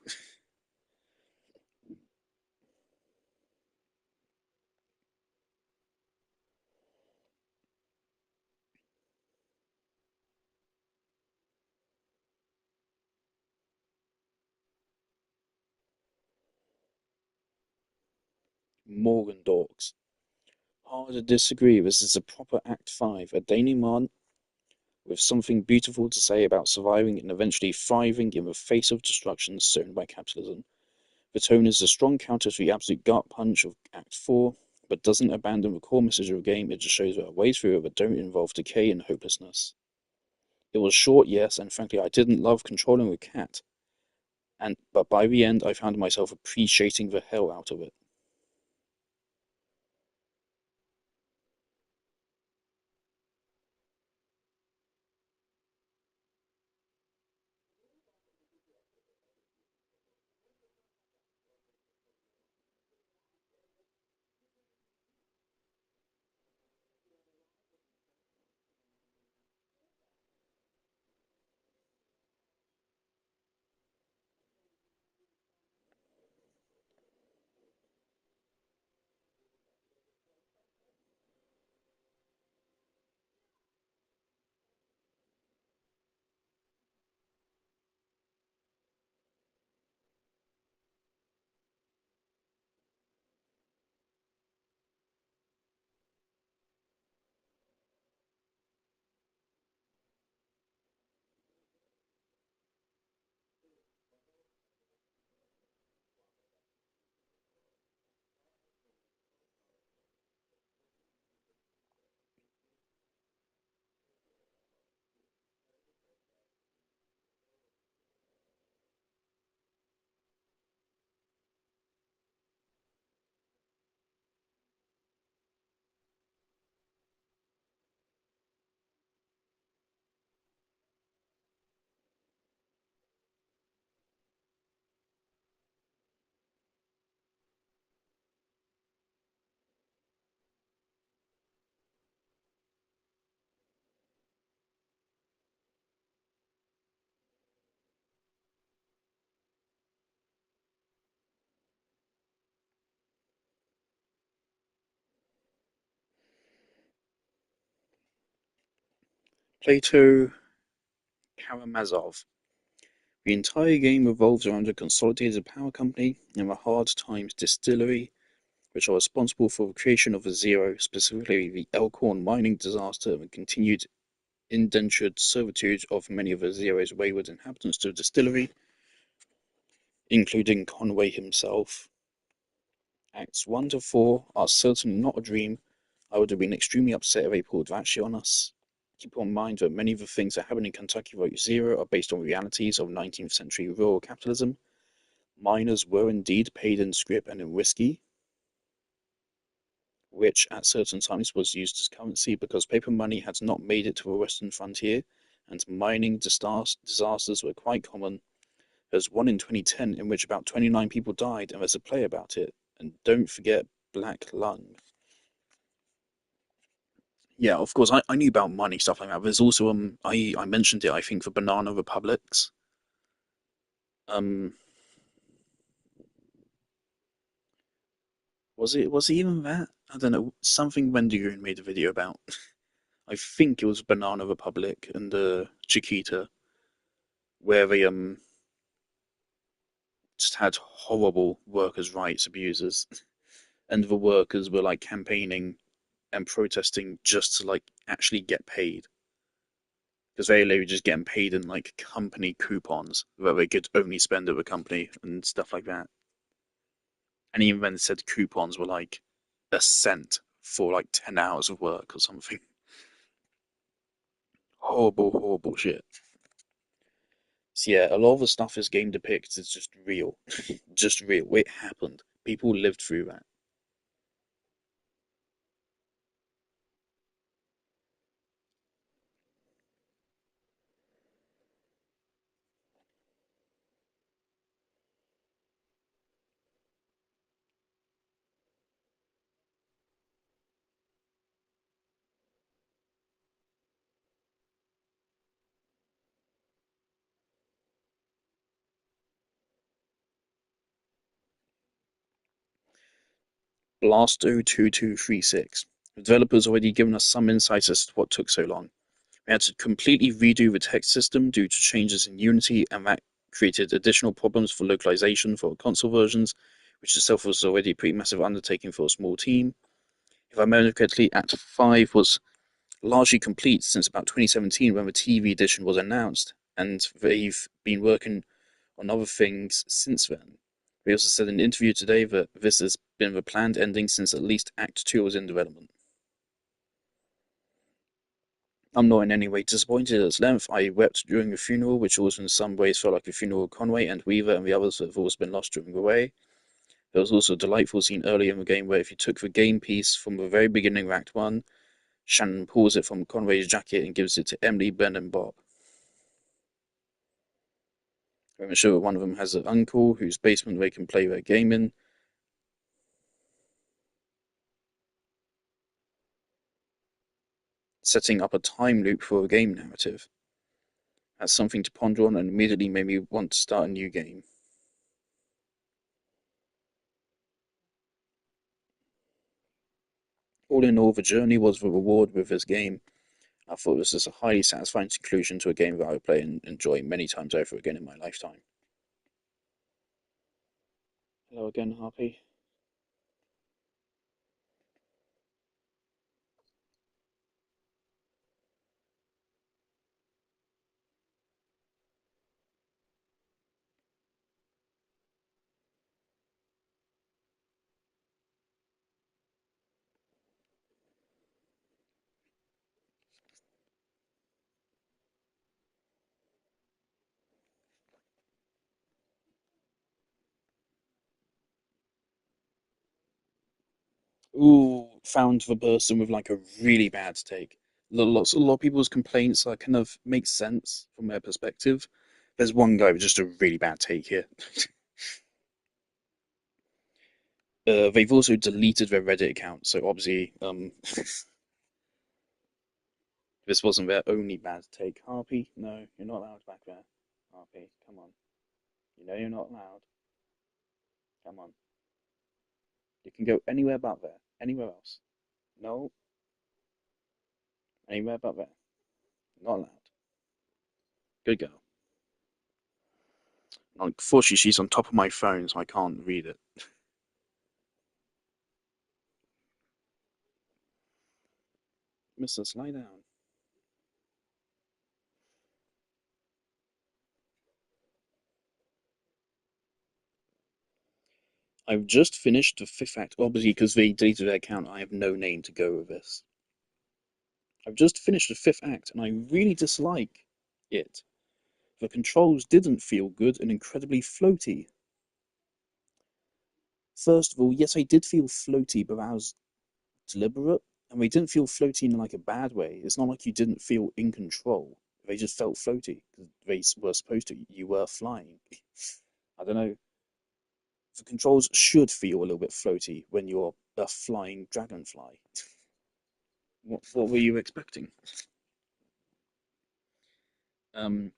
Morgan Dorks. Hard to disagree. This is a proper Act 5, a denouement with something beautiful to say about surviving and eventually thriving in the face of destruction sown by capitalism. The tone is a strong counter to the absolute gut punch of Act 4, but doesn't abandon the core message of the game. It just shows there are ways through it that don't involve decay and hopelessness. It was short, yes, and frankly I didn't love controlling the cat, but by the end I found myself appreciating the hell out of it. Plato Karamazov. The entire game revolves around a consolidated power company and the Hard Times Distillery, which are responsible for the creation of the Zero, specifically the Elkhorn mining disaster and the continued indentured servitude of many of the Zero's wayward inhabitants to the distillery, including Conway himself. Acts 1 to 4 are certainly not a dream. I would have been extremely upset if they pulled that shit on us. Keep in mind that many of the things that happen in Kentucky Road Zero are based on realities of 19th century rural capitalism. Miners were indeed paid in scrip and in whiskey, which at certain times was used as currency because paper money had not made it to the western frontier, and mining disasters were quite common. There's one in 2010 in which about 29 people died, and there's a play about it. And don't forget Black Lung. Yeah, of course, I knew about money stuff like that. There's also I mentioned it, I think, for Banana Republics. Um, was it even that? I don't know. Something Wendigoon made a video about. I think it was Banana Republic and Chiquita, where they just had horrible workers' rights abuses, and the workers were like campaigning and protesting just to like actually get paid, because they were just getting paid in like company coupons that they could only spend at the company and stuff like that. And even then said coupons were like a cent for like 10 hours of work or something. Horrible, horrible shit. So yeah, a lot of the stuff this game depicts is just real. Just real. It happened. People lived through that. Blast02236. The developers already given us some insights as to what took so long. We had to completely redo the text system due to changes in Unity, and that created additional problems for localization for console versions, which itself was already a pretty massive undertaking for a small team. If I remember correctly, Act 5 was largely complete since about 2017 when the TV edition was announced, and they've been working on other things since then. They also said in an interview today that this has been the planned ending since at least Act 2 was in development. I'm not in any way disappointed at its length. I wept during the funeral, which also in some ways felt like a funeral of Conway and Weaver and the others that have also been lost during the way. There was also a delightful scene earlier in the game where if you took the game piece from the very beginning of Act 1, Shannon pulls it from Conway's jacket and gives it to Emily, Ben, and Bob. I'm sure one of them has an uncle whose basement they can play their game in. Setting up a time loop for a game narrative. That's something to ponder on and immediately made me want to start a new game. All in all, the journey was the reward with this game. I thought this was a highly satisfying conclusion to a game that I would play and enjoy many times over again in my lifetime. Hello again, Harpy. Ooh, found the person with like a really bad take. A lot of people's complaints kind of make sense from their perspective. There's one guy with just a really bad take here. They've also deleted their Reddit account, so obviously, this wasn't their only bad take. Harpy, no, you're not allowed back there. Harpy, come on. You know you're not allowed. Come on. You can go anywhere but there. Anywhere else. No, anywhere but there. Not allowed. Good girl. Unfortunately, she's on top of my phone, so I can't read it. Mister, lie down. I've just finished the fifth act. Obviously, because they deleted their account, I have no name to go with this. I've just finished the fifth act, and I really dislike it. The controls didn't feel good and incredibly floaty. First of all, yes, I did feel floaty, but that was deliberate, and they didn't feel floaty in like a bad way. It's not like you didn't feel in control. They just felt floaty because they were supposed to. You were flying. I don't know. The controls should feel a little bit floaty when you're a flying dragonfly. What were you expecting? Um,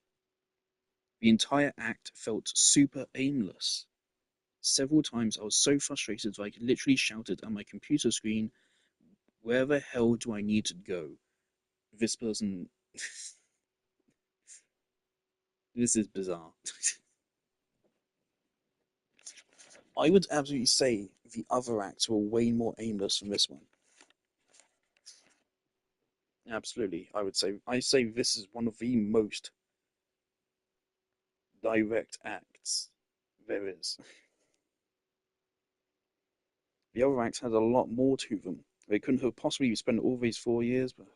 the entire act felt super aimless. Several times I was so frustrated that I literally shouted at my computer screen, "Where the hell do I need to go?" This person, this is bizarre. I would absolutely say the other acts were way more aimless than this one. Absolutely, I say this is one of the most direct acts there is. The other acts had a lot more to them. They couldn't have possibly spent all these 4 years, but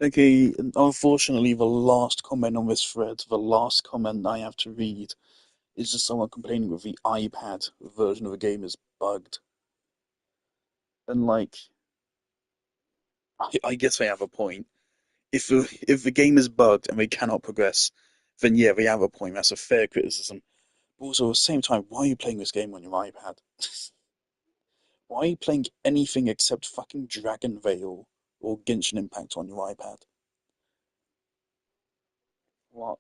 okay. Unfortunately, the last comment on this thread, the last comment I have to read, is just someone complaining that the iPad version of the game is bugged. And like, I guess they have a point. If the game is bugged and they cannot progress, then yeah, they have a point. That's a fair criticism. But also at the same time, why are you playing this game on your iPad? Why are you playing anything except fucking Dragon Veil or Genshin Impact on your iPad? What?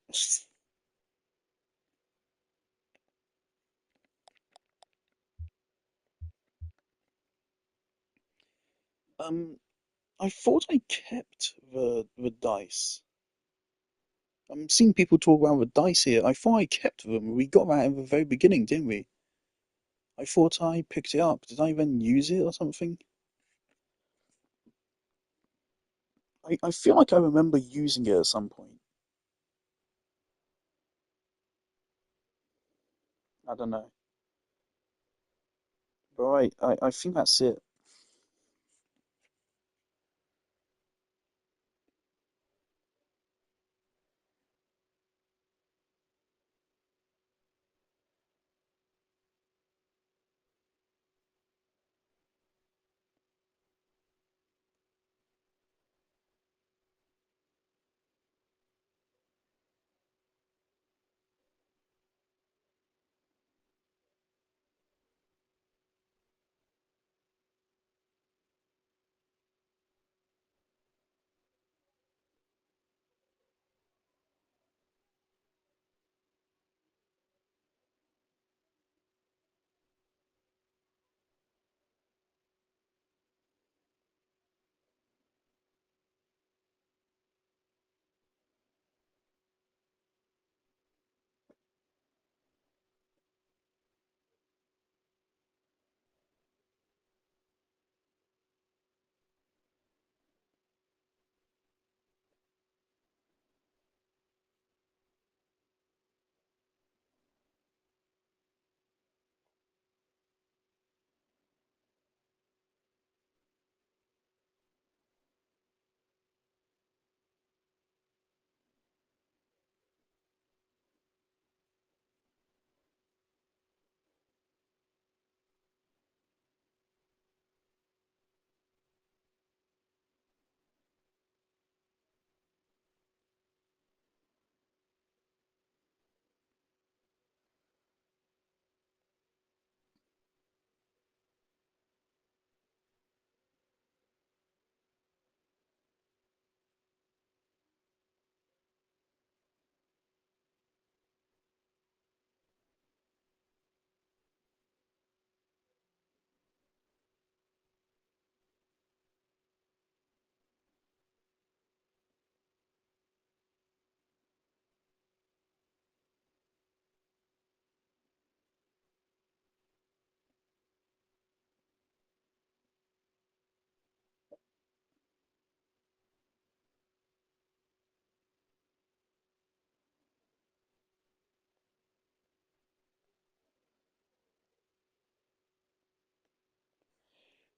Um, I thought I kept the dice. I'm seeing people talk about the dice here. I thought I kept them. We got that in the very beginning, didn't we? I thought I picked it up. Did I then use it or something? I feel like I remember using it at some point. I don't know. But right, I think that's it.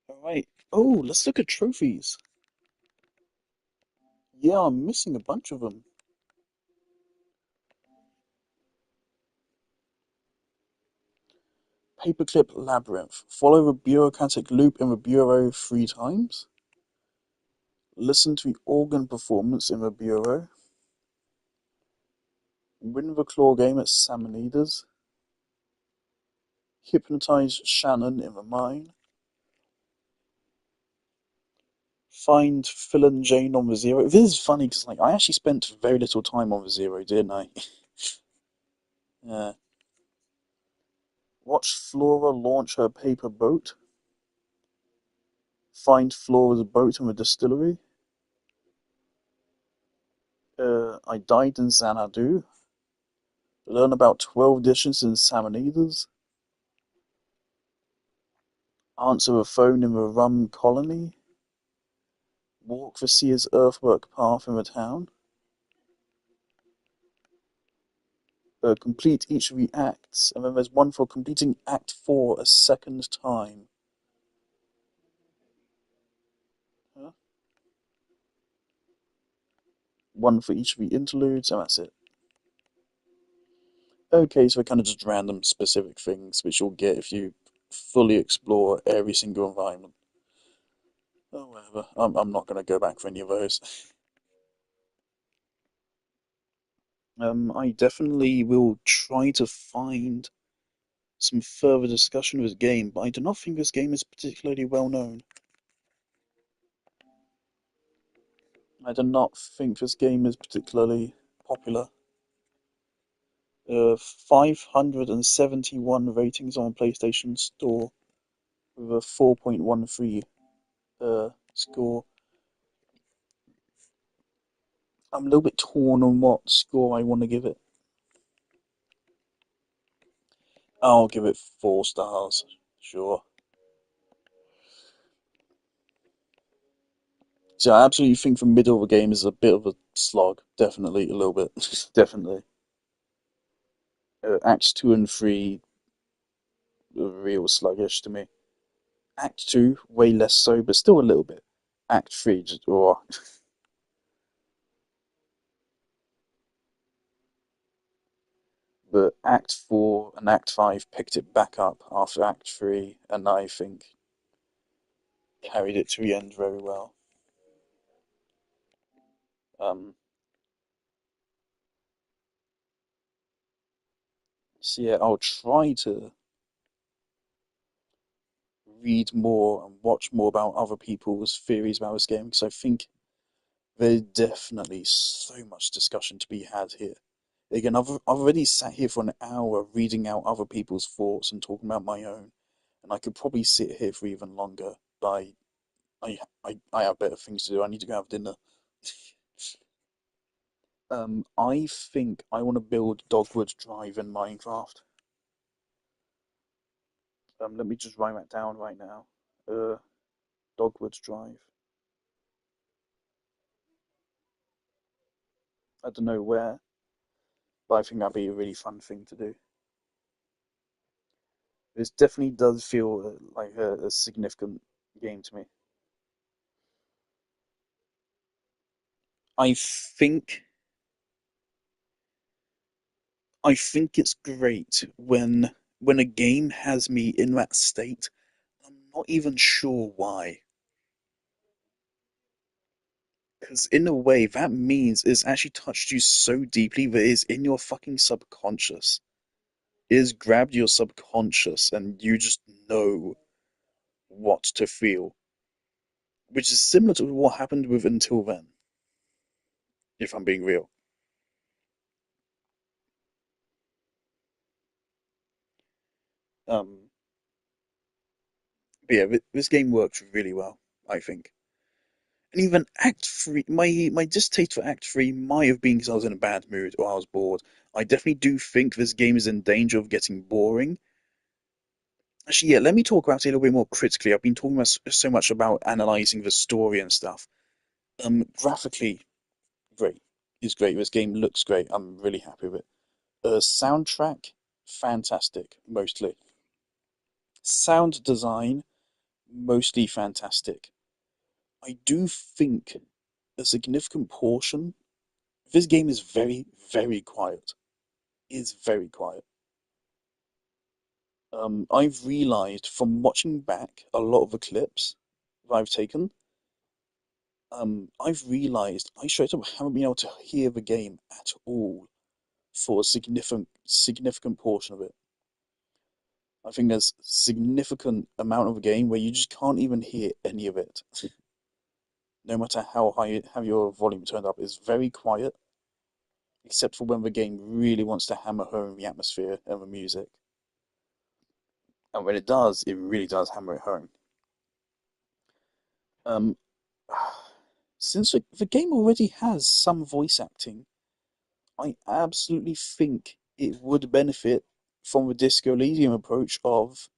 All right. Oh, let's look at trophies. Yeah, I'm missing a bunch of them. Paperclip Labyrinth. Follow the bureaucratic loop in the bureau 3 times. Listen to the organ performance in the bureau. Win the claw game at Samanida's. Hypnotize Shannon in the mine. Find Phil and Jane on the Zero. This is funny because like I actually spent very little time on the Zero, didn't I? Yeah. Watch Flora launch her paper boat. Find Flora's boat in the distillery. I died in Xanadu. Learn about 12 dishes in Samanidas. Answer the phone in the rum colony. Walk the Sears earthwork path in the town. Complete each of the acts, and then there's one for completing Act 4 a second time. Huh? One for each of the interludes, and that's it. Okay, so kind of just random specific things which you'll get if you fully explore every single environment. Oh, whatever. I'm not going to go back for any of those. I definitely will try to find some further discussion of this game, but I do not think this game is particularly well known. I do not think this game is particularly popular. 571 ratings on PlayStation Store with a 4.13 score. I'm a little bit torn on what score I want to give it. I'll give it 4 stars, sure. So I absolutely think the middle of the game is a bit of a slog. Definitely, a little bit. Definitely. Acts 2 and 3 are real sluggish to me. Act 2, way less so, but still a little bit. Act 3, just, oh. But Act 4 and Act 5 picked it back up after Act 3, and I think carried it to the end very well. Um, so yeah, I'll try to read more and watch more about other people's theories about this game because I think there's definitely so much discussion to be had here. Again, I've already sat here for an hour reading out other people's thoughts and talking about my own, and I could probably sit here for even longer. But I have better things to do. I need to go have dinner. I think I want to build Dogwood Drive in Minecraft. Let me just write that down right now. Uh, Dogwood Drive. I don't know where, but I think that'd be a really fun thing to do. This definitely does feel like a significant game to me. I think I think it's great when a game has me in that state. I'm not even sure why. Because in a way, that means it's actually touched you so deeply that it is in your fucking subconscious. It has grabbed your subconscious and you just know what to feel. Which is similar to what happened with Until Then, if I'm being real. Um, but yeah, this game works really well, I think. And even Act 3, my distaste for Act 3 might have been because I was in a bad mood or I was bored. I definitely do think this game is in danger of getting boring. Actually, yeah, let me talk about it a little bit more critically. I've been talking about so much about analyzing the story and stuff. Graphically, great. It's great. This game looks great. I'm really happy with it. Soundtrack, fantastic, mostly. Sound design, mostly fantastic. I do think a significant portion. This game is very, very quiet. Is very quiet. I've realized from watching back a lot of the clips that I've taken, I've realized I straight up haven't been able to hear the game at all for a significant portion of it. I think there's a significant amount of the game where you just can't even hear any of it, no matter how high have your volume turned up. It's very quiet, except for when the game really wants to hammer home the atmosphere and the music. And when it does, it really does hammer it home. Um, since the game already has some voice acting, I absolutely think it would benefit from the Disco Elysium approach of,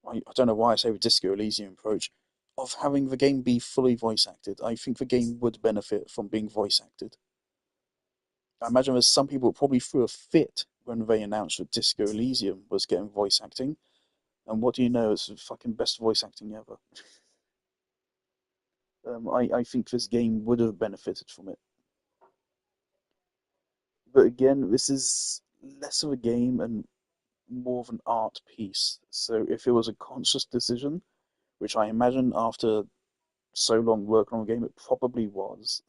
I don't know why I say the Disco Elysium approach, of having the game be fully voice acted. I think the game would benefit from being voice acted. I imagine there's some people who probably threw a fit when they announced that Disco Elysium was getting voice acting, and what do you know, it's the fucking best voice acting ever. I think this game would have benefited from it. But again, this is less of a game and more of an art piece. So if it was a conscious decision, which I imagine after so long working on a game, it probably was,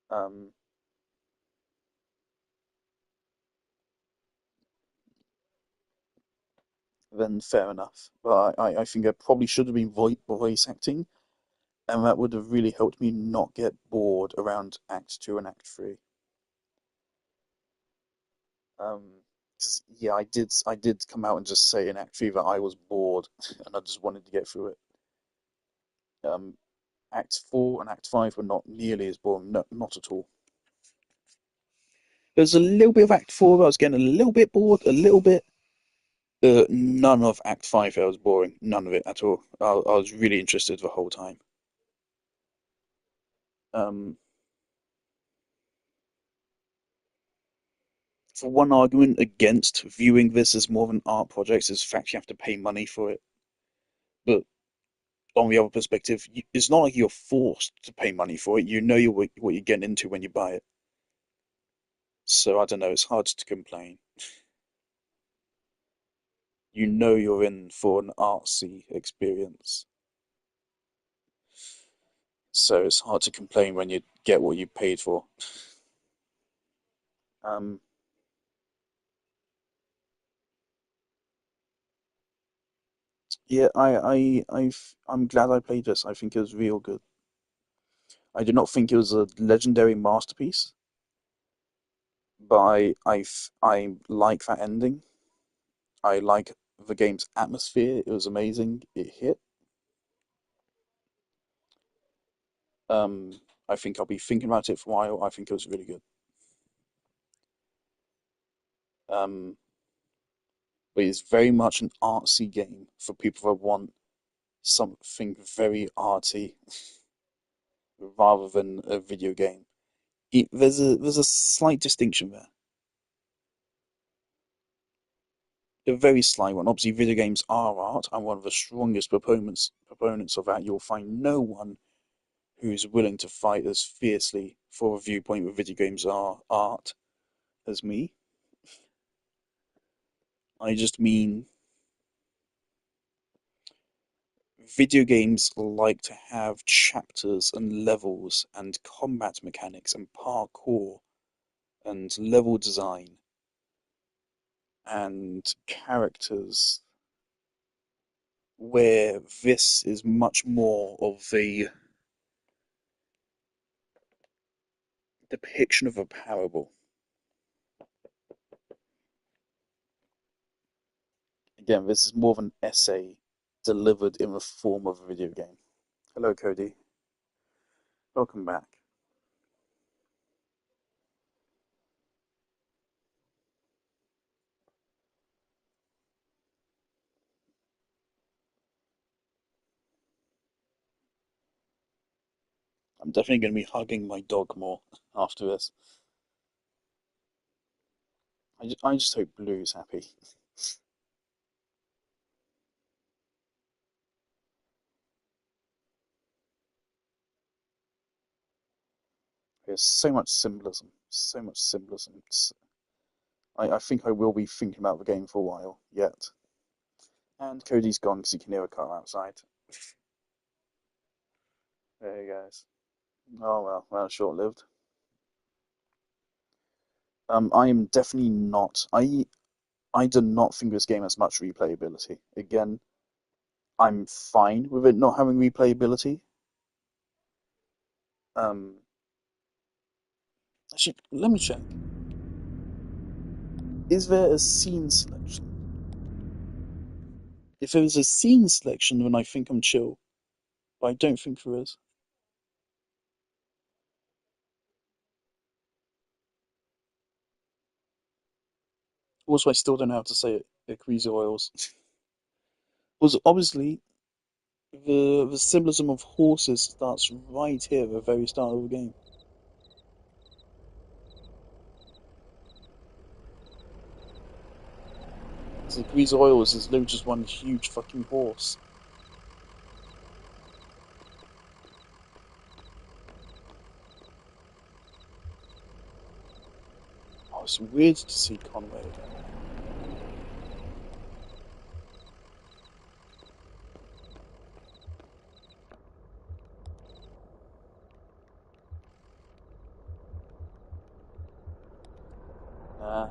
um, then fair enough. But I think I probably should have been voice acting, and that would have really helped me not get bored around Act 2 and Act 3. Um, 'Cause, yeah, I did come out and just say in Act 3 that I was bored and I just wanted to get through it. Um, Act 4 and Act 5 were not nearly as boring, no, not at all. There's a little bit of Act 4 where I was getting a little bit bored, a little bit. None of Act 5 that was boring, none of it at all. I was really interested the whole time. Um, for one argument against viewing this as more of an art project is the fact you have to pay money for it. But on the other perspective, it's not like you're forced to pay money for it. You know what you're getting into when you buy it. So I don't know, it's hard to complain. You know you're in for an artsy experience. So it's hard to complain when you get what you paid for. Um, yeah, I'm glad I played this. I think it was real good. I do not think it was a legendary masterpiece, but I like that ending. I like the game's atmosphere. It was amazing. It hit. Um, I think I'll be thinking about it for a while. I think it was really good. Um, but it's very much an artsy game for people that want something very arty rather than a video game. There's a slight distinction there, a very slight one. Obviously, video games are art. I'm one of the strongest proponents of that. You'll find no one who's willing to fight as fiercely for a viewpoint that video games are art as me. I just mean video games like to have chapters and levels and combat mechanics and parkour and level design and characters where this is much more of the depiction of a parable. Again, this is more of an essay delivered in the form of a video game. Hello, Cody. Welcome back. I'm definitely going to be hugging my dog more after this. I just hope Blue's happy. There's so much symbolism, so much symbolism. I think I will be thinking about the game for a while yet. And Cody's gone because he can hear a car outside. There he goes. Oh well, well, short-lived. I am definitely not. I do not think this game has much replayability. Again, I'm fine with it not having replayability. Um, Actually, let me check. Is there a scene selection? If there is a scene selection, then I think I'm chill. But I don't think there is. Also, I still don't know how to say it. Equise oils. Was obviously the symbolism of horses starts right here at the very start of the game. So Equise oils is literally just one huge fucking horse. Oh, it's weird to see Conway again. Ah.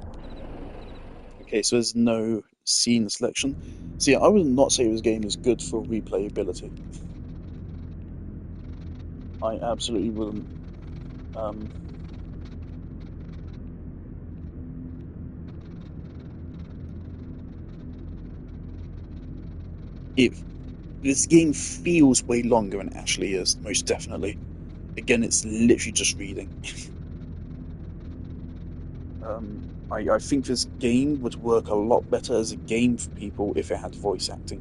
Okay, so there's no scene selection. See, I would not say this game is good for replayability. I absolutely wouldn't. Um, it this game feels way longer than it actually is, most definitely. Again, it's literally just reading. I think this game would work a lot better as a game for people if it had voice acting.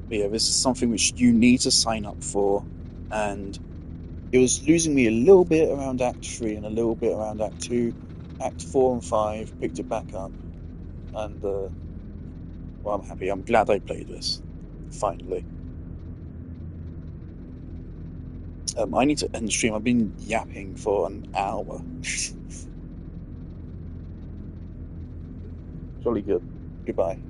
But yeah, this is something which you need to sign up for, and it was losing me a little bit around Act 3 and a little bit around Act 2. Act 4 and 5 picked it back up, and well, I'm happy. I'm glad I played this. Finally. I need to end the stream. I've been yapping for an hour. Jolly good. Goodbye.